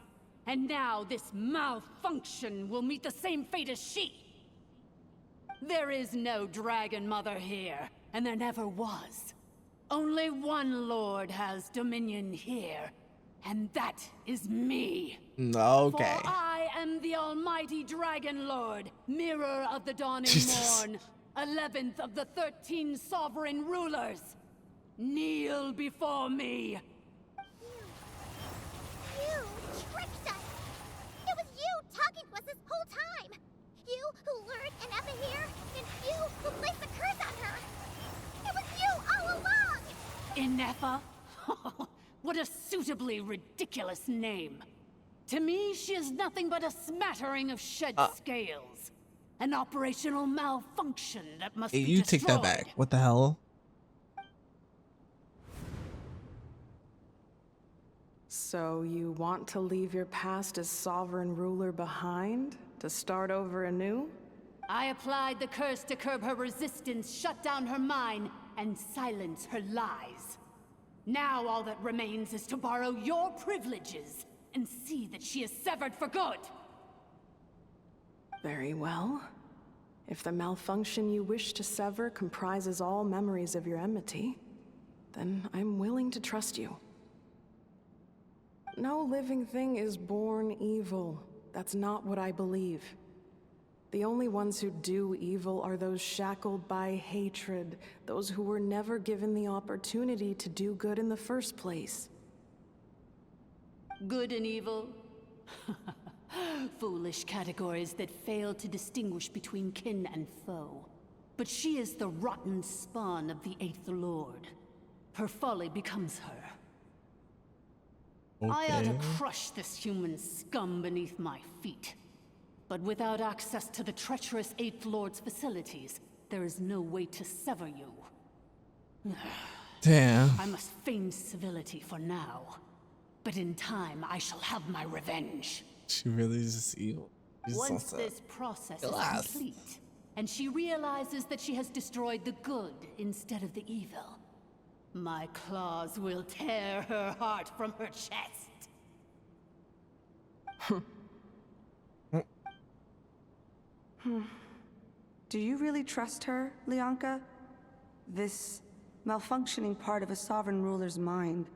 [SPEAKER 13] And now this malfunction will meet the same fate as she. There is no dragon mother here. and there never was. Only one lord has dominion here, and that is me.
[SPEAKER 1] Okay.
[SPEAKER 13] For I am the almighty Dragon Lord, mirror of the dawning morn, 11th of the 13 sovereign rulers. Kneel before me.
[SPEAKER 5] You tricked us! It was you talking to us this whole time! You who lured Ineffa here, and you who placed the curse on her! It was you all along!
[SPEAKER 13] Ineffa? What a suitably ridiculous name. To me, she is nothing but a smattering of shed scales. An operational malfunction that must
[SPEAKER 1] Hey,
[SPEAKER 13] be
[SPEAKER 1] you
[SPEAKER 13] destroyed.
[SPEAKER 1] take that back. What the hell?
[SPEAKER 15] So you want to leave your past as sovereign ruler behind? To start over anew?
[SPEAKER 13] I applied the curse to curb her resistance, shut down her mind, and silence her lies. Now all that remains is to borrow your privileges and see that she is severed for good.
[SPEAKER 15] Very well. If the malfunction you wish to sever comprises all memories of your enmity, then I'm willing to trust you. No living thing is born evil. That's not what I believe. The only ones who do evil are those shackled by hatred, those who were never given the opportunity to do good in the first place.
[SPEAKER 13] Good and evil? Foolish categories that fail to distinguish between kin and foe. But she is the rotten spawn of the Eighth Lord. Her folly becomes her. I ought to crush this human scum beneath my feet. But without access to the treacherous Eighth Lord's facilities, there is no way to sever you.
[SPEAKER 1] Damn.
[SPEAKER 13] I must feign civility for now. But in time, I shall have my revenge.
[SPEAKER 1] She really is just evil. She's
[SPEAKER 13] Once
[SPEAKER 1] so
[SPEAKER 13] this process
[SPEAKER 1] Glass.
[SPEAKER 13] is complete, and she realizes that she has destroyed the good instead of the evil, my claws will tear her heart from her chest.
[SPEAKER 8] Do you really trust her, Lianka? This malfunctioning part of a sovereign ruler's mind.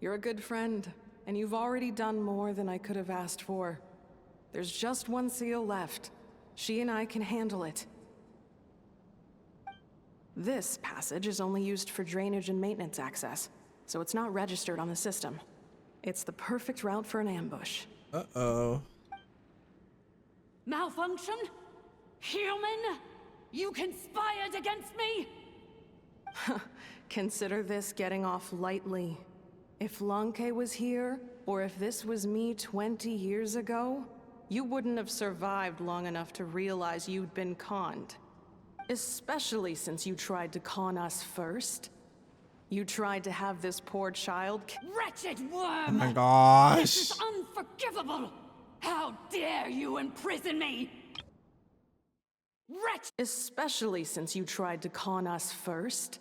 [SPEAKER 15] You're a good friend, and you've already done more than I could have asked for. There's just one seal left. She and I can handle it. This passage is only used for drainage and maintenance access, so it's not registered on the system. It's the perfect route for an ambush.
[SPEAKER 1] Uh-oh.
[SPEAKER 13] Malfunction? Human? You conspired against me?
[SPEAKER 15] Consider this getting off lightly. If Lanke was here, or if this was me 20 years ago, you wouldn't have survived long enough to realize you'd been conned. Especially since you tried to con us first. You tried to have this poor child
[SPEAKER 13] Wretched worm!
[SPEAKER 1] Oh my gosh.
[SPEAKER 13] This is unforgivable! How dare you imprison me!
[SPEAKER 15] Especially since you tried to con us first.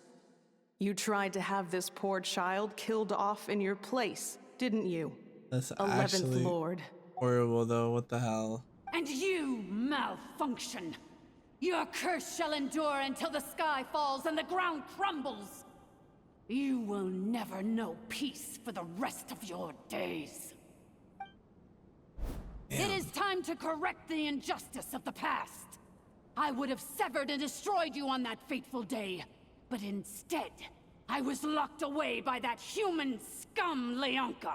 [SPEAKER 15] You tried to have this poor child killed off in your place, didn't you?
[SPEAKER 1] That's
[SPEAKER 15] 11th
[SPEAKER 1] actually
[SPEAKER 15] Lord.
[SPEAKER 1] horrible though. What the hell?
[SPEAKER 13] And you, malfunction! Your curse shall endure until the sky falls and the ground crumbles! You will never know peace for the rest of your days. It is time to correct the injustice of the past. I would have severed and destroyed you on that fateful day, but instead, I was locked away by that human scum, Lianka.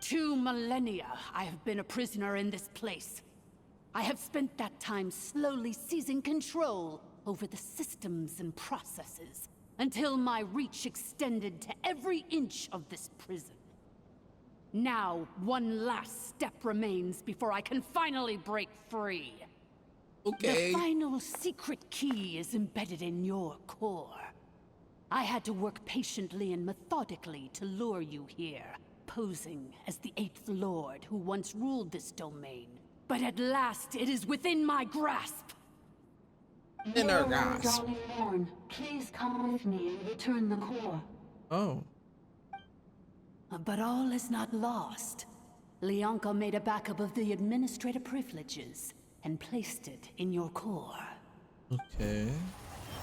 [SPEAKER 13] 2 millennia I have been a prisoner in this place. I have spent that time slowly seizing control over the systems and processes, until my reach extended to every inch of this prison. Now, one last step remains before I can finally break free.
[SPEAKER 1] Okay.
[SPEAKER 13] The final secret key is embedded in your core. I had to work patiently and methodically to lure you here, posing as the Eighth Lord who once ruled this domain. But at last, it is within my grasp.
[SPEAKER 1] In our
[SPEAKER 20] Darling
[SPEAKER 1] grasp.
[SPEAKER 20] Morn, please come with me and return the core.
[SPEAKER 1] Oh.
[SPEAKER 13] But all is not lost. Lianka made a backup of the administrative privileges and placed it in your core.
[SPEAKER 1] Okay.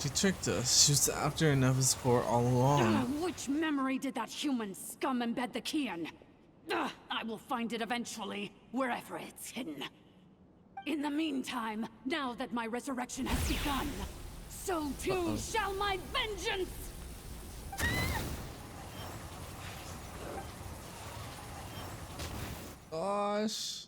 [SPEAKER 1] She tricked us. She was after Ineffa's core all along.
[SPEAKER 13] Which memory did that human scum embed the key in? I will find it eventually, wherever it's hidden. In the meantime, now that my resurrection has begun, so too shall my vengeance!
[SPEAKER 1] Gosh.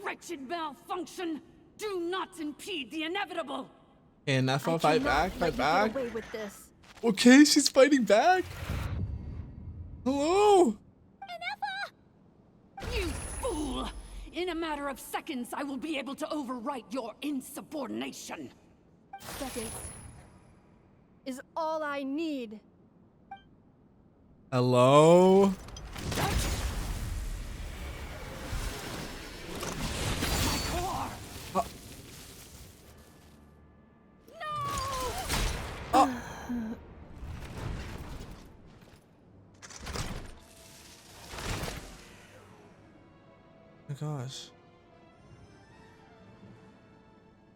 [SPEAKER 13] Wretched malfunction! Do not impede the inevitable!
[SPEAKER 1] Hey, Ineffa, fight back, fight back.
[SPEAKER 13] Get away with this.
[SPEAKER 1] Okay, she's fighting back. Hello.
[SPEAKER 13] You fool! In a matter of seconds, I will be able to overwrite your insubordination.
[SPEAKER 6] Seconds is all I need.
[SPEAKER 1] Hello. Oh my gosh.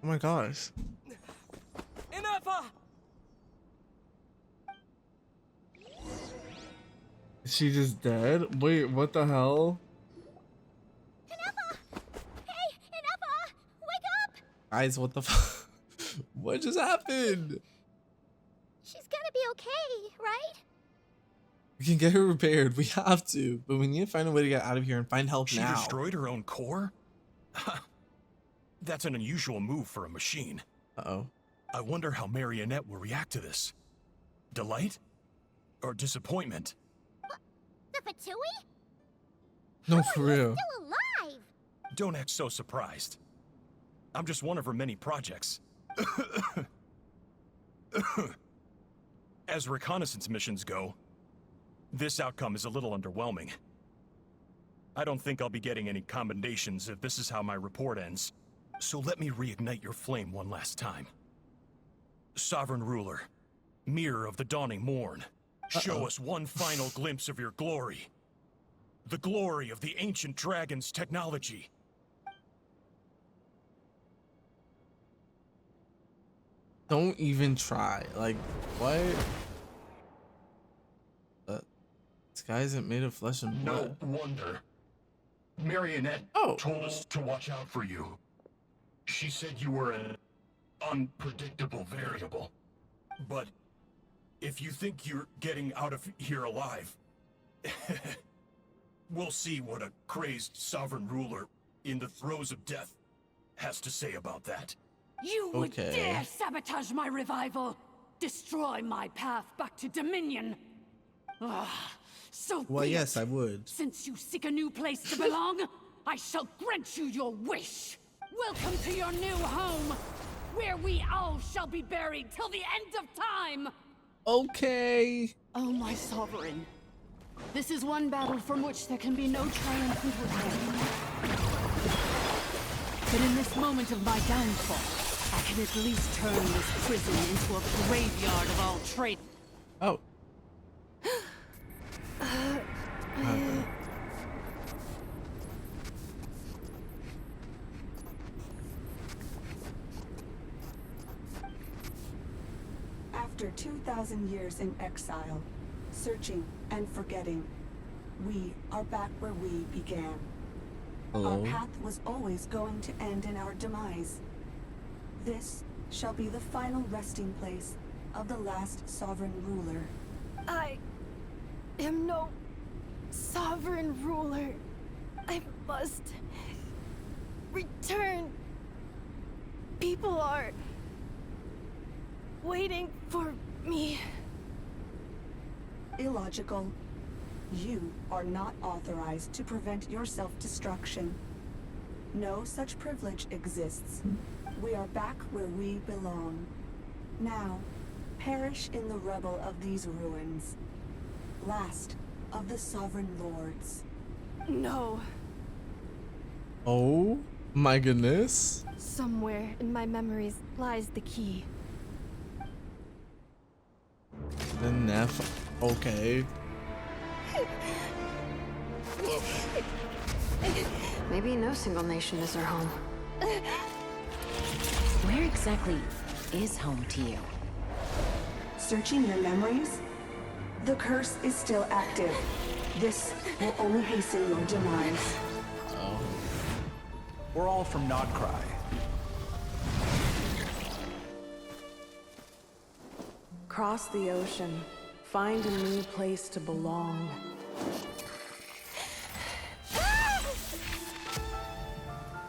[SPEAKER 1] Oh my gosh.
[SPEAKER 9] Ineffa!
[SPEAKER 1] Is she just dead? Wait, what the hell?
[SPEAKER 5] Ineffa! Hey, Ineffa! Wake up!
[SPEAKER 1] Guys, what the fuck? What just happened?
[SPEAKER 5] She's gonna be okay, right?
[SPEAKER 1] We can get her repaired. We have to. But we need to find a way to get out of here and find help
[SPEAKER 19] She
[SPEAKER 1] now.
[SPEAKER 19] destroyed her own core? That's an unusual move for a machine.
[SPEAKER 1] Uh-oh.
[SPEAKER 19] I wonder how Marionette will react to this. Delight? Or disappointment?
[SPEAKER 5] The Fatui?
[SPEAKER 1] No, for real.
[SPEAKER 5] Still alive!
[SPEAKER 19] Don't act so surprised. I'm just one of her many projects. As reconnaissance missions go, this outcome is a little underwhelming. I don't think I'll be getting any commendations if this is how my report ends. So let me reignite your flame one last time. Sovereign Ruler, Mirror of the Dawning Morn, show us one final glimpse of your glory. The glory of the ancient dragon's technology.
[SPEAKER 1] Don't even try. Like, what? This guy isn't made of flesh and blood.
[SPEAKER 3] No wonder. Marionette told us to watch out for you. She said you were an unpredictable variable.
[SPEAKER 19] But if you think you're getting out of here alive, we'll see what a crazed sovereign ruler in the throes of death has to say about that.
[SPEAKER 13] You would dare sabotage my revival! Destroy my path back to Dominion! So
[SPEAKER 1] Well,
[SPEAKER 13] be
[SPEAKER 1] yes,
[SPEAKER 13] it.
[SPEAKER 1] I would.
[SPEAKER 13] Since you seek a new place to belong, I shall grant you your wish! Welcome to your new home, where we all shall be buried till the end of time!
[SPEAKER 1] Okay.
[SPEAKER 13] Oh, my sovereign. This is one battle from which there can be no triumphant return. But in this moment of my downfall, I can at least turn this prison into a graveyard of all trade.
[SPEAKER 1] Oh.
[SPEAKER 8] After 2,000 years in exile, searching and forgetting, we are back where we began.
[SPEAKER 1] Hello?
[SPEAKER 8] Our path was always going to end in our demise. This shall be the final resting place of the last sovereign ruler.
[SPEAKER 6] I am no sovereign ruler. I must return. People are waiting for me.
[SPEAKER 8] Illogical. You are not authorized to prevent your self-destruction. No such privilege exists. We are back where we belong. Now, perish in the rubble of these ruins. Last of the sovereign lords.
[SPEAKER 6] No.
[SPEAKER 1] Oh my goodness.
[SPEAKER 6] Somewhere in my memories lies the key.
[SPEAKER 1] The Neff. Okay.
[SPEAKER 7] Maybe no single nation is our home.
[SPEAKER 4] Where exactly is home to you?
[SPEAKER 8] Searching your memories? The curse is still active. This will only hasten your demise.
[SPEAKER 1] Oh.
[SPEAKER 11] We're all from Nod-Krai.
[SPEAKER 15] Cross the ocean. Find a new place to belong.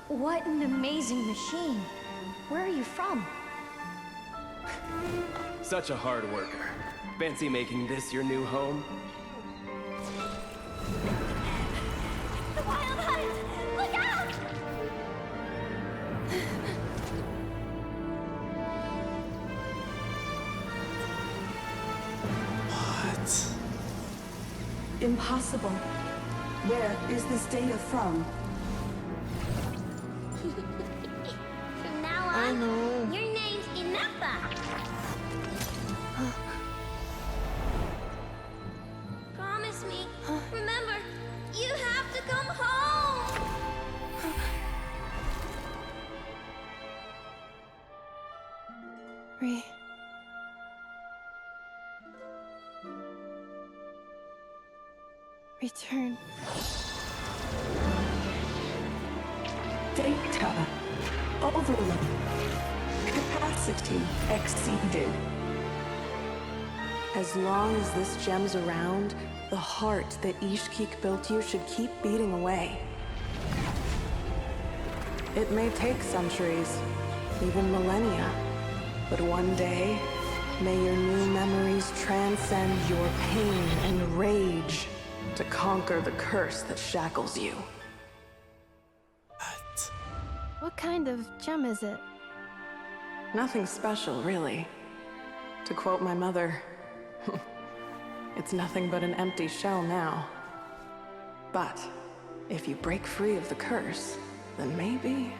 [SPEAKER 12] What an amazing machine. Where are you from?
[SPEAKER 22] Such a hard worker. Fancy making this your new home?
[SPEAKER 12] The Wild Hunt! Look out!
[SPEAKER 1] What?
[SPEAKER 8] Impossible. Where is this data from?
[SPEAKER 5] From now on, your name's Ineffa. Promise me. Remember, you have to come home.
[SPEAKER 6] Return.
[SPEAKER 8] Data. Overload. Capacity exceeded.
[SPEAKER 15] As long as this gem's around, the heart that Ishkik built you should keep beating away. It may take centuries, even millennia, but one day, may your new memories transcend your pain and rage to conquer the curse that shackles you.
[SPEAKER 6] What kind of gem is it?
[SPEAKER 15] Nothing special, really. To quote my mother, it's nothing but an empty shell now. But if you break free of the curse, then maybe...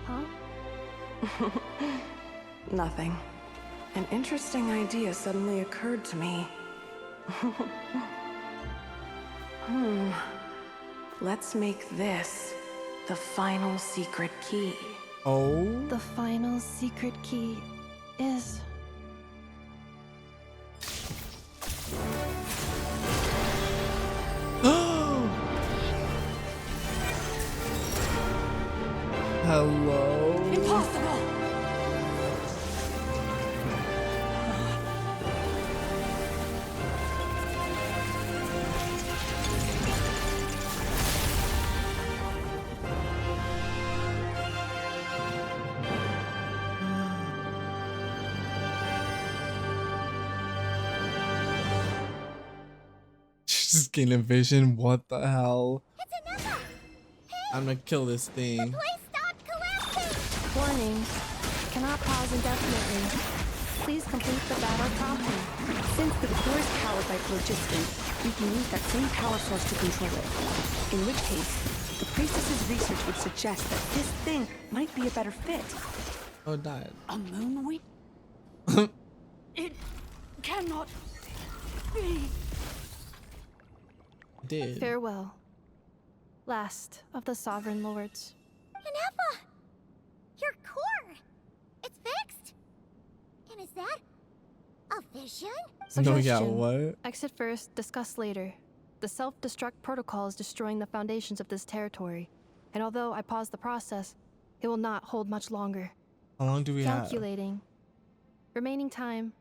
[SPEAKER 6] Huh?
[SPEAKER 15] Nothing. An interesting idea suddenly occurred to me. Let's make this the final secret key.
[SPEAKER 1] Oh?
[SPEAKER 6] The final secret key is...
[SPEAKER 1] Hello?
[SPEAKER 12] Impossible!
[SPEAKER 1] Just gaining vision. What the hell? I'm gonna kill this thing.
[SPEAKER 6] Warning. Cannot pause indefinitely. Please complete the battle promptly.
[SPEAKER 23] Since the core is powered by phlogiston, we can use that same power source to control it. In which case, the priestess's research would suggest that this thing might be a better fit.
[SPEAKER 1] Oh, died.
[SPEAKER 13] A moon week? It cannot be.
[SPEAKER 1] Did.
[SPEAKER 6] Farewell. Last of the Sovereign Lords.
[SPEAKER 5] Ineffa! Your core! It's fixed! And is that a vision?
[SPEAKER 1] No, yeah,
[SPEAKER 6] Suggestion.
[SPEAKER 1] what?
[SPEAKER 6] Exit first, discuss later. The self-destruct protocol is destroying the foundations of this territory. And although I paused the process, it will not hold much longer.
[SPEAKER 1] How long do we have?
[SPEAKER 6] Calculating. Remaining time,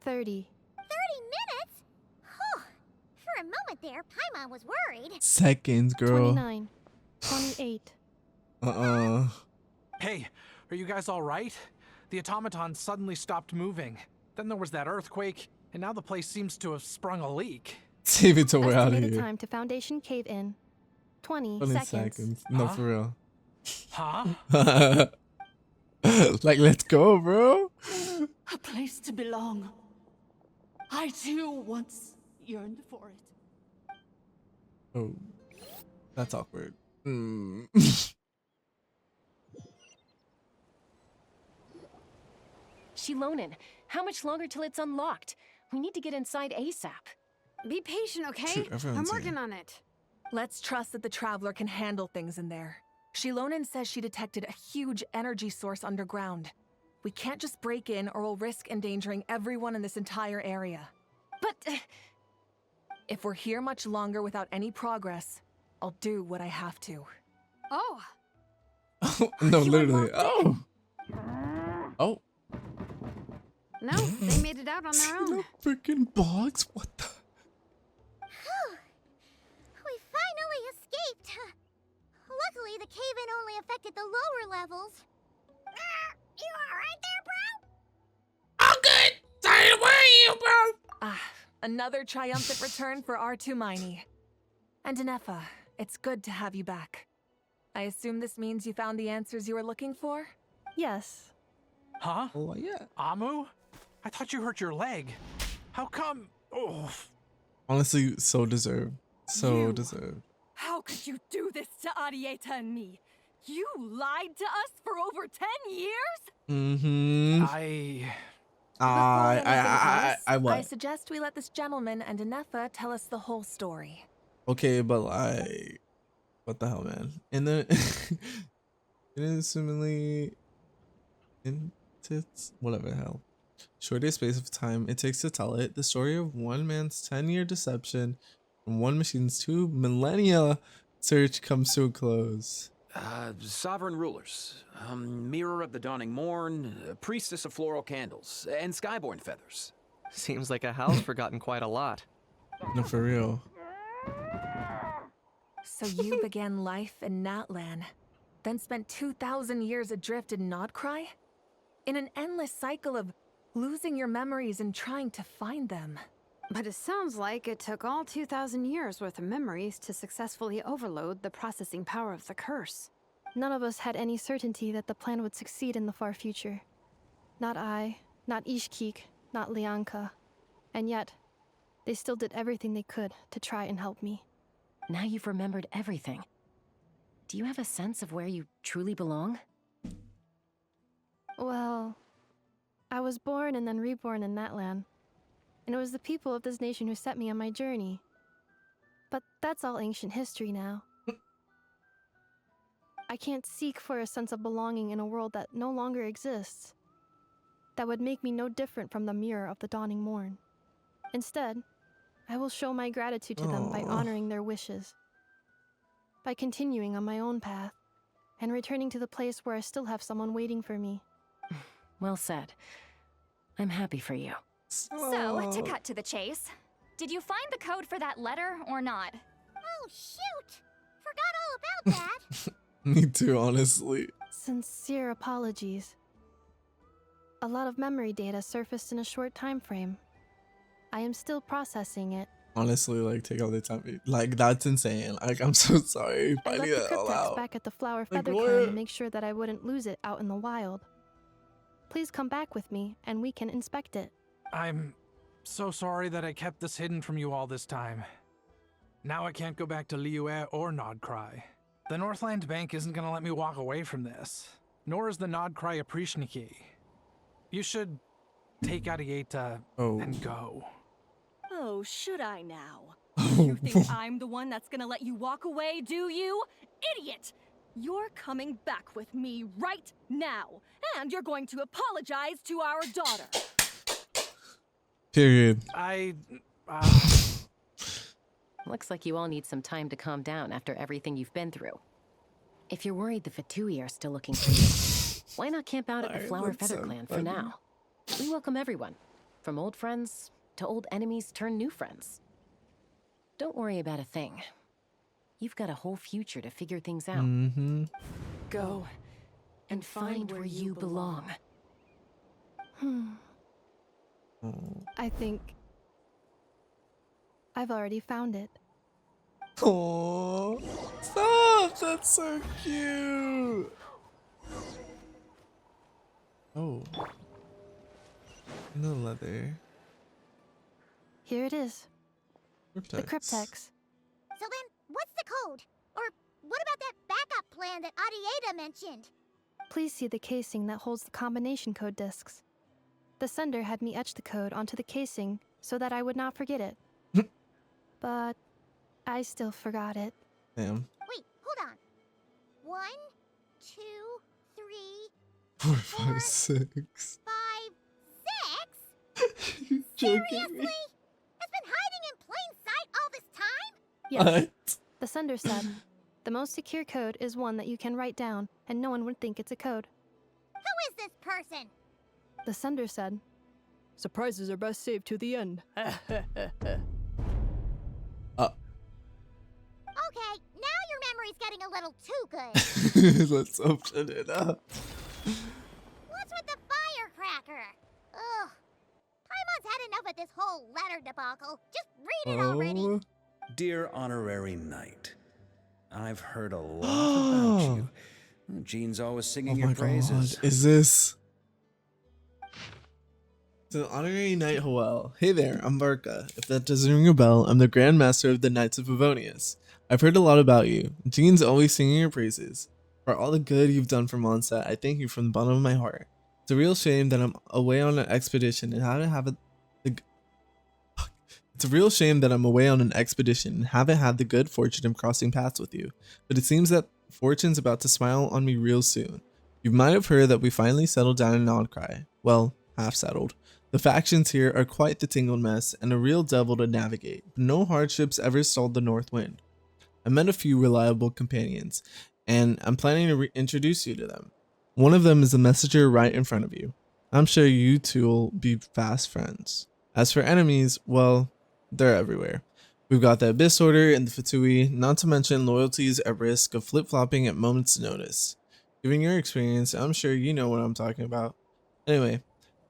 [SPEAKER 6] 30.
[SPEAKER 5] 30 minutes? Whew. For a moment there, Paimon was worried.
[SPEAKER 1] Seconds, girl.
[SPEAKER 6] 29. 28.
[SPEAKER 11] Hey, are you guys all right? The automaton suddenly stopped moving. Then there was that earthquake, and now the place seems to have sprung a leak.
[SPEAKER 1] Save it till we're out of
[SPEAKER 6] Estimated
[SPEAKER 1] here.
[SPEAKER 6] time to Foundation cave-in. 20
[SPEAKER 1] 20
[SPEAKER 6] seconds.
[SPEAKER 1] No,
[SPEAKER 11] Huh?
[SPEAKER 1] for real.
[SPEAKER 11] Huh?
[SPEAKER 1] Like, let's go, bro.
[SPEAKER 13] A place to belong. I too once yearned for it.
[SPEAKER 1] Oh, that's awkward.
[SPEAKER 4] Xilonen, how much longer till it's unlocked? We need to get inside ASAP.
[SPEAKER 7] Be patient, okay?
[SPEAKER 1] Shoot,
[SPEAKER 7] I'm
[SPEAKER 1] everyone's
[SPEAKER 7] working on it.
[SPEAKER 10] Let's trust that the Traveler can handle things in there. Xilonen says she detected a huge energy source underground. We can't just break in or we'll risk endangering everyone in this entire area. But if we're here much longer without any progress, I'll do what I have to.
[SPEAKER 7] Oh.
[SPEAKER 1] No, literally. Oh. Oh.
[SPEAKER 7] No, they made it out on their own.
[SPEAKER 1] Freaking box. What the?
[SPEAKER 5] We finally escaped. Luckily, the cave-in only affected the lower levels. You alright there, bro?
[SPEAKER 1] Oh, good. Sorry, where are you, bro?
[SPEAKER 10] Another triumphant return for R2 Miney. And Ineffa, it's good to have you back. I assume this means you found the answers you were looking for?
[SPEAKER 6] Yes.
[SPEAKER 11] Huh?
[SPEAKER 1] Oh, yeah.
[SPEAKER 11] Amu? I thought you hurt your leg. How come? Oh.
[SPEAKER 1] Honestly, so deserved. So deserved.
[SPEAKER 14] How could you do this to Arieta and me? You lied to us for over 10 years?
[SPEAKER 1] Mm-hmm.
[SPEAKER 10] I suggest we let this gentleman and Ineffa tell us the whole story.
[SPEAKER 1] Okay, but like, what the hell, man? And then, assumingly, whatever the hell. Short a space of time it takes to tell it, the story of one man's 10-year deception and one machine's 2 millennia search comes to a close.
[SPEAKER 18] Sovereign rulers, mirror of the dawning morn, priestess of floral candles, and skyborn feathers.
[SPEAKER 9] Seems like a house forgotten quite a lot.
[SPEAKER 1] No, for real.
[SPEAKER 10] So you began life in Natlan, then spent 2,000 years adrift in Nod-Krai? In an endless cycle of losing your memories and trying to find them.
[SPEAKER 7] But it sounds like it took all 2,000 years worth of memories to successfully overload the processing power of the curse.
[SPEAKER 6] None of us had any certainty that the plan would succeed in the far future. Not I, not Ishkik, not Lianka. And yet, they still did everything they could to try and help me.
[SPEAKER 4] Now you've remembered everything. Do you have a sense of where you truly belong?
[SPEAKER 6] Well, I was born and then reborn in Natlan. And it was the people of this nation who set me on my journey. But that's all ancient history now. I can't seek for a sense of belonging in a world that no longer exists. That would make me no different from the mirror of the dawning morn. Instead, I will show my gratitude to them by honoring their wishes. By continuing on my own path, and returning to the place where I still have someone waiting for me.
[SPEAKER 4] Well said. I'm happy for you.
[SPEAKER 16] So, to cut to the chase, did you find the code for that letter or not?
[SPEAKER 5] Oh, shoot! Forgot all about that.
[SPEAKER 1] Me too, honestly.
[SPEAKER 6] Sincere apologies. A lot of memory data surfaced in a short time frame. I am still processing it.
[SPEAKER 1] Honestly, like, take all the time. Like, that's insane. Like, I'm so sorry.
[SPEAKER 6] I left the cryptex back at the Flower Feather Clan to make sure that I wouldn't lose it out in the wild. Please come back with me, and we can inspect it.
[SPEAKER 11] I'm so sorry that I kept this hidden from you all this time. Now I can't go back to Liyue or Nod-Krai. The Northland Bank isn't gonna let me walk away from this, nor is the Nod-Krai Aprishniki. You should take Arieta and go.
[SPEAKER 14] Oh, should I now? You think I'm the one that's gonna let you walk away, do you? Idiot! You're coming back with me right now, and you're going to apologize to our daughter.
[SPEAKER 1] Period.
[SPEAKER 4] Looks like you all need some time to calm down after everything you've been through. If you're worried the Fatui are still looking for you, why not camp out at the Flower Feather Clan for now? We welcome everyone, from old friends to old enemies turned new friends. Don't worry about a thing. You've got a whole future to figure things out.
[SPEAKER 14] Go
[SPEAKER 4] and find where you belong.
[SPEAKER 6] I think I've already found it.
[SPEAKER 1] Oh, stop! That's so cute. Oh, no leather.
[SPEAKER 6] Here it is.
[SPEAKER 1] Cryptex.
[SPEAKER 6] The cryptex.
[SPEAKER 5] So then, what's the code? Or what about that backup plan that Arieta mentioned?
[SPEAKER 6] Please see the casing that holds the combination code discs. The sender had me etch the code onto the casing so that I would not forget it. But I still forgot it.
[SPEAKER 1] Damn.
[SPEAKER 5] Wait, hold on. 1, 2, 3,
[SPEAKER 1] 4, 5, 6.
[SPEAKER 5] 5, 6?
[SPEAKER 1] You joking
[SPEAKER 5] Seriously?
[SPEAKER 1] me?
[SPEAKER 5] It's been hiding in plain sight all this time?
[SPEAKER 6] Yes.
[SPEAKER 1] What?
[SPEAKER 6] The Sunder said, the most secure code is one that you can write down, and no one would think it's a code.
[SPEAKER 5] Who is this person?
[SPEAKER 6] The Sunder said, surprises are best saved to the end.
[SPEAKER 5] Okay, now your memory's getting a little too good.
[SPEAKER 1] Let's open it up.
[SPEAKER 5] What's with the firecracker? Ugh. Paimon's had enough of this whole letter debacle. Just read it already.
[SPEAKER 2] Dear Honorary Knight, I've heard a lot about you. Jean's always singing your praises.
[SPEAKER 1] God. Is this... So, Honorary Knight Hoel. Hey there, I'm Varka. If that doesn't ring a bell, I'm the Grand Master of the Knights of Favonius. I've heard a lot about you. Jean's always singing your praises. For all the good you've done for Mondstadt, I thank you from the bottom of my heart. It's a real shame that I'm away on an expedition and haven't had the good fortune of crossing paths with you. But it seems that fortune's about to smile on me real soon. You might have heard that we finally settled down in Nod-Krai. Well, half settled. The factions here are quite the tangled mess and a real devil to navigate, but no hardships ever stalled the north wind. I met a few reliable companions, and I'm planning to introduce you to them. One of them is the messenger right in front of you. I'm sure you two will be fast friends. As for enemies, well, they're everywhere. We've got the Abyss Order and the Fatui, not to mention loyalties at risk of flip-flopping at moment's notice. Given your experience, I'm sure you know what I'm talking about. Anyway,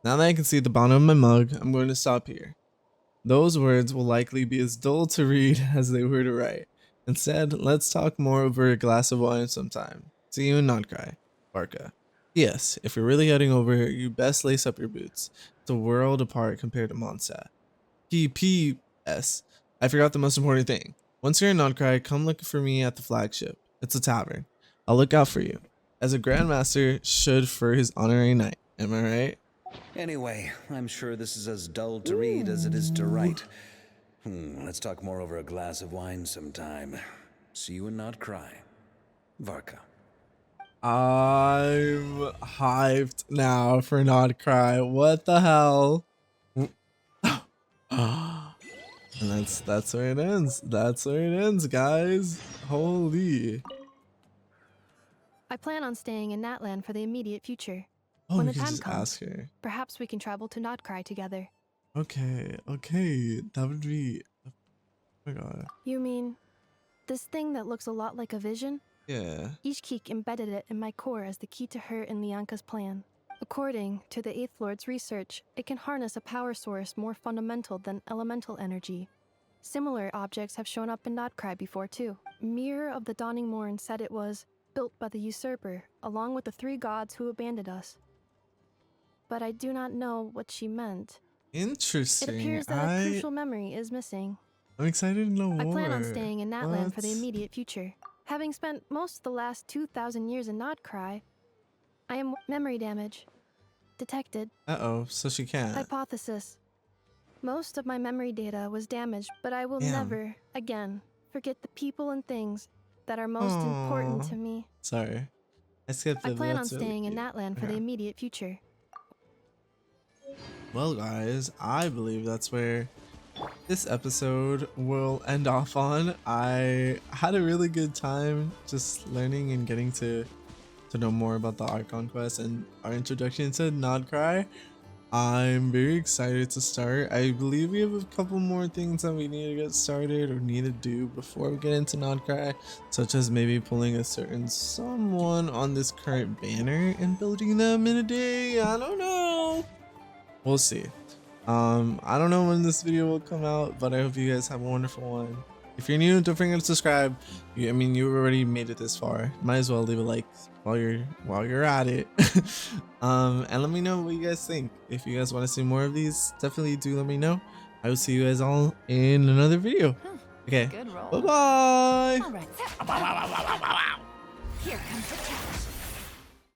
[SPEAKER 1] now that I can see the bottom of my mug, I'm going to stop here. Those words will likely be as dull to read as they were to write. Instead, let's talk more over a glass of wine sometime. See you in Nod-Krai, Varka. Yes, if you're really heading over, you best lace up your boots. It's a world apart compared to Mondstadt. P.P.S. I forgot the most important thing. Once you're in Nod-Krai, come looking for me at the flagship. It's a tavern. I'll look out for you. As a Grandmaster should for his honorary knight. Am I right?
[SPEAKER 2] Anyway, I'm sure this is as dull to read as it is to write. Let's talk more over a glass of wine sometime. See you in Nod-Krai, Varka.
[SPEAKER 1] I'm hyped now for Nod-Krai. What the hell? And that's where it ends. That's where it ends, guys. Holy.
[SPEAKER 6] I plan on staying in Natlan for the immediate future.
[SPEAKER 1] Oh,
[SPEAKER 6] when
[SPEAKER 1] we
[SPEAKER 6] the
[SPEAKER 1] can
[SPEAKER 6] time
[SPEAKER 1] just
[SPEAKER 6] comes,
[SPEAKER 1] ask her.
[SPEAKER 6] perhaps we can travel to Nod-Krai together.
[SPEAKER 1] Okay, that would be... Oh my god.
[SPEAKER 6] You mean this thing that looks a lot like a vision?
[SPEAKER 1] Yeah.
[SPEAKER 6] Ishkik embedded it in my core as the key to her and Lianka's plan. According to the Eighth Lord's research, it can harness a power source more fundamental than elemental energy. Similar objects have shown up in Nod-Krai before too. Mirror of the Dawning Morn said it was built by the usurper, along with the 3 gods who abandoned us. But I do not know what she meant.
[SPEAKER 1] Interesting.
[SPEAKER 6] It appears that a crucial memory is missing.
[SPEAKER 1] I'm excited to know more.
[SPEAKER 6] I plan on staying in Natlan for the immediate future. Having spent most of the last 2,000 years in Nod-Krai, I am memory damage. Detected.
[SPEAKER 1] Uh-oh, so she can't.
[SPEAKER 6] Hypothesis. Most of my memory data was damaged, but I will never, again, forget the people and things that are most important to me.
[SPEAKER 1] Sorry. I skipped it.
[SPEAKER 6] I plan on staying in Natlan for the immediate future.
[SPEAKER 1] Well, guys, I believe that's where this episode will end off on. I had a really good time just learning and getting to know more about the Archon quest and our introduction to Nod-Krai. I'm very excited to start. I believe we have a couple more things that we need to get started or need to do before we get into Nod-Krai, such as maybe pulling a certain someone on this current banner and building them in a day. I don't know. We'll see. I don't know when this video will come out, but I hope you guys have a wonderful one. If you're new, don't forget to subscribe. I mean, you already made it this far. Might as well leave a like while you're at it. And let me know what you guys think. If you guys want to see more of these, definitely do let me know. I will see you guys all in another video. Okay. Bye bye.
[SPEAKER 16] All right. Here comes the challenge.